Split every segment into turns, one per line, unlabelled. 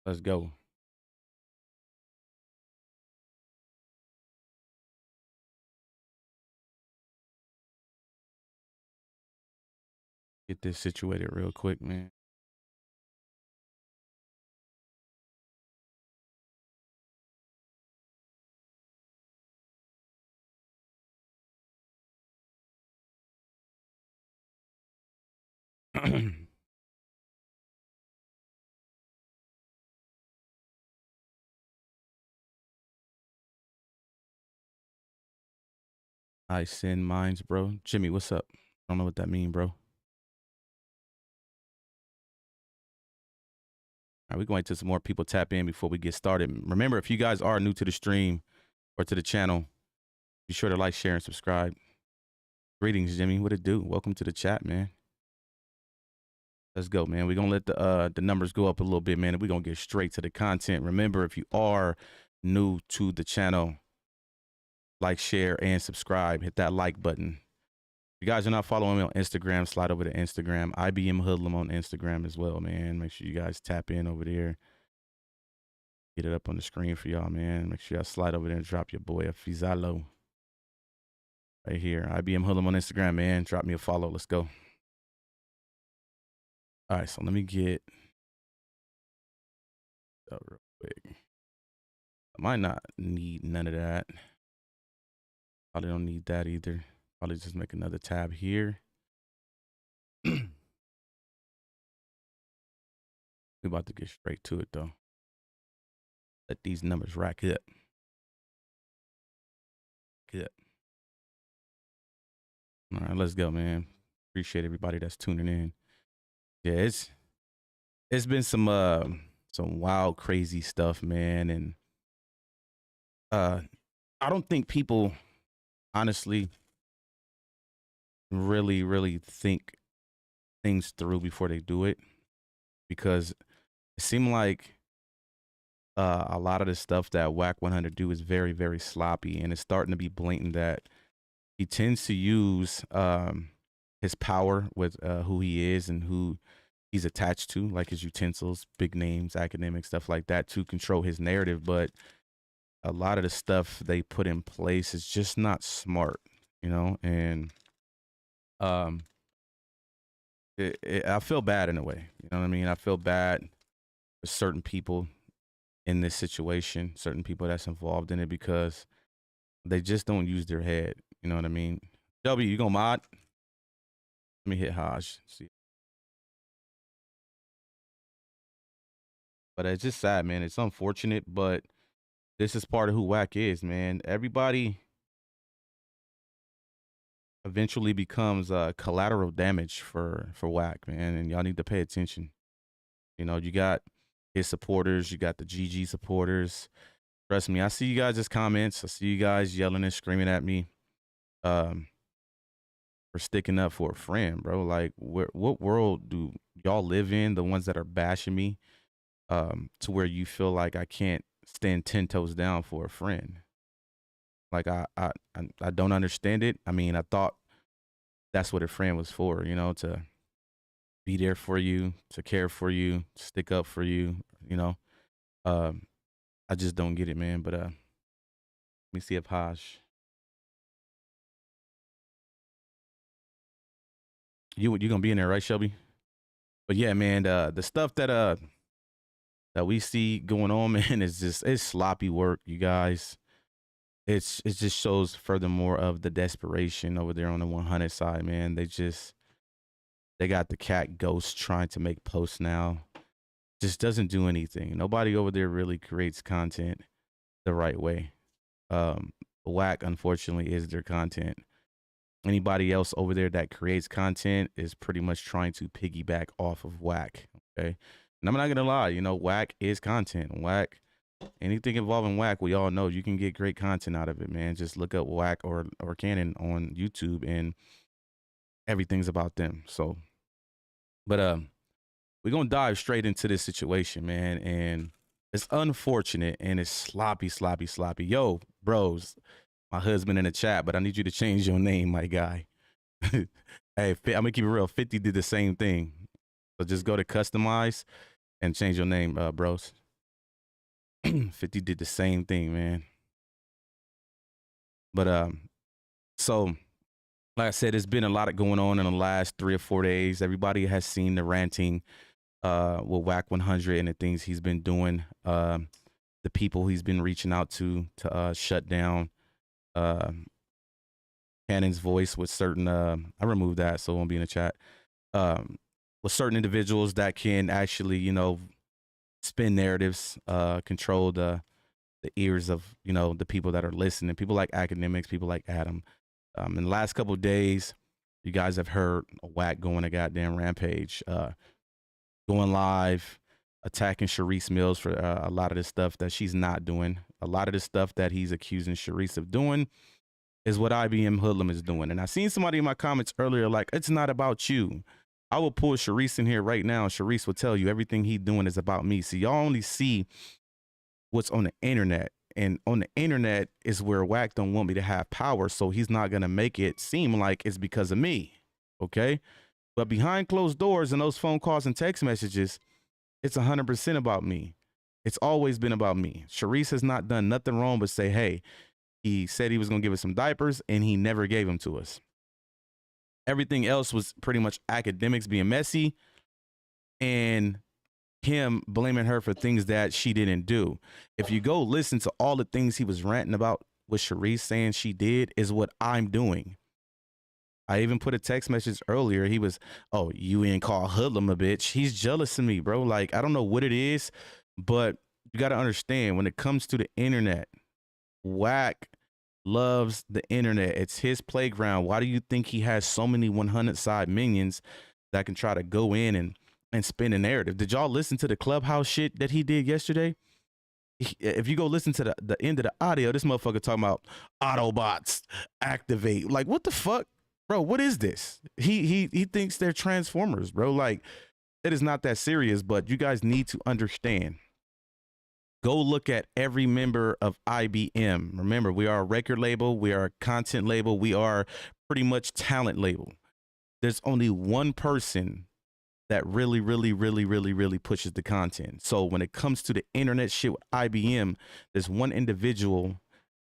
Let's go. Get this situated real quick, man. I send mines, bro. Jimmy, what's up? I don't know what that mean, bro. All right, we're going to some more people tap in before we get started. Remember, if you guys are new to the stream or to the channel, be sure to like, share, and subscribe. Greetings, Jimmy. What it do? Welcome to the chat, man. Let's go, man. We're gonna let the numbers go up a little bit, man, and we're gonna get straight to the content. Remember, if you are new to the channel, like, share, and subscribe. Hit that like button. If you guys are not following me on Instagram, slide over to Instagram. IBM Hoodlum on Instagram as well, man. Make sure you guys tap in over there. Get it up on the screen for y'all, man. Make sure y'all slide over there and drop your boy a Fizalo. Right here. IBM Hoodlum on Instagram, man. Drop me a follow. Let's go. All right, so let me get real quick. I might not need none of that. Probably don't need that either. Probably just make another tab here. We're about to get straight to it, though. Let these numbers rack up. Good. All right, let's go, man. Appreciate everybody that's tuning in. Yeah, it's been some wild, crazy stuff, man, and I don't think people honestly really think things through before they do it, because it seemed like a lot of the stuff that Wack 100 do is very sloppy, and it's starting to be blatant that he tends to use his power with who he is and who he's attached to, like his utensils, big names, academic stuff like that, to control his narrative. But a lot of the stuff they put in place is just not smart, you know. And I feel bad in a way, you know what I mean? I feel bad for certain people in this situation, certain people that's involved in it, because they just don't use their head, you know what I mean? W, you gonna mod? Let me hit Haj. See. But it's just sad, man. It's unfortunate, but this is part of who Wack is, man. Everybody eventually becomes collateral damage for Wack, man, and y'all need to pay attention. You know, you got his supporters, you got the Gigi supporters. Trust me, I see you guys' comments. I see you guys yelling and screaming at me for sticking up for a friend, bro. Like, what world do y'all live in, the ones that are bashing me, to where you feel like I can't stand 10 toes down for a friend? Like, I don't understand it. I mean, I thought that's what a friend was for, you know, to be there for you, to care for you, to stick up for you, you know. I just don't get it, man. But let me see if Haj, you gonna be in there, right, Shelby? But yeah, man, the stuff that we see going on, man, is it's sloppy work, you guys. It just shows furthermore of the desperation over there on the 100 side, man. They got the cat ghost trying to make posts now. Just doesn't do anything. Nobody over there really creates content the right way. Wack, unfortunately, is their content. Anybody else over there that creates content is pretty much trying to piggyback off of Wack. Okay. And I'm not gonna lie, you know, Wack is content. Wack, anything involving Wack, we all know you can get great content out of it, man. Just look up Wack or Cannon on YouTube and everything's about them. So, but we're gonna dive straight into this situation, man. And it's unfortunate and it's sloppy. Yo, bros, my husband in the chat, but I need you to change your name, my guy. Hey, I'm gonna keep it real. 50 did the same thing. So just go to customize and change your name, bros. 50 did the same thing, man. But so like I said, there's been a lot of going on in the last 3 or 4 days. Everybody has seen the ranting with Wack 100 and the things he's been doing. The people he's been reaching out to shut down Cannon's voice with certain I removed that so it won't be in the chat. With certain individuals that can actually, you know, spin narratives, control the ears of, you know, the people that are listening, people like academics, people like Adam. In the last couple of days, you guys have heard Wack going a goddamn rampage, going live, attacking Sharice Mills for a lot of the stuff that she's not doing. A lot of the stuff that he's accusing Sharice of doing is what IBM Hoodlum is doing. And I seen somebody in my comments earlier like, it's not about you. I will pull Sharice in here right now. Sharice will tell you everything he's doing is about me. So y'all only see what's on the internet. And on the internet is where Wack don't want me to have power. So he's not going to make it seem like it's because of me. Okay. But behind closed doors and those phone calls and text messages, it's 100% about me. It's always been about me. Sharice has not done nothing wrong but say, hey, he said he was going to give us some diapers and he never gave them to us. Everything else was pretty much academics being messy and him blaming her for things that she didn't do. If you go listen to all the things he was ranting about with Sharice saying she did is what I'm doing. I even put a text message earlier. He was, oh, you ain't call Hoodlum a bitch. He's jealous of me, bro. Like, I don't know what it is, but you got to understand when it comes to the internet, Wack loves the internet. It's his playground. Why do you think he has so many 100 side minions that can try to go in and spin a narrative? Did y'all listen to the Clubhouse shit that he did yesterday? If you go listen to the end of the audio, this motherfucker talking about Autobots activate. Like, what the fuck? Bro, what is this? He thinks they're Transformers, bro. Like, it is not that serious, but you guys need to understand. Go look at every member of IBM. Remember, we are a record label. We are a content label. We are pretty much talent label. There's only one person that really pushes the content. So when it comes to the internet shit with IBM, there's one individual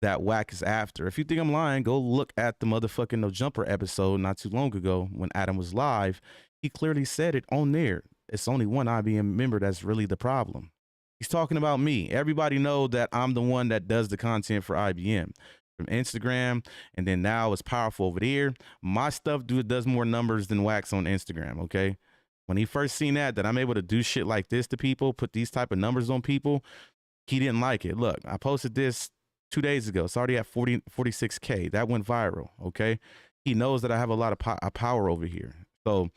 that Wack is after. If you think I'm lying, go look at the motherfucking No Jumper episode not too long ago when Adam was live. He clearly said it on there. It's only one IBM member that's really the problem. He's talking about me. Everybody know that I'm the one that does the content for IBM from Instagram, and then now it's powerful over there. My stuff does more numbers than Wack's on Instagram, okay? When he first seen that I'm able to do shit like this to people, put these type of numbers on people, he didn't like it. Look, I posted this 2 days ago. It's already at 46K. That went viral, okay? He knows that I have a lot of power over here. So,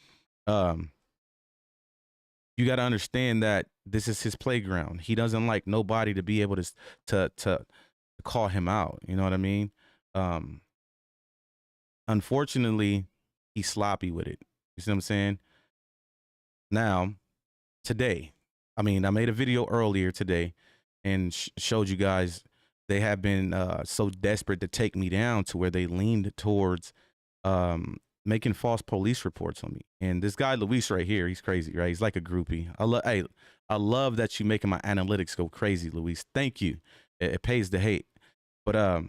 you got to understand that this is his playground. He doesn't like nobody to be able to call him out. You know what I mean? Unfortunately, he's sloppy with it. You see what I'm saying? Now, today, I made a video earlier today and showed you guys they have been so desperate to take me down to where they leaned towards making false police reports on me. And this guy Luis right here, he's crazy, right? He's like a groupie. I love that you making my analytics go crazy, Luis. Thank you. It pays to hate. But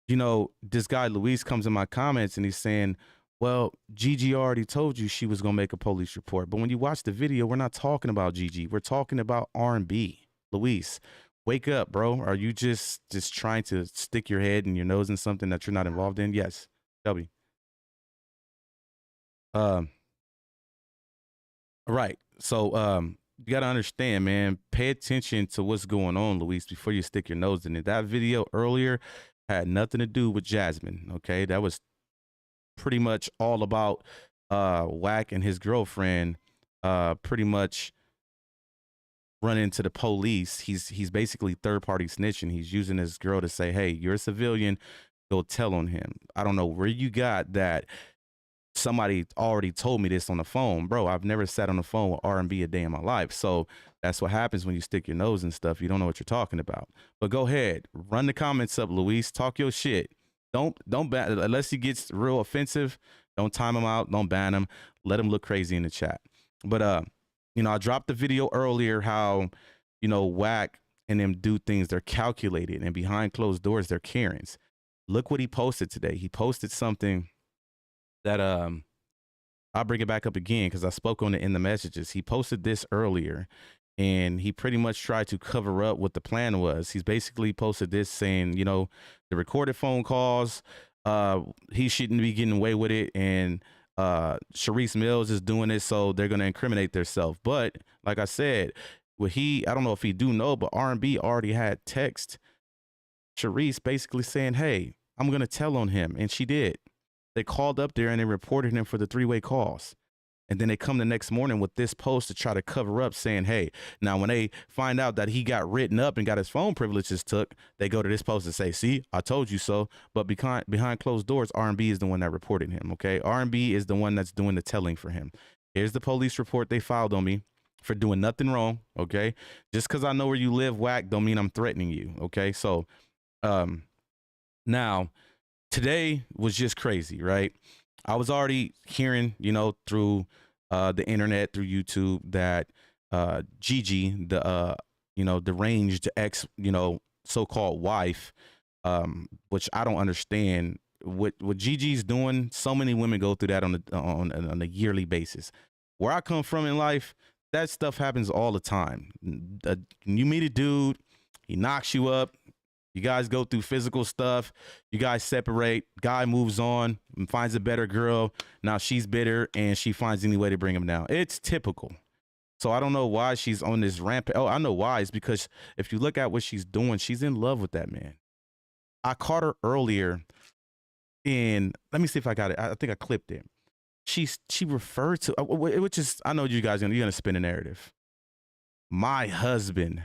you know, this guy Luis comes in my comments and he's saying, well, Gigi already told you she was gonna make a police report. But when you watch the video, we're not talking about Gigi. We're talking about R&B. Luis, wake up, bro. Are you just trying to stick your head and your nose in something that you're not involved in? Yes. W. Right. So you got to understand, man, pay attention to what's going on, Luis, before you stick your nose in it. That video earlier had nothing to do with Jasmine. Okay. That was pretty much all about Wack and his girlfriend pretty much run into the police. He's basically third-party snitching. He's using his girl to say, hey, you're a civilian, go tell on him. I don't know where you got that. Somebody already told me this on the phone. Bro, I've never sat on the phone with R&B a day in my life. So that's what happens when you stick your nose in stuff. You don't know what you're talking about. But go ahead, run the comments up, Luis. Talk your shit. Don't ban, unless he gets real offensive. Don't time him out. Don't ban him. Let him look crazy in the chat. But you know, I dropped the video earlier how, you know, Wack and them do things. They're calculated, and behind closed doors, they're Karens. Look what he posted today. He posted something that I'll bring it back up again because I spoke on it in the messages. He posted this earlier, and he pretty much tried to cover up what the plan was. He's basically posted this saying, you know, the recorded phone calls, he shouldn't be getting away with it, and Sharice Mills is doing it, so they're going to incriminate themselves. But like I said, I don't know if he do know, but R&B already had text Sharice basically saying, hey, I'm going to tell on him. And she did. They called up there and they reported him for the 3-way calls. And then they come the next morning with this post to try to cover up, saying, hey, now when they find out that he got written up and got his phone privileges took, they go to this post and say, see, I told you so. But behind closed doors, R&B is the one that reported him, okay? R&B is the one that's doing the telling for him. Here's the police report they filed on me for doing nothing wrong, okay? Just because I know where you live, Wack, don't mean I'm threatening you, okay? So now, today was just crazy, right? I was already hearing, you know, through the internet, through YouTube, that Gigi, the you know, deranged ex, you know, so-called wife, which I don't understand what Gigi's doing. So many women go through that on a yearly basis. Where I come from in life, that stuff happens all the time. You meet a dude, he knocks you up. You guys go through physical stuff. You guys separate. Guy moves on and finds a better girl. Now she's bitter and she finds any way to bring him down. It's typical. So I don't know why she's on this rampage. Oh, I know why. It's because if you look at what she's doing, she's in love with that man. I caught her earlier in, let me see if I got it. I think I clipped it. She referred to, which is, I know you guys, you're going to spin a narrative. My husband.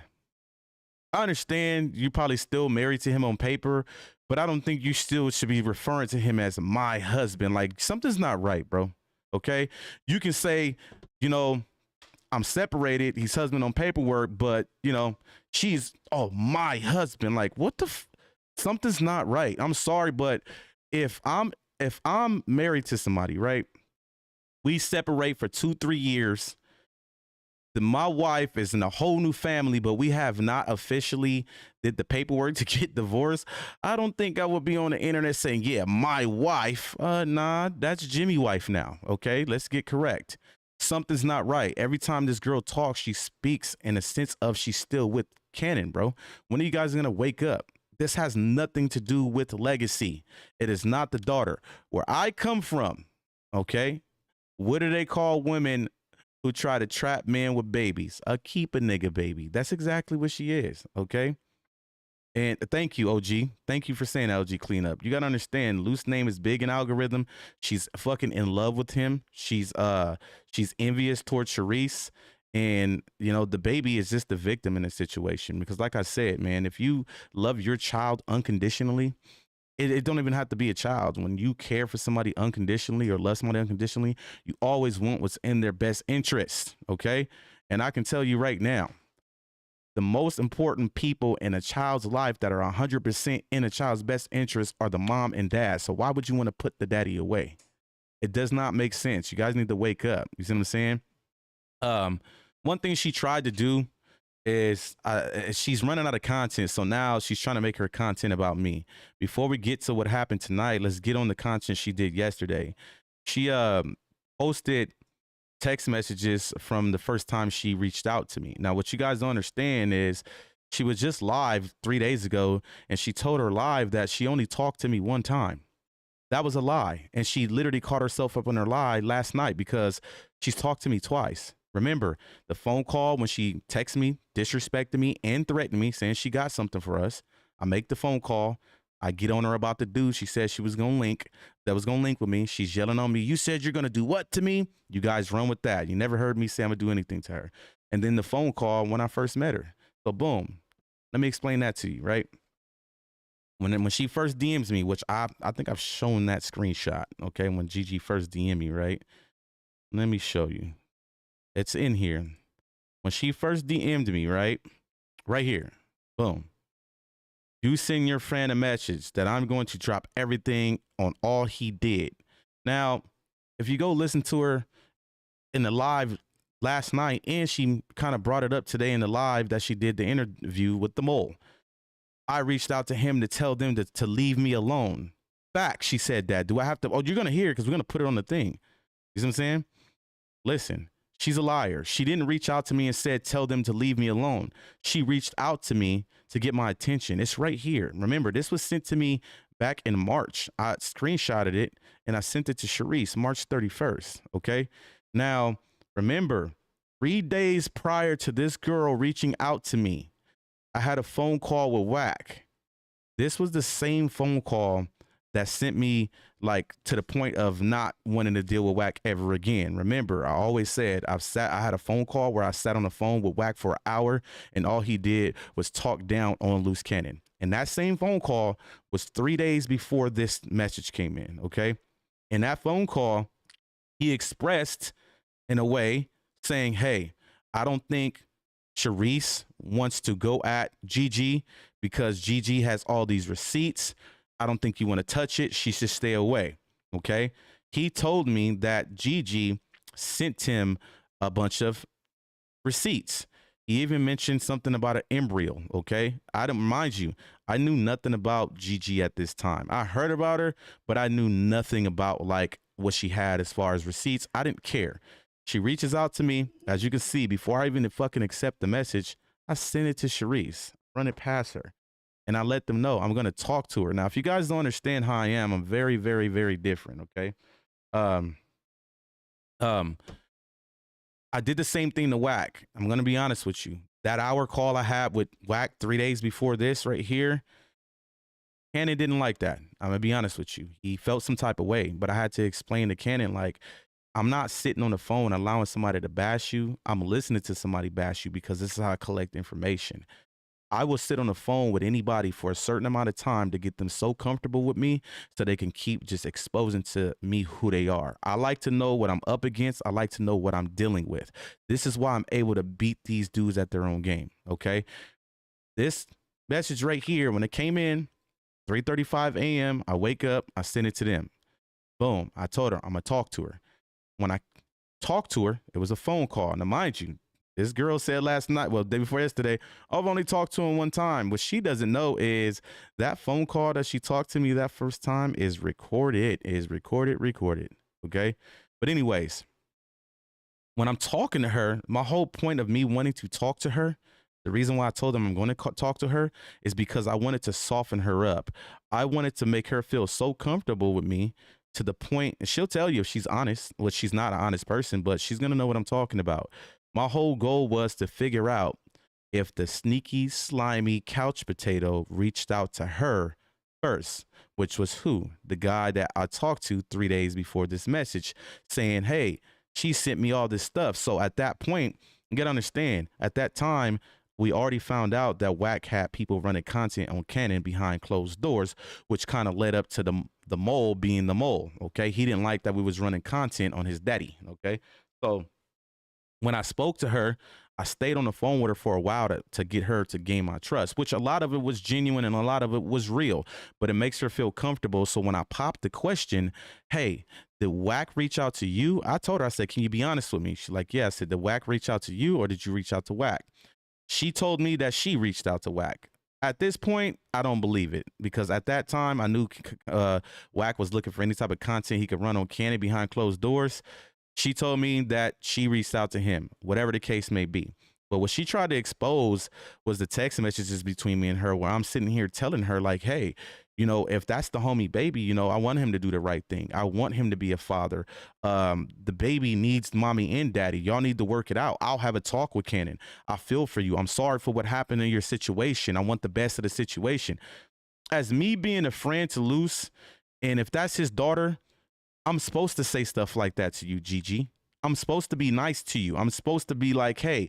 I understand you probably still married to him on paper, but I don't think you still should be referring to him as my husband. Like, something's not right, bro. Okay? You can say, you know, I'm separated. He's husband on paperwork, but, you know, she's, oh, my husband. Like, what the something's not right. I'm sorry, but if I'm married to somebody, right? We separate for 2-3 years. My wife is in a whole new family, but we have not officially did the paperwork to get divorced. I don't think I would be on the internet saying, yeah, my wife. Nah, that's Jimmy's wife now. Okay, let's get correct. Something's not right. Every time this girl talks, she speaks in a sense of she's still with Cannon, bro. When are you guys going to wake up? This has nothing to do with legacy. It is not the daughter. Where I come from, okay, what do they call women who try to trap men with babies? A keep a nigga baby. That's exactly what she is, okay? And thank you, OG. Thank you for saying LG cleanup. You got to understand, Luce's name is big in algorithm. She's fucking in love with him. She's envious towards Sharice. And, you know, the baby is just the victim in this situation. Because like I said, man, if you love your child unconditionally, it don't even have to be a child. When you care for somebody unconditionally or love somebody unconditionally, you always want what's in their best interest, okay? And I can tell you right now, the most important people in a child's life that are 100% in a child's best interest are the mom and dad. So why would you want to put the daddy away? It does not make sense. You guys need to wake up. You see what I'm saying? One thing she tried to do is she's running out of content, so now she's trying to make her content about me. Before we get to what happened tonight, let's get on the content she did yesterday. She posted text messages from the first time she reached out to me. Now, what you guys don't understand is she was just live 3 days ago, and she told her live that she only talked to me one time. That was a lie, and she literally caught herself up on her lie last night because she's talked to me twice. Remember, the phone call when she texted me, disrespected me, and threatened me, saying she got something for us. I make the phone call. I get on her about the dude she said she was going to link, that was going to link with me. She's yelling on me. You said you're going to do what to me? You guys run with that. You never heard me say I'm going to do anything to her. And then the phone call when I first met her. So boom. Let me explain that to you, right? When she first DMs me, which I think I've shown that screenshot, okay? When Gigi first DM'd me, right? Let me show you. It's in here. When she first DM'd me, right? Right here. Boom. You send your friend a message that I'm going to drop everything on all he did. Now, if you go listen to her in the live last night, and she kind of brought it up today in the live that she did the interview with the mole. I reached out to him to tell them to leave me alone. Back, she said that. Do I have to? Oh, you're going to hear it because we're going to put it on the thing. You see what I'm saying? Listen, she's a liar. She didn't reach out to me and said, tell them to leave me alone. She reached out to me to get my attention. It's right here. Remember, this was sent to me back in March. I screenshotted it and I sent it to Sharice March 31st. Okay. Now, remember, 3 days prior to this girl reaching out to me, I had a phone call with Wack. This was the same phone call that sent me like to the point of not wanting to deal with Wack ever again. Remember, I always said I had a phone call where I sat on the phone with Wack for an hour and all he did was talk down on Luce Cannon. And that same phone call was 3 days before this message came in. Okay. In that phone call, he expressed in a way saying, hey, I don't think Sharice wants to go at Gigi because Gigi has all these receipts. I don't think you want to touch it. She should stay away. Okay. He told me that Gigi sent him a bunch of receipts. He even mentioned something about an embryo. Okay. I don't mind you. I knew nothing about Gigi at this time. I heard about her, but I knew nothing about like what she had as far as receipts. I didn't care. She reaches out to me, as you can see, before I even fucking accept the message, I send it to Sharice, run it past her, and I let them know I'm going to talk to her. Now, if you guys don't understand how I am, I'm very, very, very different, okay? I did the same thing to Wack. I'm going to be honest with you. That hour call I had with Wack 3 days before this right here, Cannon didn't like that. I'm going to be honest with you. He felt some type of way, but I had to explain to Cannon, like, I'm not sitting on the phone allowing somebody to bash you. I'm listening to somebody bash you because this is how I collect information. I will sit on the phone with anybody for a certain amount of time to get them so comfortable with me so they can keep just exposing to me who they are. I like to know what I'm up against. I like to know what I'm dealing with. This is why I'm able to beat these dudes at their own game, okay? This message right here, when it came in, 3:35 a.m., I wake up, I send it to them. Boom, I told her I'm going to talk to her. When I talked to her, it was a phone call. Now, mind you, this girl said last night, well, the day before yesterday, I've only talked to him one time. What she doesn't know is that phone call that she talked to me that first time is recorded, recorded. Okay. But anyways, when I'm talking to her, my whole point of me wanting to talk to her, the reason why I told them I'm going to talk to her is because I wanted to soften her up. I wanted to make her feel so comfortable with me to the point, and she'll tell you if she's honest, well, she's not an honest person, but she's going to know what I'm talking about. My whole goal was to figure out if the sneaky, slimy couch potato reached out to her first, which was who? The guy that I talked to 3 days before this message saying, hey, she sent me all this stuff. So at that point, you got to understand, at that time, we already found out that Wack had people running content on Cannon behind closed doors, which kind of led up to the mole being the mole. Okay. He didn't like that we was running content on his daddy. Okay. So when I spoke to her, I stayed on the phone with her for a while to get her to gain my trust, which a lot of it was genuine and a lot of it was real, but it makes her feel comfortable. So when I popped the question, hey, did Wack reach out to you? I told her, I said, can you be honest with me? She's like, yeah. I said, did Wack reach out to you or did you reach out to Wack? She told me that she reached out to Wack. At this point, I don't believe it because at that time I knew Wack was looking for any type of content he could run on Cannon behind closed doors. She told me that she reached out to him, whatever the case may be. But what she tried to expose was the text messages between me and her where I'm sitting here telling her like, hey, you know, if that's the homie baby, you know, I want him to do the right thing. I want him to be a father. The baby needs mommy and daddy. Y'all need to work it out. I'll have a talk with Cannon. I feel for you. I'm sorry for what happened in your situation. I want the best of the situation. As me being a friend to Luce, and if that's his daughter, I'm supposed to say stuff like that to you, Gigi. I'm supposed to be nice to you. I'm supposed to be like, hey,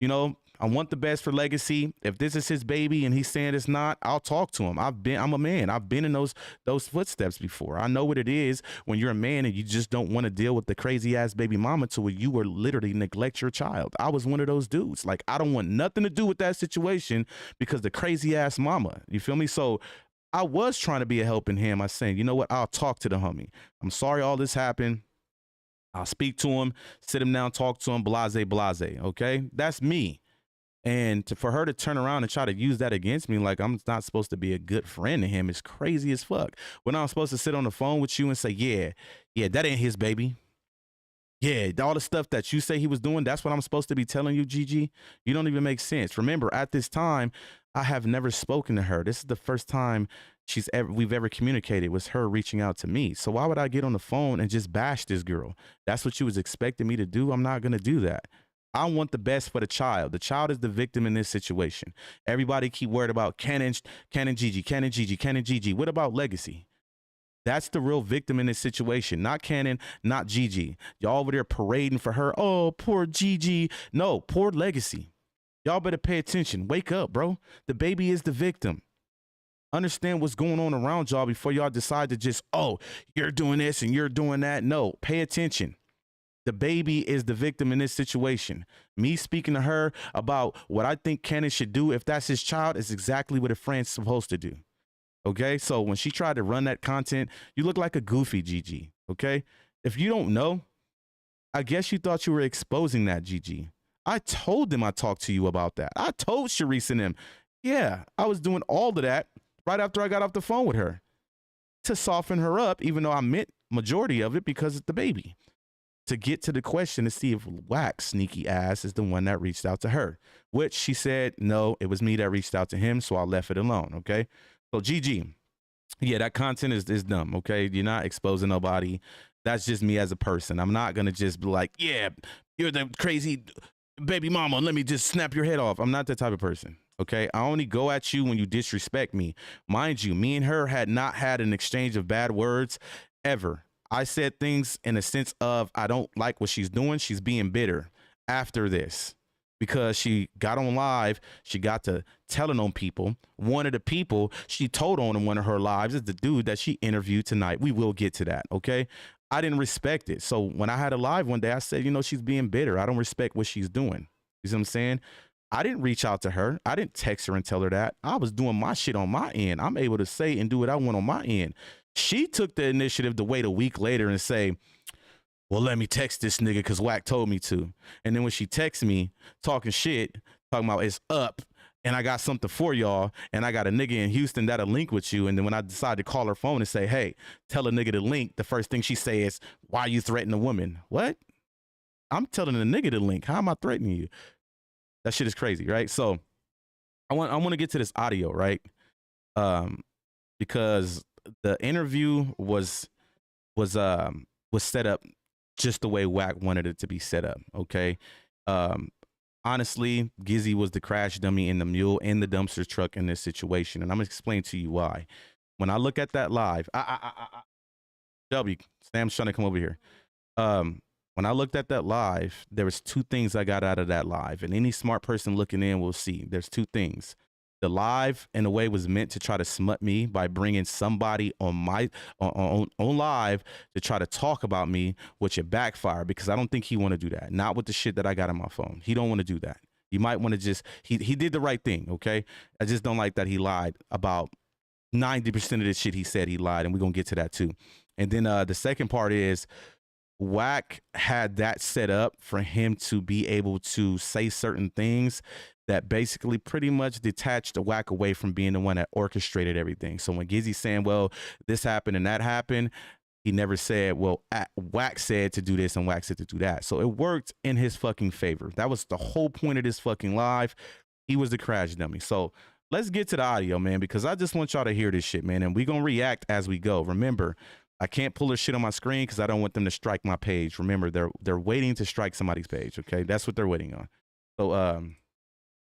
you know, I want the best for Legacy. If this is his baby and he's saying it's not, I'll talk to him. I'm a man. I've been in those footsteps before. I know what it is when you're a man and you just don't want to deal with the crazy ass baby mama to where you were literally neglect your child. I was one of those dudes. Like, I don't want nothing to do with that situation because the crazy ass mama, you feel me? So I was trying to be a helping hand. I was saying, you know what? I'll talk to the homie. I'm sorry all this happened. I'll speak to him, sit him down, talk to him, blase, blase. Okay, that's me. And for her to turn around and try to use that against me, like I'm not supposed to be a good friend to him, is crazy as fuck. When I'm supposed to sit on the phone with you and say, yeah, that ain't his baby. Yeah, all the stuff that you say he was doing, that's what I'm supposed to be telling you, Gigi. You don't even make sense. Remember, at this time, I have never spoken to her. This is the first time we've ever communicated, was her reaching out to me. So why would I get on the phone and just bash this girl? That's what you was expecting me to do. I'm not gonna do that. I want the best for the child. The child is the victim in this situation. Everybody keep worried about Cannon, Gigi, Cannon, Gigi, Cannon, Gigi. What about Legacy? That's the real victim in this situation. Not Cannon, not Gigi. Y'all over there parading for her. Oh, poor Gigi. No, poor Legacy. Y'all better pay attention. Wake up, bro. The baby is the victim. Understand what's going on around y'all before y'all decide to just, oh, you're doing this and you're doing that. No, pay attention. The baby is the victim in this situation. Me speaking to her about what I think Cannon should do if that's his child is exactly what a friend's supposed to do. Okay, so when she tried to run that content, you look like a goofy, Gigi. Okay, if you don't know, I guess you thought you were exposing that, Gigi. I told them I talked to you about that. I told Sharice and them, yeah, I was doing all of that right after I got off the phone with her to soften her up, even though I meant majority of it because it's the baby. To get to the question to see if Wack, sneaky ass, is the one that reached out to her, which she said, no, it was me that reached out to him, so I left it alone, okay? So Gigi, yeah, that content is dumb, okay? You're not exposing nobody. That's just me as a person. I'm not going to just be like, yeah, you're the crazy baby mama, let me just snap your head off. I'm not that type of person, okay? I only go at you when you disrespect me. Mind you, me and her had not had an exchange of bad words ever. I said things in a sense of, I don't like what she's doing. She's being bitter after this because she got on live. She got to telling on people. One of the people she told on in one of her lives is the dude that she interviewed tonight. We will get to that. Okay. I didn't respect it. So when I had a live one day, I said, you know, she's being bitter. I don't respect what she's doing. You see what I'm saying? I didn't reach out to her. I didn't text her and tell her that. I was doing my shit on my end. I'm able to say and do what I want on my end. She took the initiative to wait a week later and say, well, let me text this nigga because Wack told me to. And then when she texts me talking shit, talking about it's up and I got something for y'all and I got a nigga in Houston that'll link with you. And then when I decide to call her phone and say, hey, tell a nigga to link, the first thing she says, why you threatening a woman? What? I'm telling a nigga to link. How am I threatening you? That shit is crazy, right? So I want to get to this audio, right? Because the interview was set up just the way Wack wanted it to be set up. Okay. Honestly, Gizzy was the crash dummy in the mule and the dumpster truck in this situation. And I'm gonna explain to you why. When I look at that live, Shelby, Sam's trying to come over here. When I looked at that live, there was two things I got out of that live. And any smart person looking in will see there's two things. The live, in a way, was meant to try to smut me by bringing somebody on my on live to try to talk about me, which it backfired because I don't think he want to do that. Not with the shit that I got on my phone. He don't want to do that. He might want to just he did the right thing. Okay, I just don't like that he lied about 90% of the shit he said. He lied, and we're gonna get to that too. And then the second part is Wack had that set up for him to be able to say certain things that basically pretty much detached the Wack away from being the one that orchestrated everything. So when Gizzy's saying, well, this happened and that happened, he never said, well, Wack said to do this and Wack said to do that. So it worked in his fucking favor. That was the whole point of this fucking live. He was the crash dummy. So let's get to the audio, man, because I just want y'all to hear this shit, man. And we're going to react as we go. Remember, I can't pull this shit on my screen because I don't want them to strike my page. Remember, they're waiting to strike somebody's page, okay? That's what they're waiting on. So,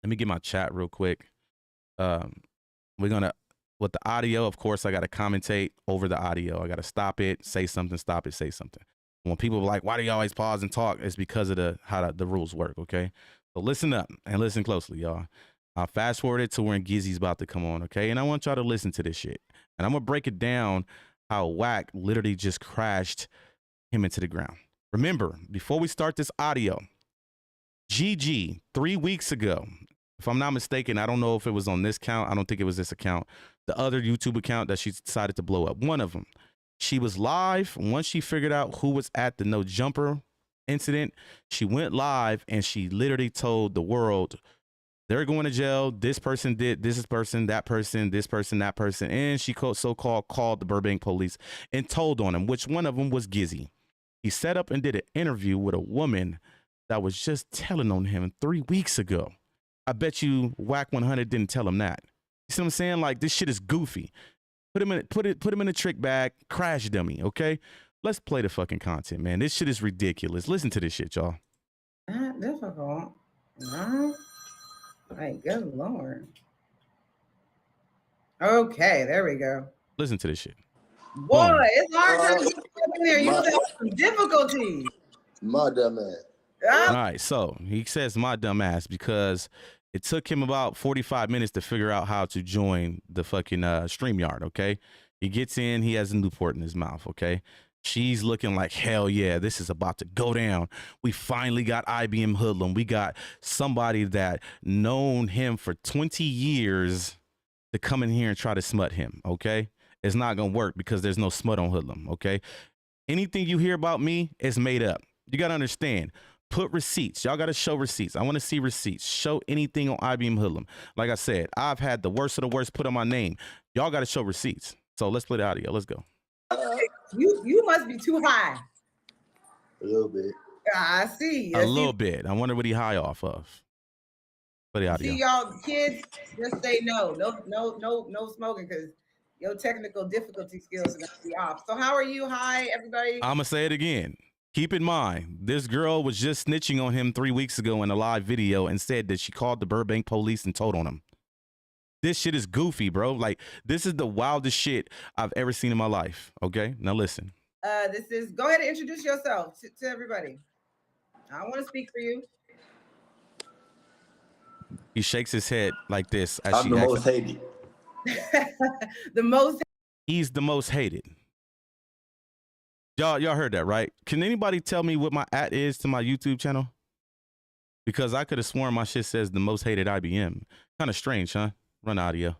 let me get my chat real quick. We're gonna, with the audio, of course, I gotta commentate over the audio. I gotta stop it, say something, stop it, say something. When people are like, why do you always pause and talk? It's because of how the rules work, okay? So listen up and listen closely, y'all. I'll fast forward it to when Gizzy's about to come on, okay? And I want y'all to listen to this shit. And I'm gonna break it down how Wack literally just crashed him into the ground. Remember, before we start this audio, Gigi, 3 weeks ago, if I'm not mistaken, I don't know if it was on this account. I don't think it was this account. The other YouTube account that she decided to blow up. One of them. She was live. Once she figured out who was at the no jumper incident, she went live and she literally told the world, they're going to jail. This person did this person, that person, this person, that person. And she so-called called the Burbank police and told on him, which one of them was Gizzy. He set up and did an interview with a woman that was just telling on him 3 weeks ago. I bet you Wack 100 didn't tell him that. You see what I'm saying? Like, this shit is goofy. Put him in a trick bag, crash dummy, okay? Let's play the fucking content, man. This shit is ridiculous. Listen to this shit, y'all.
Not difficult. No. Like, good Lord. Okay, there we go.
Listen to this shit.
Boy, boom. It's hard trying to get in there. You have some difficulties.
My dumb ass.
All right, so he says my dumb ass because it took him about 45 minutes to figure out how to join the fucking StreamYard, okay? He gets in, he has a Newport in his mouth, okay? She's looking like, hell yeah, this is about to go down. We finally got IBM Hoodlum. We got somebody that known him for 20 years to come in here and try to smut him, okay? It's not going to work because there's no smut on Hoodlum, okay? Anything you hear about me is made up. You got to understand. Put receipts. Y'all got to show receipts. I want to see receipts. Show anything on IBM Hoodlum. Like I said, I've had the worst of the worst put on my name. Y'all got to show receipts. So let's play the audio. Let's go.
You must be too high.
A little bit.
I see.
A little bit. I wonder what he high off of. Play the audio.
See, y'all kids, just say no smoking because your technical difficulty skills are going to be off. So how are you? Hi, everybody.
I'm going to say it again. Keep in mind, this girl was just snitching on him 3 weeks ago in a live video and said that she called the Burbank police and told on him. This shit is goofy, bro. Like, this is the wildest shit I've ever seen in my life. Okay, now listen.
Go ahead and introduce yourself to everybody. I want to speak for you.
He shakes his head like this. As
I'm the most hated.
He's the most hated. Y'all heard that, right? Can anybody tell me what my @ is to my YouTube channel? Because I could have sworn my shit says the most hated IBM. Kind of strange, huh? Run audio.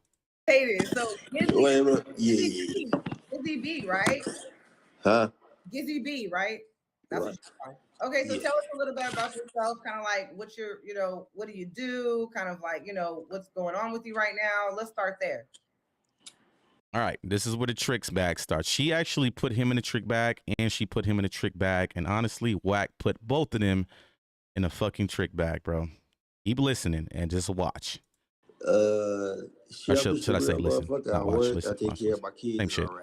Hated. So Gizzy B, right?
Huh?
Gizzy B, right? That's what you are. Okay, so tell us a little bit about yourself, kind of like what's your, what do you do? Kind of like, what's going on with you right now? Let's start there.
All right, this is where the tricks bag starts. She actually put him in a trick bag and she put him in a trick bag. And honestly, Wack put both of them in a fucking trick bag, bro. Keep listening and just watch. Should I say listen? Not watch, listen.
I take care of my kids.
Same shit.
A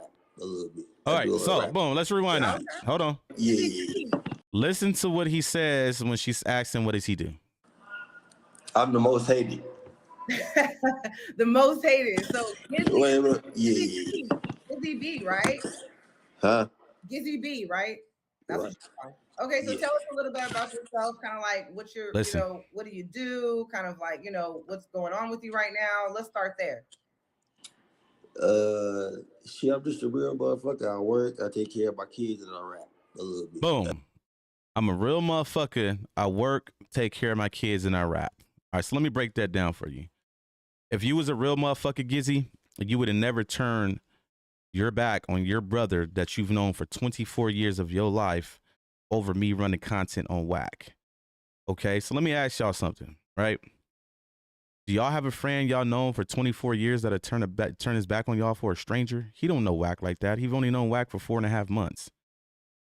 little bit.
All right, so boom, let's rewind now. Hold on.
Yeah.
Listen to what he says when she's asking, what does he do?
I'm the most hated.
The most hated. So
Gizzy
B, right?
Huh?
Gizzy B, right? That's what you are. Okay, so tell us a little bit about yourself, kind of like what's your, what do you do? Kind of like, what's going on with you right now? Let's start there.
I'm just a real motherfucker. I work, I take care of my kids, and I rap a little bit.
Boom. I'm a real motherfucker. I work, take care of my kids, and I rap. All right, so let me break that down for you. If you was a real motherfucker, Gizzy, you would have never turned your back on your brother that you've known for 24 years of your life over me running content on Wack. Okay, so let me ask y'all something, right? Do y'all have a friend y'all known for 24 years that'll turn his back on y'all for a stranger? He don't know Wack like that. He's only known Wack for 4.5 months.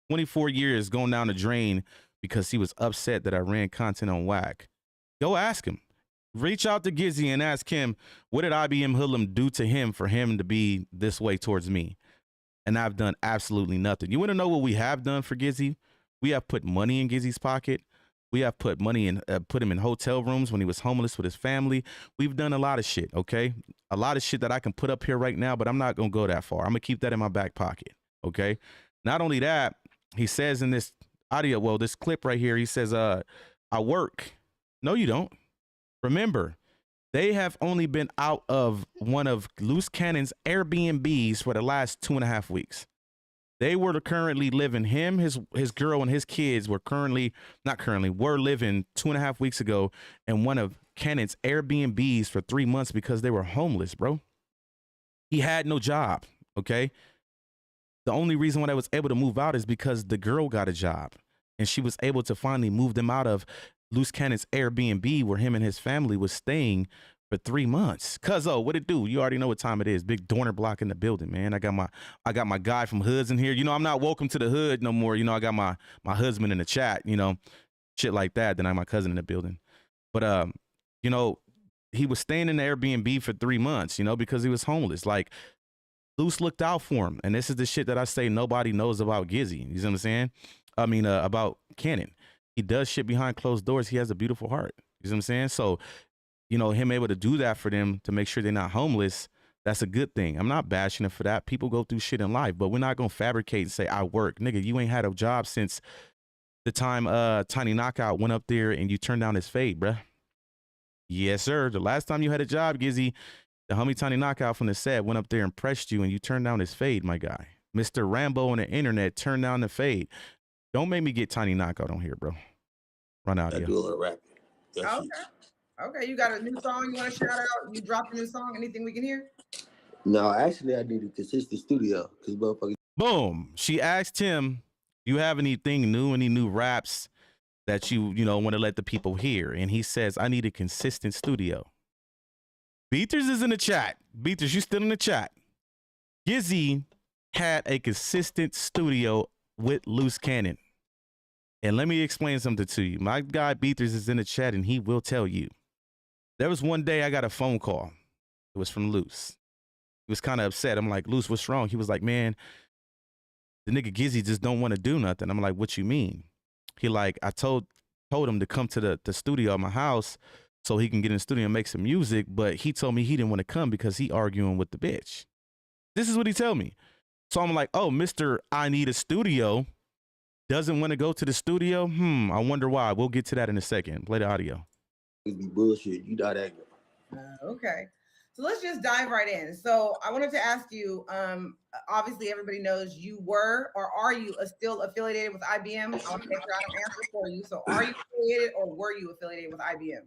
24 years going down the drain because he was upset that I ran content on Wack. Go ask him. Reach out to Gizzy and ask him, what did IBM Hoodlum do to him for him to be this way towards me? And I've done absolutely nothing. You want to know what we have done for Gizzy? We have put money in Gizzy's pocket. We have put money in, put him in hotel rooms when he was homeless with his family. We've done a lot of shit, okay? A lot of shit that I can put up here right now, but I'm not going to go that far. I'm going to keep that in my back pocket, okay? Not only that, he says in this audio, well, this clip right here, he says, I work. No, you don't. Remember, they have only been out of one of Luce Cannon's Airbnbs for the last 2.5 weeks. They were currently living, his girl and his kids were were living 2.5 weeks ago in one of Cannon's Airbnbs for 3 months because they were homeless, bro. He had no job, okay? The only reason why they was able to move out is because the girl got a job, and she was able to finally move them out of Luce Cannon's Airbnb where him and his family was staying for 3 months. Cuzzo, what it do? You already know what time it is. Big Dorner block in the building, man. I got my guy from Hoods in here. You know, I'm not welcome to the hood no more. You know, I got my husband in the chat, you know, shit like that. Then I have my cousin in the building. But you know, he was staying in the Airbnb for 3 months, you know, because he was homeless. Like, Luce looked out for him. And this is the shit that I say nobody knows about Gizzy. You see what I'm saying? I mean, about Cannon. He does shit behind closed doors. He has a beautiful heart. You see what I'm saying? So, you know, him able to do that for them to make sure they're not homeless, that's a good thing. I'm not bashing him for that. People go through shit in life, but we're not going to fabricate and say, I work. Nigga, you ain't had a job since the time Tiny Knockout went up there and you turned down his fade, bruh. Yes, sir. The last time you had a job, Gizzy, the homie Tiny Knockout from the set went up there and pressed you and you turned down his fade, my guy. Mr. Rambo on the internet turned down the fade. Don't make me get Tiny Knockout on here, bro. Run out here.
I do a little rapping.
Okay. Okay, you got a new song you want to shout out? You dropped a new song? Anything we can hear?
No, actually, I need a consistent studio because motherfuckers.
Boom. She asked him, "You have anything new? Any new raps that you know want to let the people hear?" And he says, "I need a consistent studio." Beaters is in the chat. Beaters, you still in the chat? Gizzy had a consistent studio with Luce Cannon. And let me explain something to you. My guy Beaters is in the chat and he will tell you. There was one day I got a phone call. It was from Luce. He was kind of upset. I'm like, Luce, what's wrong? He was like, man, the nigga Gizzy just don't want to do nothing. I'm like, what you mean? He like, I told him to come to the studio at my house so he can get in the studio and make some music, but he told me he didn't want to come because he arguing with the bitch. This is what he told me. So I'm like, oh, Mr. I need a studio doesn't want to go to the studio? I wonder why. We'll get to that in a second. Play the audio.
It'd be bullshit. You know that.
Okay. So let's just dive right in. So I wanted to ask you, obviously everybody knows you were or are you still affiliated with IBM? I want to make sure I don't answer for you. So are you affiliated or were you affiliated with IBM?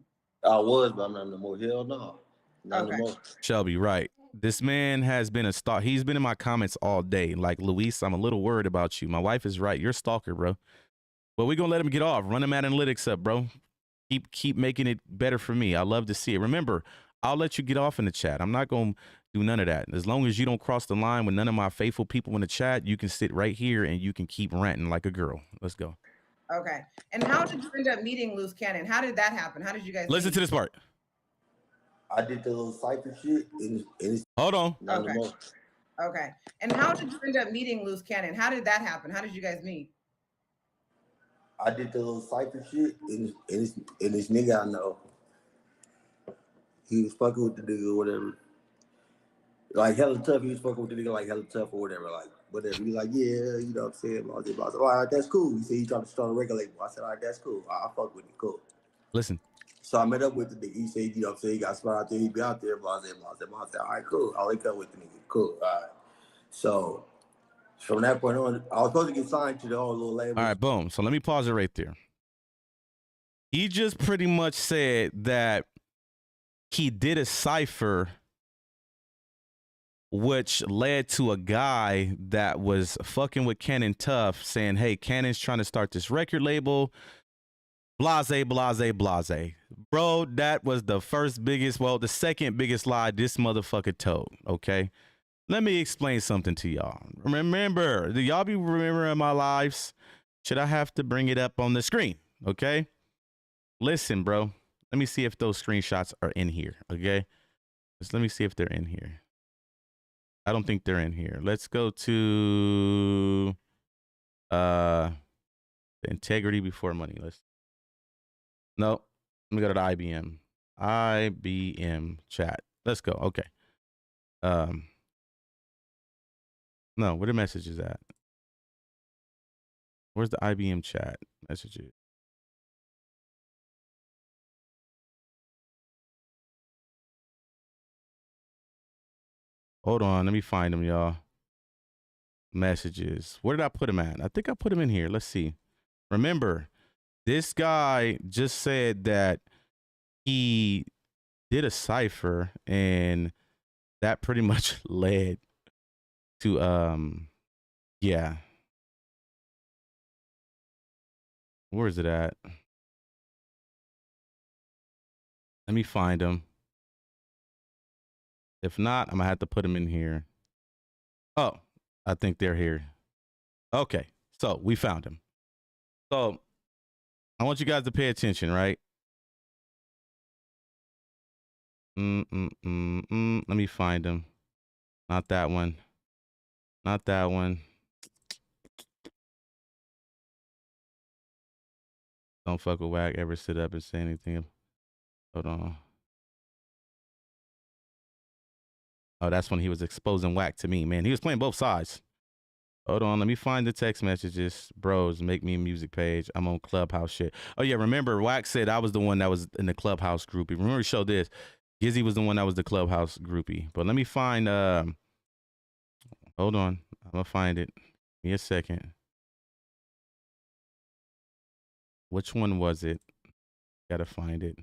I was, but I'm not no more. Hell no. Not
Okay.
no more.
Shelby, right. This man has been a stalker. He's been in my comments all day. Like, Luis, I'm a little worried about you. My wife is right. You're a stalker, bro. But we're going to let him get off. Run him analytics up, bro. Keep making it better for me. I love to see it. Remember, I'll let you get off in the chat. I'm not going to do none of that. As long as you don't cross the line with none of my faithful people in the chat, you can sit right here and you can keep ranting like a girl. Let's go.
Okay. And how did you end up meeting Luce Cannon? How did that happen? How did you guys
listen to this part?
I did the little cypher shit.
Hold on.
Okay. Okay. And how did you end up meeting Luce Cannon? How did that happen? How did you guys meet?
I did the little cypher shit, and this nigga I know, he was fucking with the nigga or whatever. Like hella tough, he was fucking with the nigga like hella tough or whatever. Like whatever. He was like, yeah, you know what I'm saying? I said, all right, that's cool. He said he tried to start a record label. I said, all right, that's cool. I fuck with it, cool.
Listen.
So I met up with the nigga. He said, you know what I'm saying? He got a spot out there. He be out there. I said, all right, cool. I'll link up with the nigga. Cool. All right. So from that point on, I was supposed to get signed to the whole little label.
All right, boom. So let me pause it right there. He just pretty much said that he did a cipher which led to a guy that was fucking with Cannon Tough saying, hey, Cannon's trying to start this record label. Blase, blase, blase. Bro, that was the the second biggest lie this motherfucker told, okay? Let me explain something to y'all. Remember, do y'all be remembering my lives? Should I have to bring it up on the screen, okay? Listen, bro. Let me see if those screenshots are in here, okay? Just let me see if they're in here. I don't think they're in here. Let's go to the integrity before money list. No, let me go to the IBM chat. Let's go. Okay. No, where the message is at? Where's the IBM chat messages? Hold on, let me find them, y'all. Messages. Where did I put them at? I think I put them in here. Let's see. Remember, this guy just said that he did a cipher and that pretty much led to Yeah. Where is it at? Let me find them. If not, I'm gonna have to put them in here. Oh, I think they're here. Okay, so we found him. So I want you guys to pay attention, right? Let me find him. Not that one. Not that one. Don't fuck with Wack. Ever sit up and say anything? Hold on. Oh, that's when he was exposing Wack to me, man. He was playing both sides. Hold on, let me find the text messages. Bros, make me a music page. I'm on Clubhouse shit. Oh yeah, remember Wack said I was the one that was in the Clubhouse groupie. Remember we showed this. Gizzy was the one that was the Clubhouse groupie. But let me find hold on. I'm gonna find it. Give me a second. Which one was it? Gotta find it.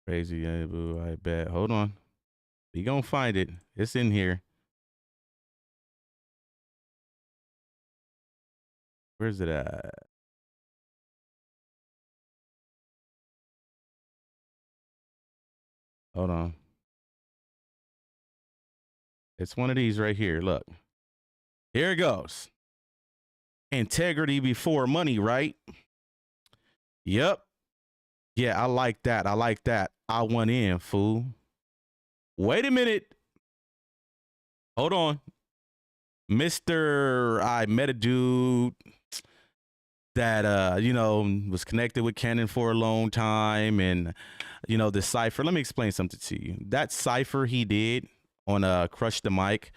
Crazy, yeah, boo, I bet. Hold on. We gonna find it. It's in here. Where's it at? Hold on. It's one of these right here. Look. Here it goes. Integrity before money, right? Yep. Yeah, I like that. I like that. I went in, fool. Wait a minute. Hold on. I met a dude that was connected with Cannon for a long time, and the cipher. Let me explain something to you. That cipher he did on Crush the Mic,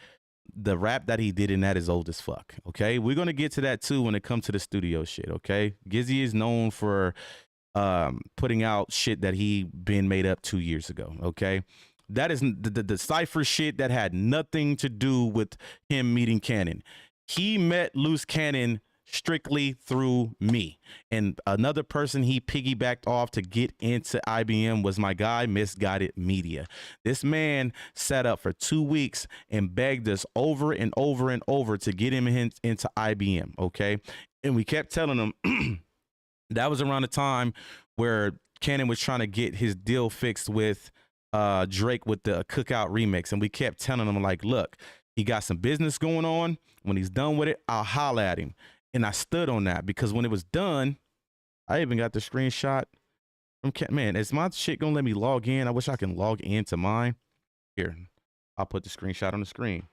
the rap that he did in that is old as fuck. Okay, we're gonna get to that too when it comes to the studio shit. Okay, Gizzy is known for putting out shit that he been made up 2 years ago. Okay, that is the cipher shit that had nothing to do with him meeting Cannon. He met Luce Cannon strictly through me, and another person he piggybacked off to get into IBM was my guy Misguided Media. This man sat up for 2 weeks and begged us over and over and over to get him into IBM. Okay, and we kept telling him that was around the time where Cannon was trying to get his deal fixed with Drake with the Cookout remix, and we kept telling him like, look, he got some business going on. When he's done with it, I'll holla at him. And I stood on that because when it was done, I even got the screenshot from man. Is my shit gonna let me log in? I wish I can log into mine. Here, I'll put the screenshot on the screen.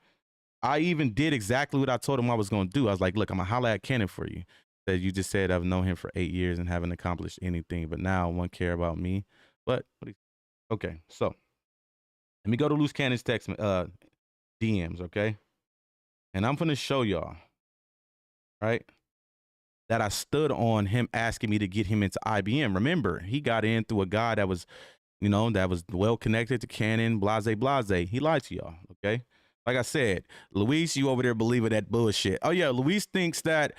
I even did exactly what I told him I was gonna do. I was like, look, I'm gonna holla at Cannon for you. That you just said I've known him for 8 years and haven't accomplished anything, but now one care about me. But okay, so let me go to Luce Cannon's text DMs, okay? And I'm gonna show y'all, right, that I stood on him asking me to get him into IBM. Remember, he got in through a guy that was, that was well connected to Cannon, blase. He lied to y'all, okay? Like I said, Luis, you over there believing that bullshit. Oh yeah, Luis thinks that,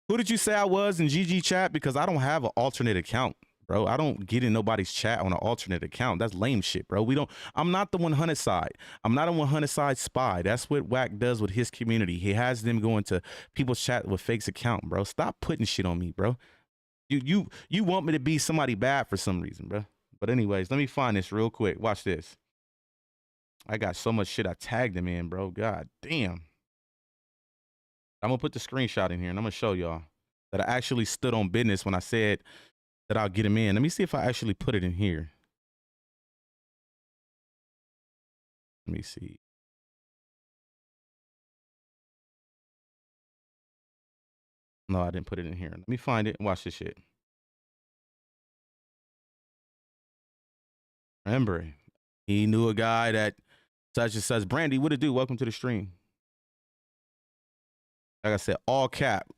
who did you say I was in Gigi chat? Because I don't have an alternate account, bro. I don't get in nobody's chat on an alternate account. That's lame shit, bro. I'm not the 100 side. I'm not a 100 side spy. That's what Wack does with his community. He has them going to people's chat with fakes account, bro. Stop putting shit on me, bro. You want me to be somebody bad for some reason, bro. But anyways, let me find this real quick. Watch this. I got so much shit I tagged him in, bro. God damn. I'm gonna put the screenshot in here and I'm gonna show y'all that I actually stood on business when I said that I'll get him in. Let me see if I actually put it in here. Let me see. No, I didn't put it in here. Let me find it and watch this shit. Remember, he knew a guy that such and such. Brandy, what it do? Welcome to the stream. Like I said, all cap.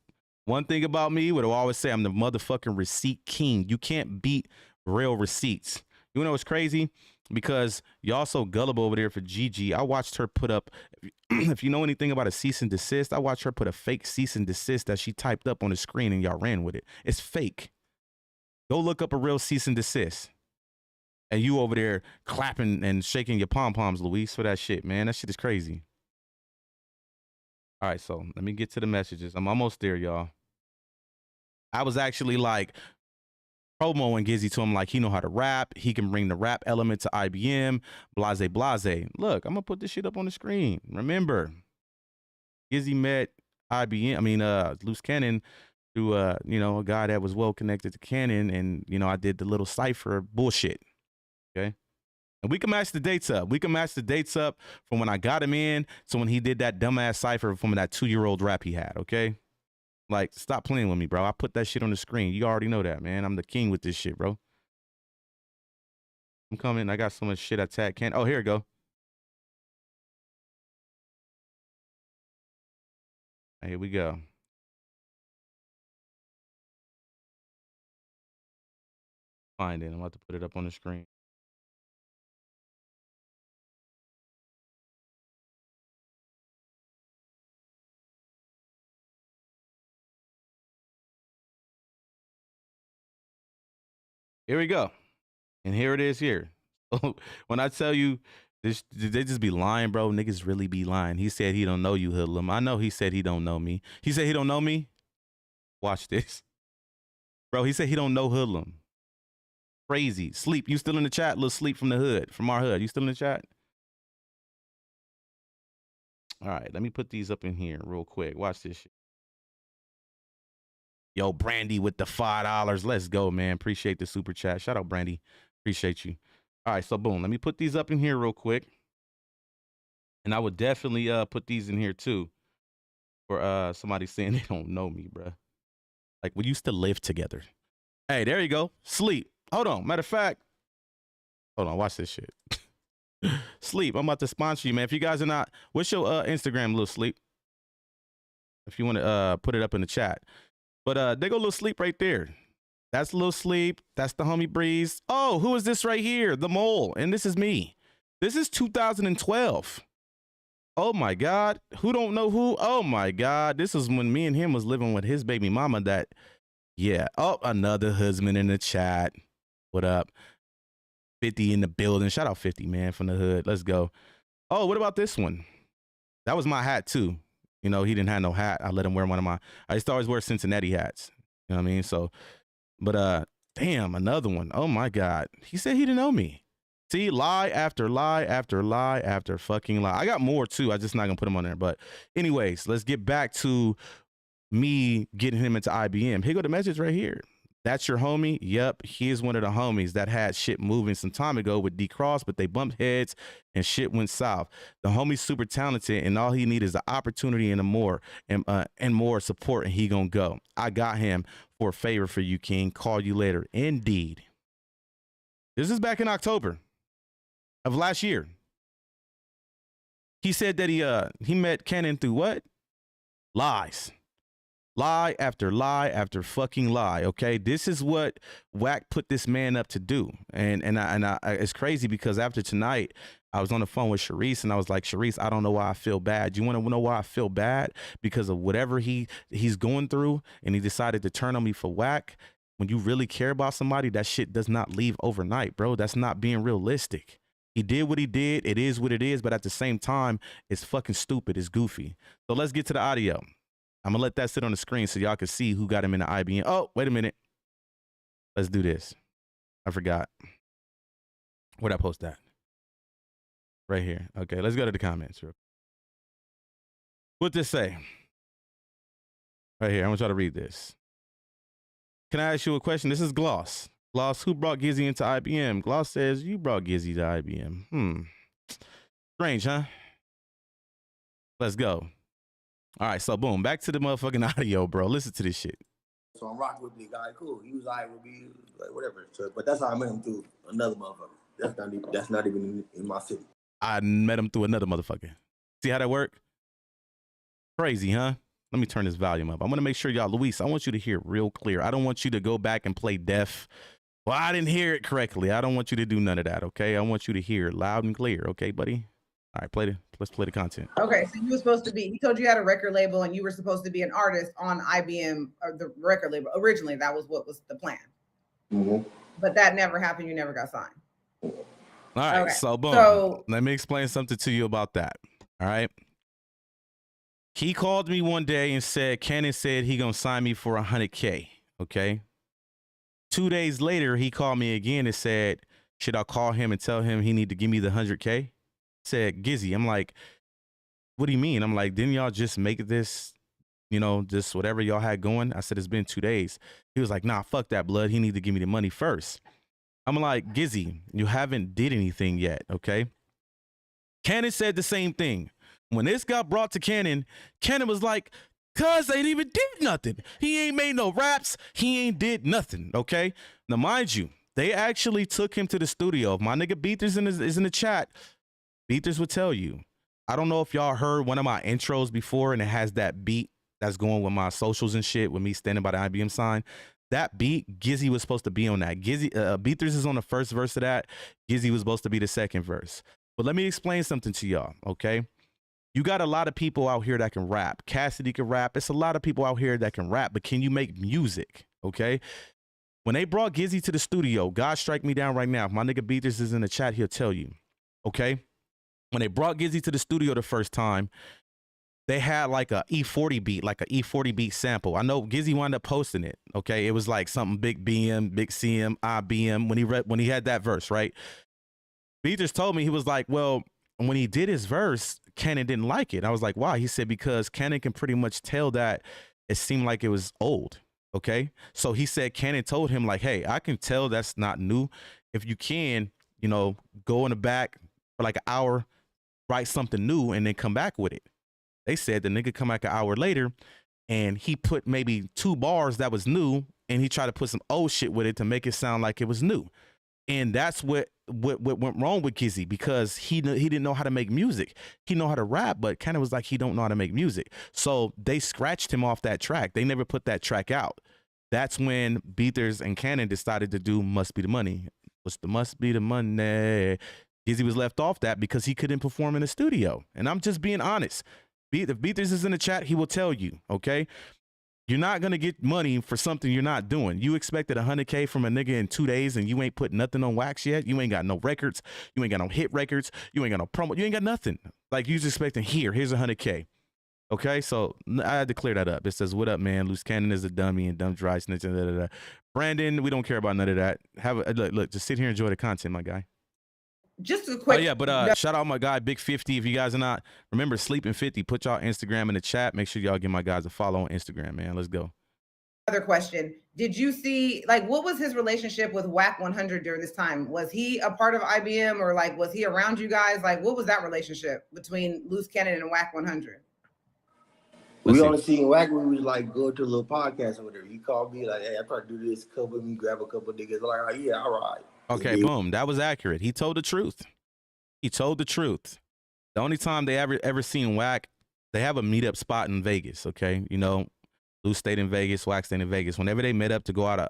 One thing about me, what I always say, I'm the motherfucking receipt king. You can't beat real receipts. You know what's crazy? Because y'all so gullible over there for Gigi. I watched her put up, if you know anything about a cease and desist, I watched her put a fake cease and desist that she typed up on the screen and y'all ran with it. It's fake. Go look up a real cease and desist. And you over there clapping and shaking your pom-poms, Luis, for that shit, man. That shit is crazy. All right, so let me get to the messages. I'm almost there, y'all. I was actually like promoing Gizzy to him like he know how to rap. He can bring the rap element to IBM. Blase, blase. Look, I'm gonna put this shit up on the screen. Remember, Gizzy met IBM. I mean, Luce Cannon through you know, a guy that was well connected to Cannon, and you know, I did the little cipher bullshit. Okay. And we can match the dates up. We can match the dates up from when I got him in to when he did that dumbass cipher from that 2-year-old rap he had, okay? Like, stop playing with me, bro. I put that shit on the screen. You already know that, man. I'm the king with this shit, bro. I'm coming. I got so much shit I tag can't. Oh, here we go. Here we go. Find it. I'm about to put it up on the screen. Here we go. And here it is here. When I tell you, this, they just be lying, bro. Niggas really be lying. He said he don't know you, hoodlum. I know he said he don't know me. He said he don't know me. Watch this. Bro, he said he don't know hoodlum. Crazy. Sleep. You still in the chat? Little Sleep from the hood, from our hood. You still in the chat? All right, let me put these up in here real quick. Watch this shit. Yo, Brandy with the $5. Let's go, man. Appreciate the super chat. Shout out, Brandy. Appreciate you. All right, so boom. Let me put these up in here real quick. And I would definitely put these in here too. For somebody saying they don't know me, bro. Like, we used to live together. Hey, there you go. Sleep. Hold on. Matter of fact, hold on. Watch this shit. Sleep. I'm about to sponsor you, man. If you guys are not, what's your Instagram, Little Sleep? If you want to put it up in the chat. But they go Little Sleep right there. That's Little Sleep. That's the homie Breeze. Oh, who is this right here? The Mole. And this is me. This is 2012. Oh my God. Who don't know who? Oh my God. This is when me and him was living with his baby mama that, yeah. Oh, another husband in the chat. What up? 50 in the building. Shout out 50, man, from the hood. Let's go. Oh, what about this one? That was my hat too. You know, he didn't have no hat. I let him wear one of my, I used to always wear Cincinnati hats. You know what I mean? So, but damn, another one. Oh my God. He said he didn't know me. See, lie after lie after lie after fucking lie. I got more too. I just not gonna put them on there. But anyways, let's get back to me getting him into IBM. Here go the message right here. That's your homie? Yep, he is one of the homies that had shit moving some time ago with D Cross, but they bumped heads and shit went south. The homie's super talented, and all he needs is the opportunity and more support, and he gonna go. I got him for a favor for you, King. Call you later. Indeed. This is back in October of last year. He said that he met Cannon through what? Lies. Lie after fucking lie. Okay, this is what Wack put this man up to do, and it's crazy because after tonight, I was on the phone with Sharice and I was like, Sharice, I don't know why I feel bad. You want to know why I feel bad? Because of whatever he's going through, and he decided to turn on me for Wack. When you really care about somebody, that shit does not leave overnight, bro. That's not being realistic. He did what he did. It is what it is, but at the same time, it's fucking stupid. It's goofy. So let's get to the audio. I'm going to let that sit on the screen so y'all can see who got him in the IBM. Oh, wait a minute. Let's do this. I forgot. Where'd I post that? Right here. Okay, let's go to the comments. What'd this say? Right here. I want y'all to read this. Can I ask you a question? This is Gloss. Gloss, who brought Gizzy into IBM? Gloss says, you brought Gizzy to IBM. Strange, huh? Let's go. All right, so boom, back to the motherfucking audio, bro. Listen to this shit.
So I'm rocking with me, guy. Cool. He was like with me, like whatever. So, but that's how I met him through another motherfucker. That's not even in my city.
I met him through another motherfucker. See how that work? Crazy, huh? Let me turn this volume up. I'm gonna make sure y'all, Luis, I want you to hear real clear. I don't want you to go back and play deaf. Well, I didn't hear it correctly. I don't want you to do none of that, okay? I want you to hear it loud and clear, okay, buddy? All right, let's play the content.
Okay, so you were supposed to be, he told you had a record label and you were supposed to be an artist on IBM, or the record label. Originally, that was what was the plan.
Mm-hmm.
But that never happened. You never got signed.
All right,
okay.
So boom.
So,
let me explain something to you about that. All right. He called me one day and said, Cannon said he gonna sign me for $100K. Okay. 2 days later, he called me again and said, should I call him and tell him he need to give me the $100K? Said, Gizzy. I'm like, what do you mean? I'm like, didn't y'all just make this, you know, just whatever y'all had going? I said, it's been 2 days. He was like, nah, fuck that, blood. He need to give me the money first. I'm like, Gizzy, you haven't did anything yet, okay? Cannon said the same thing. When this got brought to Cannon, Cannon was like, cuz ain't even did nothing. He ain't made no raps. He ain't did nothing, okay? Now, mind you, they actually took him to the studio. If my nigga Beathers is in the chat, Beathers would tell you. I don't know if y'all heard one of my intros before and it has that beat that's going with my socials and shit with me standing by the IBM sign. That beat, Gizzy was supposed to be on that. Gizzy, Beathers is on the first verse of that. Gizzy was supposed to be the second verse. But let me explain something to y'all, okay? You got a lot of people out here that can rap. Cassidy can rap. It's a lot of people out here that can rap, but can you make music, okay? When they brought Gizzy to the studio, God strike me down right now. If my nigga Beathers is in the chat, he'll tell you, okay? When they brought Gizzy to the studio the first time, they had like a E40 beat, like a E40 beat sample. I know Gizzy wound up posting it, okay? It was like something big BM, big CM, IBM when he had that verse, right? Beathers told me, he was like, well, when he did his verse, Cannon didn't like it. I was like, why? He said, because Cannon can pretty much tell that it seemed like it was old, okay? So he said Cannon told him like, hey, I can tell that's not new. If you can, you know, go in the back for like an hour, write something new, and then come back with it. They said the nigga come back an hour later, and he put maybe 2 bars that was new, and he tried to put some old shit with it to make it sound like it was new. And that's what went wrong with Gizzy, because he didn't know how to make music. He know how to rap, but kind of was like he don't know how to make music. So they scratched him off that track. They never put that track out. That's when Beathers and Cannon decided to do Must Be the Money. What's the Must Be the Money? Gizzy was left off that because he couldn't perform in the studio. And I'm just being honest. If Beathers is in the chat, he will tell you, okay? You're not going to get money for something you're not doing. You expected $100K from a nigga in 2 days and you ain't put nothing on Wax yet. You ain't got no records. You ain't got no hit records. You ain't got no promo. You ain't got nothing. Like, you just expecting, here's $100K. Okay, so I had to clear that up. It says, what up, man? Luce Cannon is a dummy and dumb dry snitch. Brandon, we don't care about none of that. Look, just sit here and enjoy the content, my guy.
Just a quick.
Oh yeah, but shout out my guy Big 50. If you guys are not, remember Sleeping 50. Put y'all Instagram in the chat. Make sure y'all give my guys a follow on Instagram, man. Let's go.
Other question: did you see, like, what was his relationship with Wack 100 during this time? Was he a part of IBM, or like was he around you guys? Like, what was that relationship between Luce Cannon and Wack 100?
We only seen Wack when we was like go to a little podcast or whatever. He called me like, hey, I'm trying to do this, cover me, grab a couple of niggas. I'm like, oh, yeah, all right.
Okay, boom. That was accurate. He told the truth. He told the truth. The only time they ever seen Wack, they have a meetup spot in Vegas. Okay, you know, Luce stayed in Vegas, Wack stayed in Vegas. Whenever they met up to go out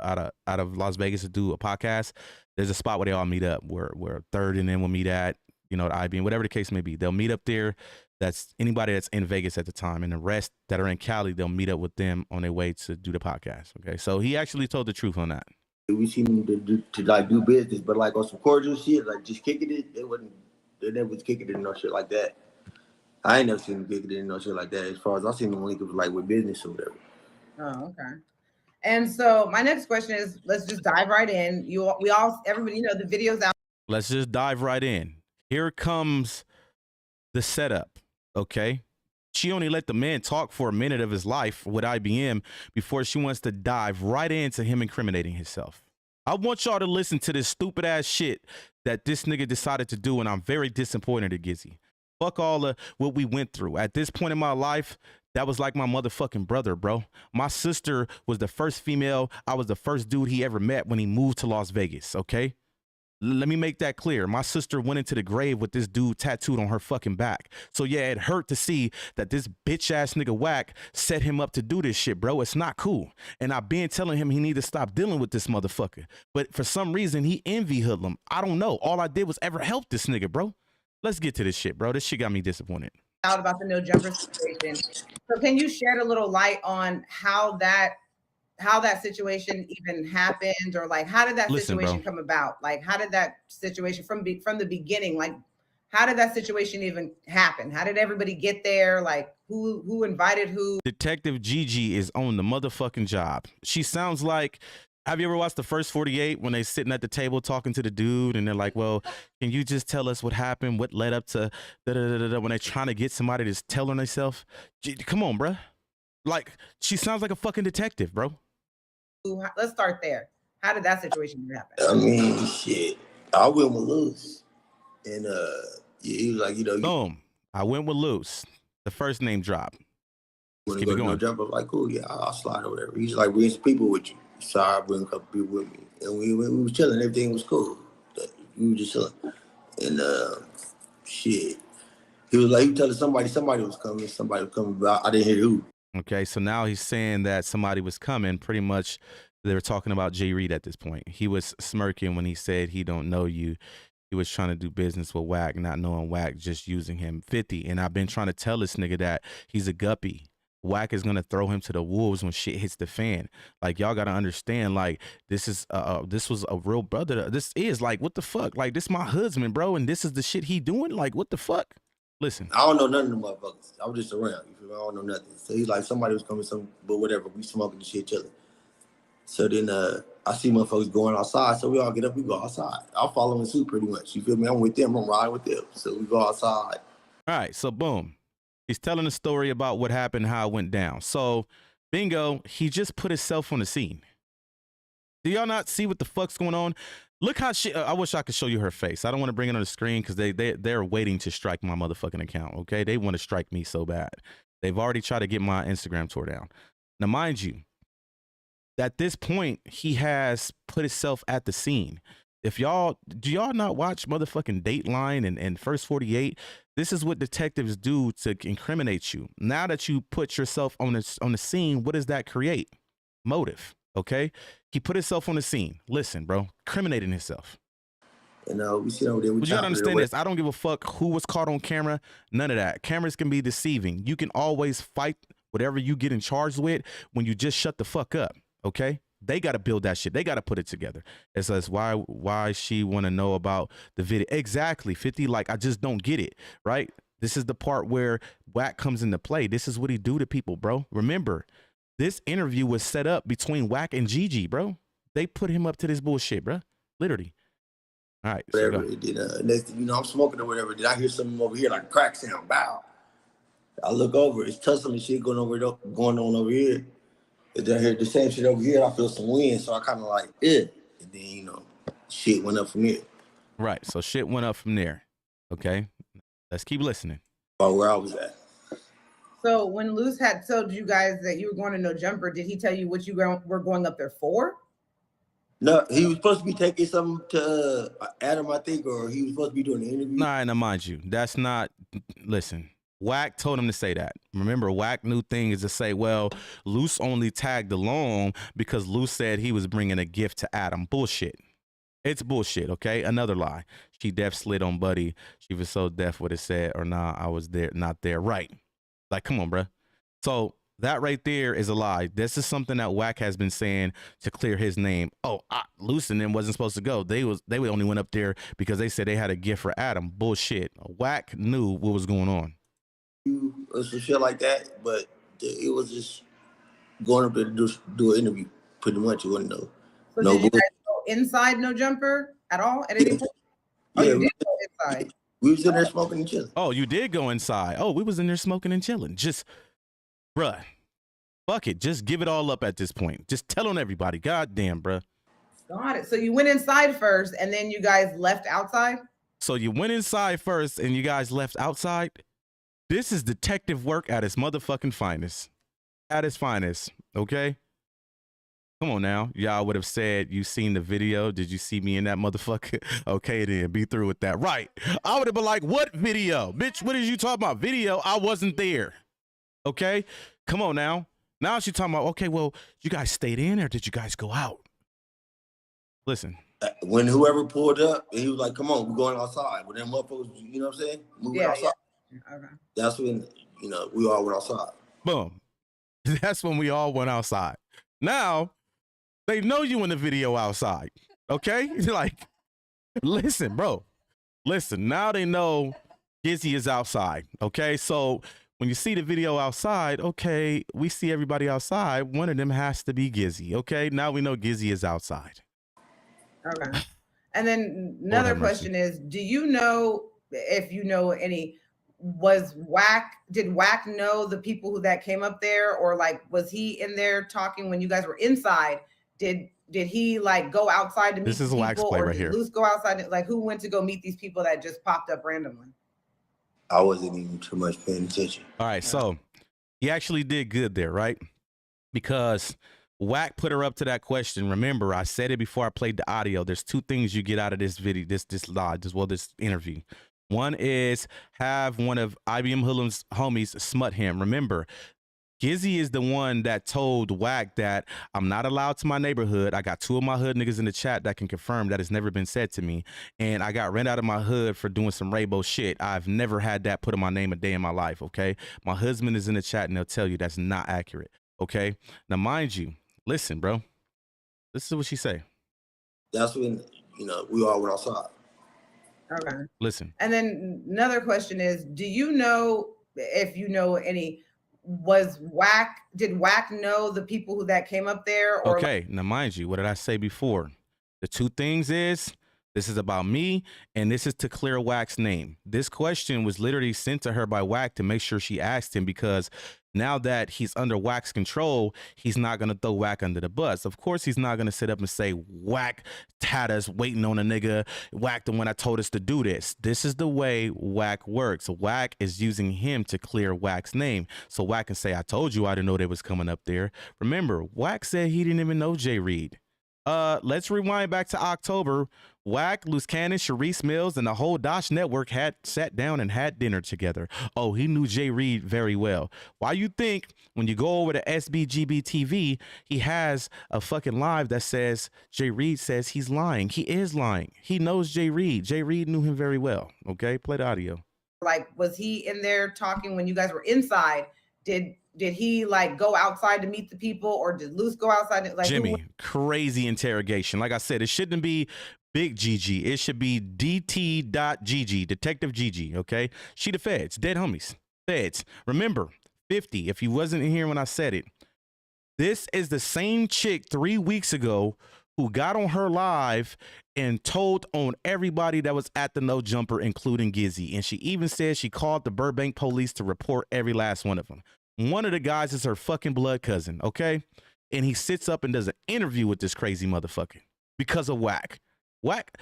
of Las Vegas to do a podcast, there's a spot where they all meet up. Where Third and then will meet at, you know, the IBM, whatever the case may be. They'll meet up there. That's anybody that's in Vegas at the time, and the rest that are in Cali, they'll meet up with them on their way to do the podcast. Okay, so he actually told the truth on that.
We seen them to like do business, but like on some cordial shit, like just kicking it, they never was kicking it in no shit like that. I ain't never seen them kicking it in no shit like that. As far as I seen them link it was like with business or whatever.
Oh, okay. And so my next question is, let's just dive right in. Everybody, you know, the video's out.
Let's just dive right in. Here comes the setup. Okay. She only let the man talk for a minute of his life with IBM before she wants to dive right into him incriminating himself. I want y'all to listen to this stupid ass shit that this nigga decided to do, and I'm very disappointed at Gizzy. Fuck all of what we went through. At this point in my life, that was like my motherfucking brother, bro. My sister was the first female. I was the first dude he ever met when he moved to Las Vegas, okay? Let me make that clear. My sister went into the grave with this dude tattooed on her fucking back. So yeah, it hurt to see that this bitch ass nigga Wack set him up to do this shit, bro. It's not cool. And I've been telling him he need to stop dealing with this motherfucker. But for some reason, he envy hoodlum. I don't know. All I did was ever help this nigga, bro. Let's get to this shit, bro. This shit got me disappointed.
Out about the no jumper situation. So can you shed a little light on how that situation even happened, or like how did that situation come about? Like how did that situation from the beginning, like how did that situation even happen? How did everybody get there? Like who invited who?
Detective Gigi is on the motherfucking job. She sounds like, have you ever watched the first 48 when they sitting at the table talking to the dude and they're like, well, can you just tell us what happened? What led up to when they're trying to get somebody to tell on themselves? Come on, bruh. Like, she sounds like a fucking detective, bro.
Let's start there. How did that situation happen?
I mean, shit. I went with Luce. And yeah, he was like, you know,
boom. I went with Luce. The first name drop.
When
Keep
go
it
to
going.
No Jumper, like, cool, yeah, I'll slide or whatever. He's like, bring some people with you. So I bring a couple people with me. And we was chilling, everything was cool. We were just chilling. And shit. He was like, he was telling somebody was coming, but I didn't hear who.
Okay, so now he's saying that somebody was coming. Pretty much they were talking about Jay Reed at this point. He was smirking when he said he don't know you. He was trying to do business with Wack, not knowing Wack, just using him. 50. And I've been trying to tell this nigga that he's a guppy. Wack is gonna throw him to the wolves when shit hits the fan. Like, y'all gotta understand, like, this was a real brother. This is like, what the fuck? Like, this my husband, bro, and this is the shit he doing. Like, what the fuck? Listen,
I don't know none of them motherfuckers. I was just around. You feel me? I don't know nothing. So he's like, somebody was coming, but whatever. We smoking the shit, chilling. So then I see motherfuckers going outside. So we all get up, we go outside. I'll follow in suit pretty much. You feel me? I'm with them. I'm riding with them. So we go outside.
All right. So boom. He's telling a story about what happened, how it went down. So bingo, he just put himself on the scene. Do y'all not see what the fuck's going on? Look how she, I wish I could show you her face. I don't want to bring it on the screen because they're waiting to strike my motherfucking account, okay? They want to strike me so bad. They've already tried to get my Instagram tore down. Now, mind you, at this point, he has put himself at the scene. Do y'all not watch motherfucking Dateline and First 48? This is what detectives do to incriminate you. Now that you put yourself on the scene, what does that create? Motive, okay? He put himself on the scene. Listen, bro, incriminating himself.
We sit over there.
But you gotta understand this. I don't give a fuck who was caught on camera. None of that. Cameras can be deceiving. You can always fight whatever you get in charge with when you just shut the fuck up, okay? They got to build that shit. They got to put it together. It says why she want to know about the video. Exactly, 50. Like, I just don't get it, right? This is the part where Wack comes into play. This is what he do to people, bro. Remember, this interview was set up between Wack and Gigi, bro. They put him up to this bullshit, bro. Literally. All right.
Whatever. So next thing you know, I'm smoking or whatever. Did I hear something over here like a crack sound? Bow. I look over. It's tussling shit going on over here. And then I hear the same shit over here. I feel some wind, so I kind of like, and then, shit went up from there.
Right, so shit went up from there. Okay, let's keep listening.
About where I was at.
So when Luce had told you guys that you were going to No Jumper, did he tell you what you were going up there for?
No, he was supposed to be taking something to Adam, I think, or he was supposed to be doing an interview.
Nah, now mind you, that's not, listen. Wack told him to say that. Remember, Wack new thing is to say, well, Luce only tagged along because Luce said he was bringing a gift to Adam. Bullshit. It's bullshit, okay? Another lie. She deaf slid on Buddy. She was so deaf what it said, or nah, I was there, not there. Right. Like, come on, bruh. So that right there is a lie. This is something that Wack has been saying to clear his name. Oh, Luce and them wasn't supposed to go. They only went up there because they said they had a gift for Adam. Bullshit. Wack knew what was going on.
Or some shit like that, but it was just going up there to do an interview. Pretty much, you wouldn't know.
So
no,
did you guys go inside No Jumper at all? At any point? Oh,
yeah,
you did go inside.
We was in there smoking and chilling.
Oh, you did go inside. Oh, we was in there smoking and chilling. Just, bruh, fuck it. Just give it all up at this point. Just tell on everybody. God damn, bruh.
Got it. So you went inside first, and then you guys left outside?
So you went inside first, and you guys left outside? This is detective work at its motherfucking finest. At its finest, okay? Come on now. Y'all would have said, you seen the video? Did you see me in that motherfucker? Okay, then, be through with that. Right. I would have been like, what video? Bitch, what is you talking about? Video? I wasn't there. Okay? Come on now. Now she's talking about, okay, well, you guys stayed in or did you guys go out? Listen.
When whoever pulled up, he was like, come on, we're going outside. When them motherfuckers, you know what I'm saying? Moving outside. Yeah. Okay. That's when, we all went outside.
Boom. That's when we all went outside. Now, they know you in the video outside. Okay? Like, listen, bro. Listen, now they know Gizzy is outside. Okay, so when you see the video outside, okay, we see everybody outside. One of them has to be Gizzy. Okay, now we know Gizzy is outside.
Okay. And then another question is, do you know, if you know any, did Wack know the people that came up there, or like was he in there talking when you guys were inside? Did he like go outside to meet these people, or did Luce go outside? Like, who went to go meet these people that just popped up randomly?
I wasn't even too much paying attention.
All right, so he actually did good there, right? Because Wack put her up to that question. Remember, I said it before I played the audio. There's two things you get out of this video, this interview. One is have one of IBM Hoodlum's homies smut him. Remember, Gizzy is the one that told Wack that I'm not allowed to my neighborhood. I got two of my hood niggas in the chat that can confirm that has never been said to me. And I got rent out of my hood for doing some rainbow shit. I've never had that put in my name a day in my life, okay? My husband is in the chat and they'll tell you that's not accurate, okay? Now, mind you, listen, bro. This is what she say.
That's when, you know, we all went outside.
Okay.
Listen.
And then another question is, do you know, if you know any, did Wack know the people that came up there? Or
okay, now mind you, what did I say before? The two things is, this is about me, and this is to clear Wack's name. This question was literally sent to her by Wack to make sure she asked him, because now that he's under Wack's control, he's not going to throw Wack under the bus. Of course, he's not going to sit up and say, Wack had us waiting on a nigga. Wack the one that told us to do this. This is the way Wack works. Wack is using him to clear Wack's name. So Wack can say, I told you I didn't know they was coming up there. Remember, Wack said he didn't even know Jay Reed. Let's rewind back to October. Wack, Luce Cannon, Sharice Mills, and the whole Dosh network had sat down and had dinner together. Oh, he knew Jay Reed very well. Why you think when you go over to SBGB TV, he has a fucking live that says Jay Reed says he's lying? He is lying. He knows Jay Reed. Jay Reed knew him very well. Okay, play the audio.
Like, was he in there talking when you guys were inside? Did he like go outside to meet the people, or did Luce go outside? Like,
Jimmy, crazy interrogation. Like I said, it shouldn't be Big Gigi. It should be DT.Gigi, Detective Gigi, okay? She the feds, dead homies, feds. Remember, 50, if you wasn't in here when I said it, this is the same chick 3 weeks ago who got on her live and told on everybody that was at the No Jumper, including Gizzy. And she even said she called the Burbank police to report every last one of them. One of the guys is her fucking blood cousin, okay? And he sits up and does an interview with this crazy motherfucker because of Wack. Wack,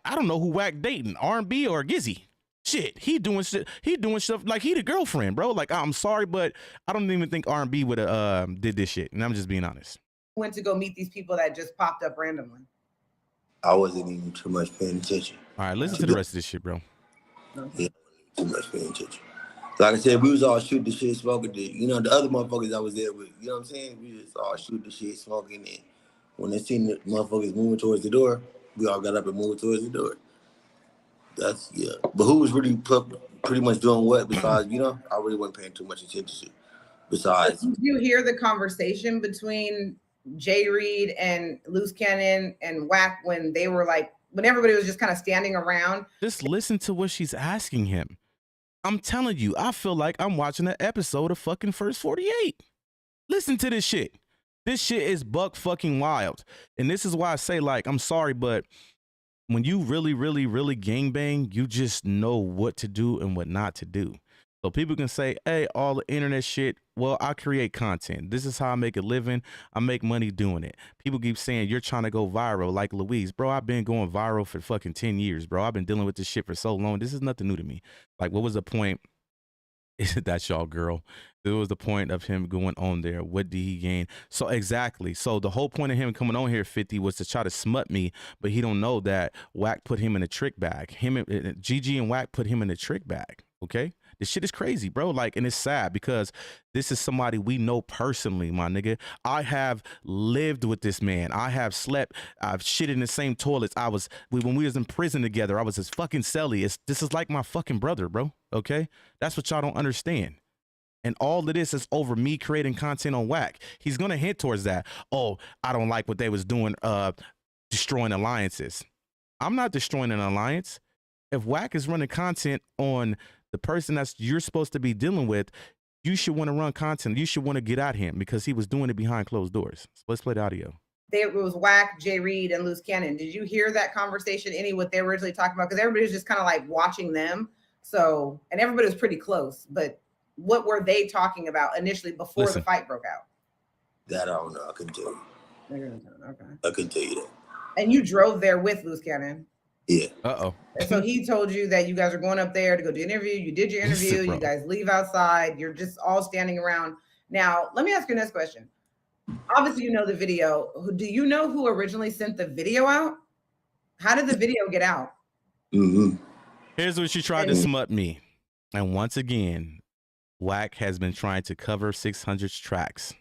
I don't know who Wack dating, R&B or Gizzy. Shit, he doing stuff like he the girlfriend, bro. Like, I'm sorry, but I don't even think R&B would have did this shit. And I'm just being honest.
Went to go meet these people that just popped up randomly.
I wasn't even too much paying attention.
All right, listen to the rest of this shit, bro.
Yeah, too much paying attention. Like I said, we was all shooting the shit, smoking the, you know, the other motherfuckers I was there with, you know what I'm saying? We just all shooting the shit, smoking it. When they seen the motherfuckers moving towards the door, we all got up and moved towards the door. That's, yeah. But who was really pretty much doing what besides, you know, I really wasn't paying too much attention to. Besides.
Did you hear the conversation between Jay Reed and Luce Cannon and Wack when they were like, when everybody was just kind of standing around?
Just listen to what she's asking him. I'm telling you, I feel like I'm watching an episode of fucking First 48. Listen to this shit. This shit is buck fucking wild. And this is why I say, like, I'm sorry, but when you really, really, really gangbang, you just know what to do and what not to do. So people can say, hey, all the internet shit, well, I create content. This is how I make a living. I make money doing it. People keep saying you're trying to go viral like Louise. Bro, I've been going viral for fucking 10 years, bro. I've been dealing with this shit for so long. This is nothing new to me. Like, what was the point? That's y'all, girl. It was the point of him going on there. What did he gain? So exactly. So the whole point of him coming on here, 50, was to try to smut me, but he don't know that Wack put him in a trick bag. Gigi and Wack put him in a trick bag. Okay. This shit is crazy, bro. Like, and it's sad because this is somebody we know personally, my nigga. I have lived with this man. I have slept. I've shit in the same toilets. When we was in prison together, I was his fucking cellie. This is like my fucking brother, bro. Okay? That's what y'all don't understand. And all of this is over me creating content on Wack. He's going to hint towards that. Oh, I don't like what they was doing, destroying alliances. I'm not destroying an alliance. if Wack is running content on the person that's you're supposed to be dealing with, you should want to run content. You should want to get at him because he was doing it behind closed doors. So let's play the audio.
It was Wack, Jay Reed, and Luce Cannon. Did you hear that conversation? What they were originally talking about? Because everybody was just kind of like watching them. So, and everybody was pretty close. But what were they talking about initially before the fight broke out?
That I don't know. I couldn't tell you.
Okay.
I couldn't tell you that.
And you drove there with Luce Cannon?
Yeah.
Uh-oh.
And so he told you that you guys are going up there to go do an interview. You did your interview. You guys leave outside. You're just all standing around. Now, let me ask you this question. Obviously, you know the video. Do you know who originally sent the video out? How did the video get out?
Here's what she tried to smut me. And once again, Wack has been trying to cover 600's tracks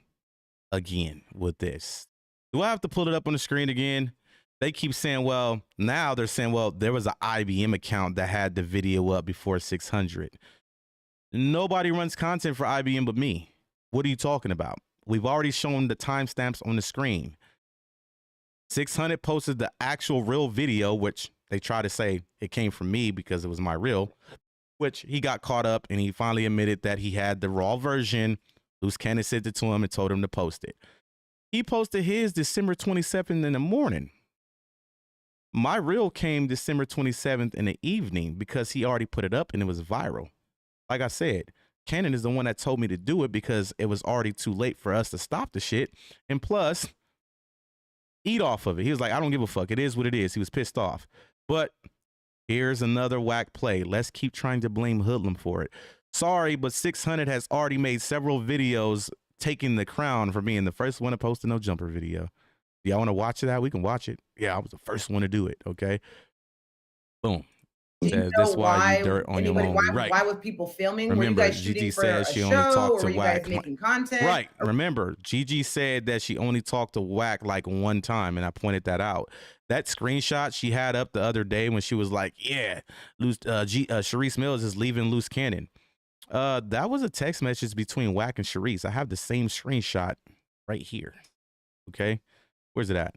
again with this. Do I have to pull it up on the screen again? They keep saying, well, now they're saying, well, there was an IBM account that had the video up before 600. Nobody runs content for IBM but me. What are you talking about? We've already shown the timestamps on the screen. 600 posted the actual real video, which they try to say it came from me because it was my reel, which he got caught up and he finally admitted that he had the raw version. Luce Cannon sent it to him and told him to post it. He posted his December 27th in the morning. My reel came December 27th in the evening because he already put it up and it was viral. Like I said, Cannon is the one that told me to do it because it was already too late for us to stop the shit. And plus, eat off of it. He was like, I don't give a fuck. It is what it is. He was pissed off. But here's another Wack play. Let's keep trying to blame Hoodlum for it. Sorry, but 600 has already made several videos taking the crown for being the first one to post a no jumper video. Y'all want to watch that? We can watch it. Yeah, I was the first one to do it. Okay. Boom. That's why you dirt on your own. Right.
Why was people filming?
Remember,
were you guys
Gigi
for
said she only talked to Wack.
Making content?
Right. Remember, Gigi said that she only talked to Wack like one time, and I pointed that out. That screenshot she had up the other day when she was like, yeah, Sharice Mills is leaving Luce Cannon. That was a text message between Wack and Sharice. I have the same screenshot right here. Okay. Where's it at?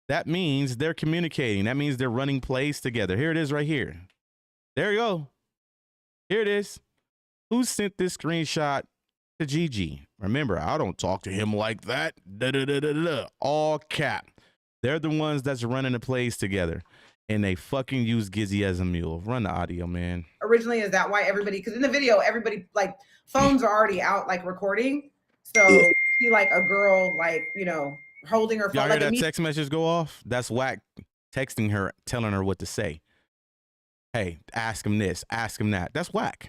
That means they're communicating. That means they're running plays together. Here it is right here. There you go. Here it is. Who sent this screenshot to Gigi? Remember, I don't talk to him like that. All cap. They're the ones that's running the plays together. And they fucking use Gizzy as a mule. Run the audio, man.
Originally, is that why everybody, because in the video, everybody, like, phones are already out, like, recording. So you see, like, a girl, like, you know, holding her phone.
Y'all hear that text message go off? That's Wack texting her, telling her what to say. Hey, ask him this, ask him that. That's Wack.